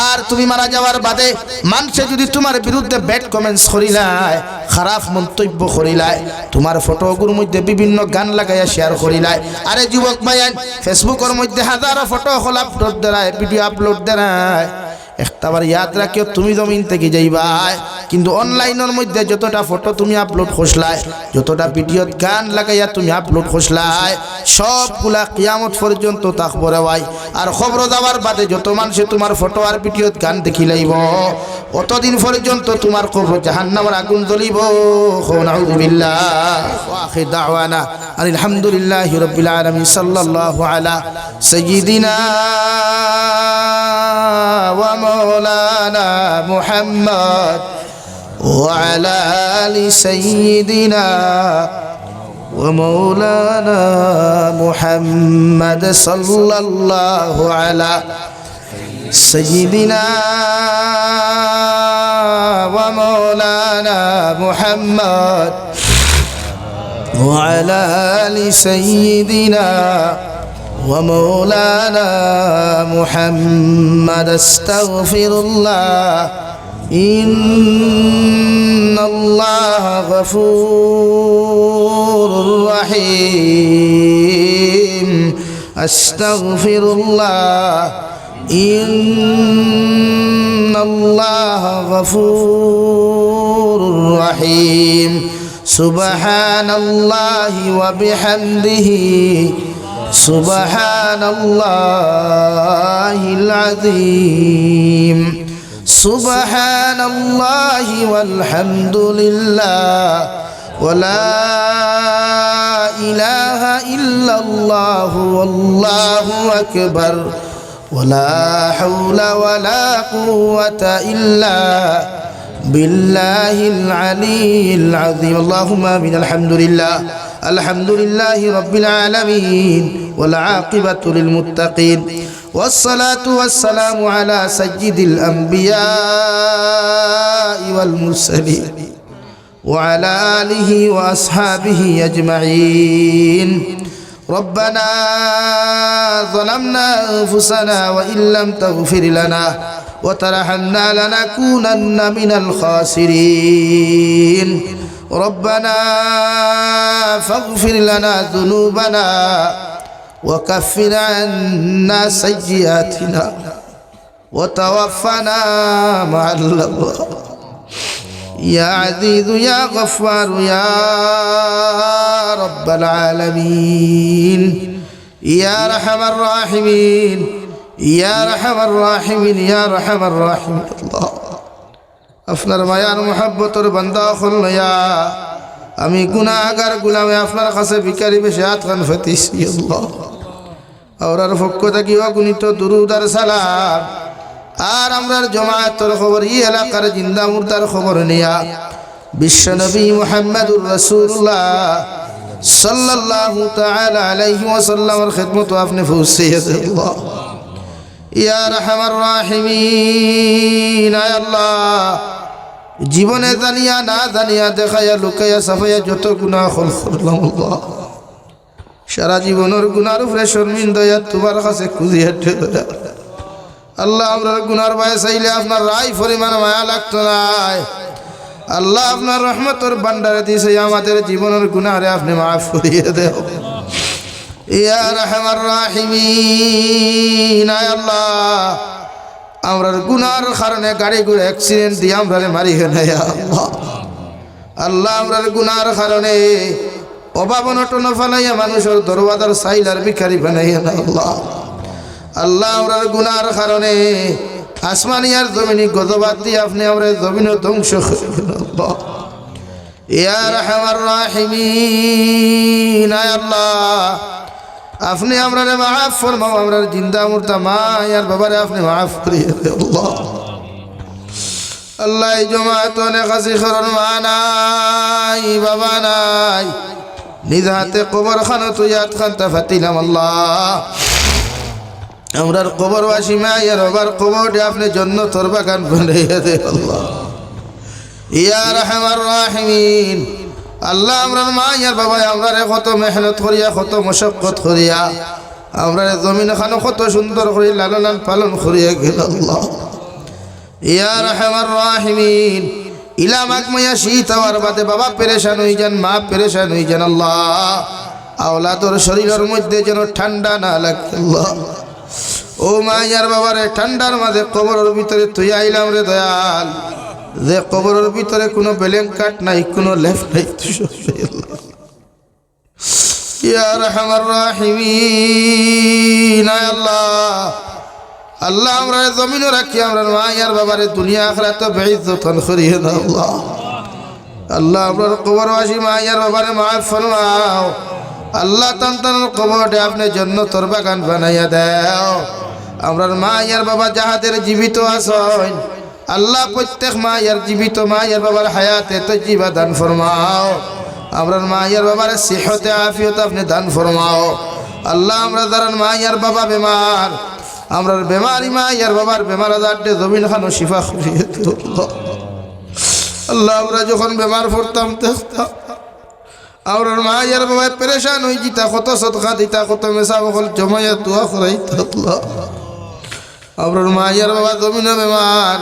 আর তুমি মারা যাওয়ার বাদে মানুষে যদি তোমার বিরুদ্ধে ব্যাড কমেন্টস করিলায় খারাপ মন্তব্য করিলায় তোমার ফটোগুলোর মধ্যে বিভিন্ন গান লাগাইয়া শেয়ার করিলায় আরে যুবক ভাইয়ান ফেসবুকের মধ্যে হাজারো ফটো আপলোড দেয় ভিডিও আপলোড দেয় একটাবার ইয়াদ রাখিও তুমি জমিন থেকে যাইবাই কিন্তু অনলাইনের মধ্যে যতটা ফটো তুমি আপলোড করছলাই যতটা ভিডিওত গান লাগাইয়া তুমি আপলোড করছলাই সবগুলা কিয়ামত পর্যন্ত থাকবো রে ভাই আর খবর দেওয়ার বাদে যত মানুষে তোমার ফটো আর ভিডিওত গান দেখি লাইব অতদিন পর্যন্ত তোমার কবর জাহান্নামের আগুন জ্বলিব নাউযু বিল্লাহ ওয়া আখির দাওয়ানা আলহামদুলিল্লাহি রাব্বিল আলামিন সাল্লাল্লাহু আলা সাইয়্যিদিনা ওয়া মাওলানা মুহাম্মদ وعلى آل سيدنا ومولانا محمد صلى الله على سيدنا ومولانا محمد وعلى آل سيدنا ومولانا محمد استغفر الله إن الله غفور رحيم أستغفر الله إن الله غفور رحيم سبحان الله وبحمده سبحان الله العظيم سبحان الله والحمد لله ولا إله إلا الله والله أكبر ولا حول ولا قوة إلا بالله العلي العظيم اللهم آمين الحمد لله رب العالمين والعاقبة للمتقين والصلاة والسلام على سيد الأنبياء والمرسلين وعلى آله وأصحابه أجمعين ربنا ظلمنا أنفسنا وإن لم تغفر لنا وترحمنا لنكونن من الخاسرين ربنا فاغفر لنا ذنوبنا وكفر عنا سيئاتنا وتوفنا مع الأبرار يا عزيز يا غفار يا رب العالمين يا أرحم الراحمين يا أرحم الراحمين يا أرحم الراحمين الله আপনার মায়ার মুহাব্বতের বান্দা হলয়া আমি গুনাহগার গোলামে আপনার কাছে ভিখারি বেশে হাত কান ফাতিছি আল্লাহ আওরার পক্ষ থেকে অগণিত দুরূদ আর সালাম আর আমরার জামায়াতের খবর এই এলাকার জিন্দা মুর্দার খবর নিয়া বিশ্বনবী মুহাম্মদুর রাসূলুল্লাহ সাল্লাল্লাহু তাআলা আলাইহি ওয়াসাল্লামের খিদমত আপনি পৌঁছিয়ে দেন আল্লাহ ইয়া আরহামার রাহিমিন আয় আল্লাহ জীবনে জানিয়া না জানিয়া দেখাইয়া লুকাইয়া সাফাইয়া যত গুনাহ করলাম আল্লাহ সারা জীবনের গুনার উপরে শর্মিন্দা তোমার কাছে খুঁজিয়া আল্লাহ আপনার গুনার ভয়ে চাইলে আপনার রায় পরিমাণ মায়া লাগতো নাই আল্লাহ আপনার রহমতের ভান্ডারে দিয়েছে আমাদের জীবনের গুনাহরে আপনি মাফ করিয়ে দেও ইয়া আরহামার রাহিমিন আয় আল্লাহ আমরার গুনার কারণে গাড়ি ঘুরে অ্যাক্সিডেন্ট দিয়ে আমরা মারি না আল্লাহ আল্লাহ আমরার গুনার কারণে অভাব অনটন ফেলাইয়া মানুষের দরওয়াজার সাইলার ভিখারি বানাইয়া না আল্লাহ আল্লাহ আমরার গুনার কারণে আসমানি আর জমিনি গজবাদ দিয়ে আপনি আমরা জমিনও ধ্বংস করেন আল্লাহ ইয়া আরহামার রাহিমিন আয় আল্লাহ আপনি আমরা মাফ ফরমাও আমরার জিন্দা মুর্দা মা আর বাবারে আপনি মাফ করিয়ে দেন আল্লাহ আল্লাহ এই জমাত অনেক আসি করন মা নাই বাবা নাই নিজ হাতে কবর খানো তুই হাত খানটা ফাতিলাম আল্লাহ আমরার কবরবাসী মায়ের বাবার কবরটি আপনি জন্য তোর বাগান বানাইয়া দে আল্লাহ ইয়া রাহমার রাহিমিন আল্লাহ আমরার মায়ের বাবা আমরারে কত মেহনত করিয়া কত মশক্কত করিয়া আমরারে জমিন খানো কত সুন্দর করে লালন পালন করিয়া গেল আল্লাহ ইয়া রাহমার রাহিমিন ইলামাক মায়া শীত হওয়ার বাদে বাবা পেরেশান হয়ে যান মা পেরেশান হয়ে যান আল্লাহ আওলাদর শরীরের মধ্যে যেন ঠান্ডা না লাগে আল্লাহ ও মায়ার বাবারে ঠান্ডার মাঝে কবরের ভিতরে তুই আইলাম রে দয়াল যে কবরের ভিতরে কোনো ব্ল্যাঙ্কেট নাই কোনো লেফ নাই ইয়া রাহমার রাহিমিন আল্লাহ আল্লাহ আমরা জমিনও রাখি আমরা মায়ার বাবারে দুনিয়া আখিরাতে বেইজ্জতন করিয়ে দাও আল্লাহ আল্লাহ আমরা কবরবাসী মায়ার বাবারে মাফ ফরমাও আল্লাহ তান্তানোর কবরটা আপনি জান্নাতের বাগান বানাইয়া দাও আমরার মায়ার বাবা যাহাদের জীবিত আছেন আল্লাহ প্রত্যেক মায়ার জীবিত মায়ার বাবার হায়াতে তাজ্জিবা দান ফরমাও আমরার মায়ার বাবার সিহতে আফিয়ত আপনি দান ফরমাও আল্লাহ আমরা যারা মায়ার বাবা বেমার আমরার বেমারি মায়ার বাবার বেমার আজারটে জমিন খানো শিফা করিয়ে দিও আল্লাহ আমরা যখন বেমার পড়তাম দেখতাম আমরার মায়ার বাবা পেরেশান হয়ে জিতা কত সদকা দিতা কত মেশা বকল জমাইয়া দোয়া করাইতা আল্লাহ আমরার মায়ার বাবা জমিনে বেমার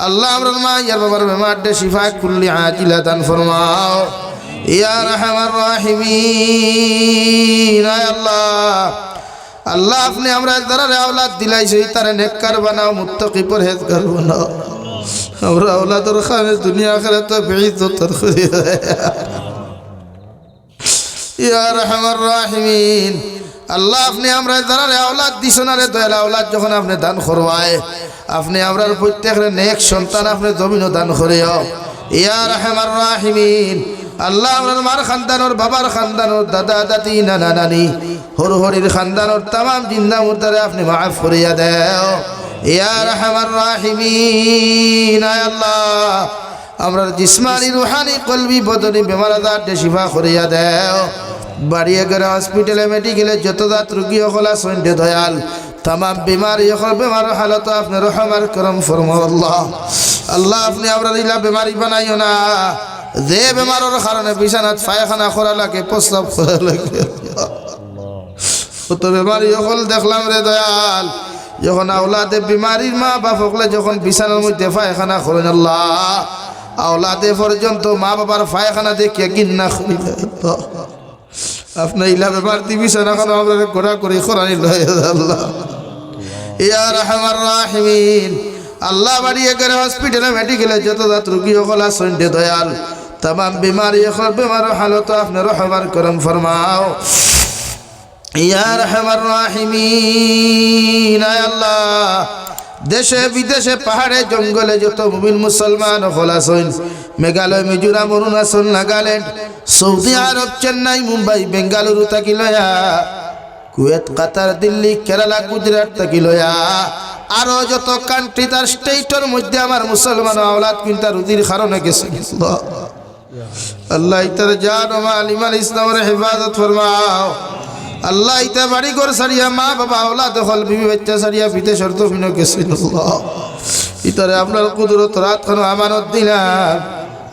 আল্লাহ আমরার মায়ার বাবার বেমারটে শিফা কুল্লি আজিলা দান ফরমাও ইয়া রাহমার রাহিমিন আল্লাহ আল্লাহ আপনি আমরা যারা আওলাদ দিলাইছে তারে নেককার বানাও মুত্তাকি পরহেজগার বানাও আমরা আওলাদর খানে দুনিয়া আখিরাতে বেইজ্জত করিয়া ইয়া রাহমার রাহিমিন আল্লাহ আপনি আমরা যারা আওলাদ দিছেন রে দয়াল আওলাদ যখন আপনি দান করবায় আপনি আমরার প্রত্যেকের নেক সন্তান আপনি জমিনও দান করিও ইয়া রাহমার রাহিমিন আল্লাহ আমরার মার খানদানোর বাবার খানদানোর দাদা দাদি নানা নানি হর হরির খানদানোর तमाम জিন্দা মুর্দারে আপনি মাফ করিয়া দাও ইয়া রাহমার রাহিমিন আল্লাহ আমরার জিসমানি রুহানি কলবি বদনি বেমার আজারটে শিফা করিয়া দাও বাড়িয়ে গেলে হসপিটালে মেডিকেলে যত দাঁত রুগী হলা সন্ধ্যে দয়াল तमाम बीमारी बेमार हालत अपने रहमार करम फरमाओ अल्लाह अल्लाह अपने আমরা ইলা বেমারি বানাইও না যে বেমারের কারণে বিছানাত পায়খানা করা লাগে প্রস্রাব করা লাগে কত বেমারি হল দেখলাম রে দয়াল যখন আওলাদে বিমারির মা বাপ হলে যখন বিছানার মধ্যে পায়খানা করেন আল্লাহ আওলাদে পর্যন্ত মা বাবার পায়খানা দেখে ঘৃণা করিলে আপনি ইলা বেমার বিছানা খানো আমরা ঘোরা করে করানি লয় আল্লাহ ইয়া রাহমার রাহিমিন আল্লাহ বাড়িয়ে গেলে হসপিটালে মেডিকেলে যত দাঁত রুগী হল সন্ধ্যে দয়াল तमाम बीमारी बेमार हालत अपने रहमार करम फरमाओ या रहमान राहिमीन अल्लाह देशे विदेशे पहाड़े जंगले जो तो मुमिन मुसलमान हलासन मेघालय मिजोराम अरुणाचल नागालैंड सऊदी आरब चेन्नई मुम्बई बेंगालुरु तक लया कुवैत कतार दिल्ली केराला गुजरात तक लया आरो जो तो कांट्री तार स्टेटर मध्य आमार मुसलमान औलाद किंता रुदिर कारणे गेছে अल्लाह इतर जान व माल ईमान इस्लाम रे हिफाजत फरमाओ अल्लाह इते बाड़ी घर सरिया माँ बाबा औलाद हल बीबी बच्चा सरिया बीते शर्त फिनो गेছে अल्लाह इतरे আপনার কুদরত রাত খানো আমানত দিলাম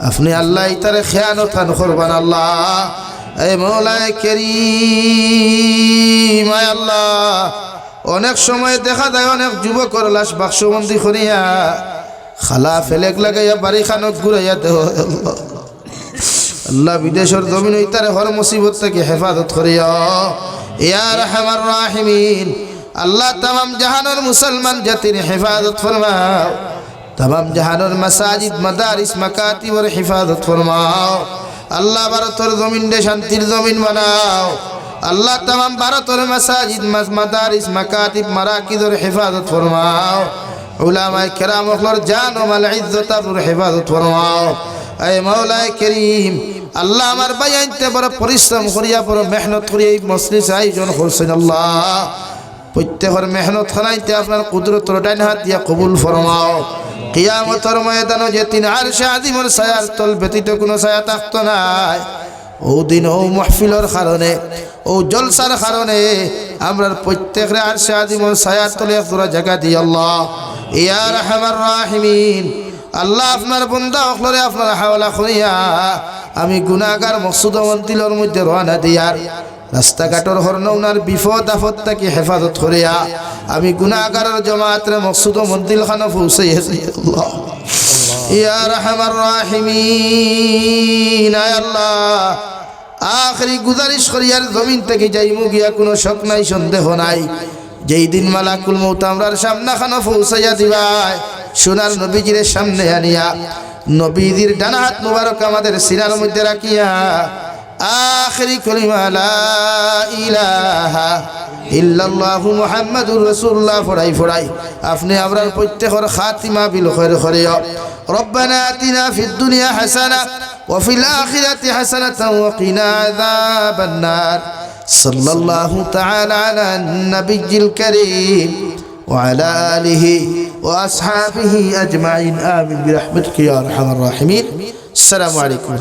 আপনি আল্লাহ ইতরে খিয়ানত খান করবেন আল্লাহ এ মওলায়ে করিম আয় আল্লাহ অনেক সময় দেখা যায় অনেক যুবকর লাশ বাক্সবন্দি করিয়া খালা ফেলেক লাগাইয়া বাড়ি খানক ঘুরাইয়া দেও আল্লাহ अल्लाह विदेशर जमीन इतारे हर मुसीबत से हिफाजत करिया या रहमान राहिमीन अल्लाह तमाम जहानर मुसलमान जातिर हिफाजत फरमाओ तमाम जहानर मसाजिद मदारिस मकातिब और हिफाजत फरमाओ अल्लाह भारतर जमीन दे शांतिर जमीन बनाओ अल्लाह तमाम भारतर मसाजिद मदारिस मकातिब मराकिद और हिफाजत फरमाओ उलामाए किराम और जान व माल इज्जत और हिफाजत फरमाओ ऐ मौलाए करीम अल्लाह हमार बयानते बड़ा परिश्रम करिया बड़ा मेहनत करिया मजलिस आयोजन करছেন আল্লাহ প্রত্যেকের মেহনত খানাইতে আপনার কুদরতের ডাইন হাত দিয়া কবুল ফরমাও কিয়ামতের ময়দানে যে তিন আরশে আজিমের ছায়ার তল ব্যতীত কোনো ছায়া থাকতো নাই ও দিন ও মাহফিলের কারণে ও জলসার কারণে আমরা প্রত্যেকরে আরশে আজিমের ছায়ার তলে একজোড়া জায়গা দিই আল্লাহ ইয়া রাহমার রাহিমিন আল্লাহ আপনার বান্দা হকলরে আপনার হাওলা করিয়া আমি গুনাহগার মকসুদ মন্দিরের মধ্যে রওনা দিয়ার রাস্তাঘাটর হরনৌনার বিপদ আপদ থেকে হেফাজত করিয়া আমি গুনাহগারের জমাতের মকসুদ মন্দির খানা পৌঁছাইয়াছি আল্লাহ ইয়া রাহমার রাহিমিন আয় আল্লাহ আখরি গুজারিশ করিয়ার জমিন থেকে যাইমু গিয়া কোনো শক নাই সন্দেহ নাই যেই দিন মালাকুল মউত আমরার সামনে খানা পৌঁছাইয়া দিবাই সোনার নবীজির সামনে আনিয়া নবীজির ডান হাত মুবারক আমাদের সিনার মধ্যে রাখিয়া আখরি কালিমা লা ইলাহা ইল্লাল্লাহু মুহাম্মাদুর রাসূলুল্লাহ ফড়াই আপনি আমরার প্রত্যেকের খাতিমা বিল খায়র করিও রব্বানা আতিনা ফিদ দুনিয়া হাসানা ওয়া ফিল আখিরাতি হাসানাতাও ওয়া কিনা আযাবান নার সাল্লাল্লাহু তাআলা আলা নাবিয়্যিল কারীম وعلى آله وأصحابه أجمعين آمين برحمتك يا أرحم الراحمين السلام عليكم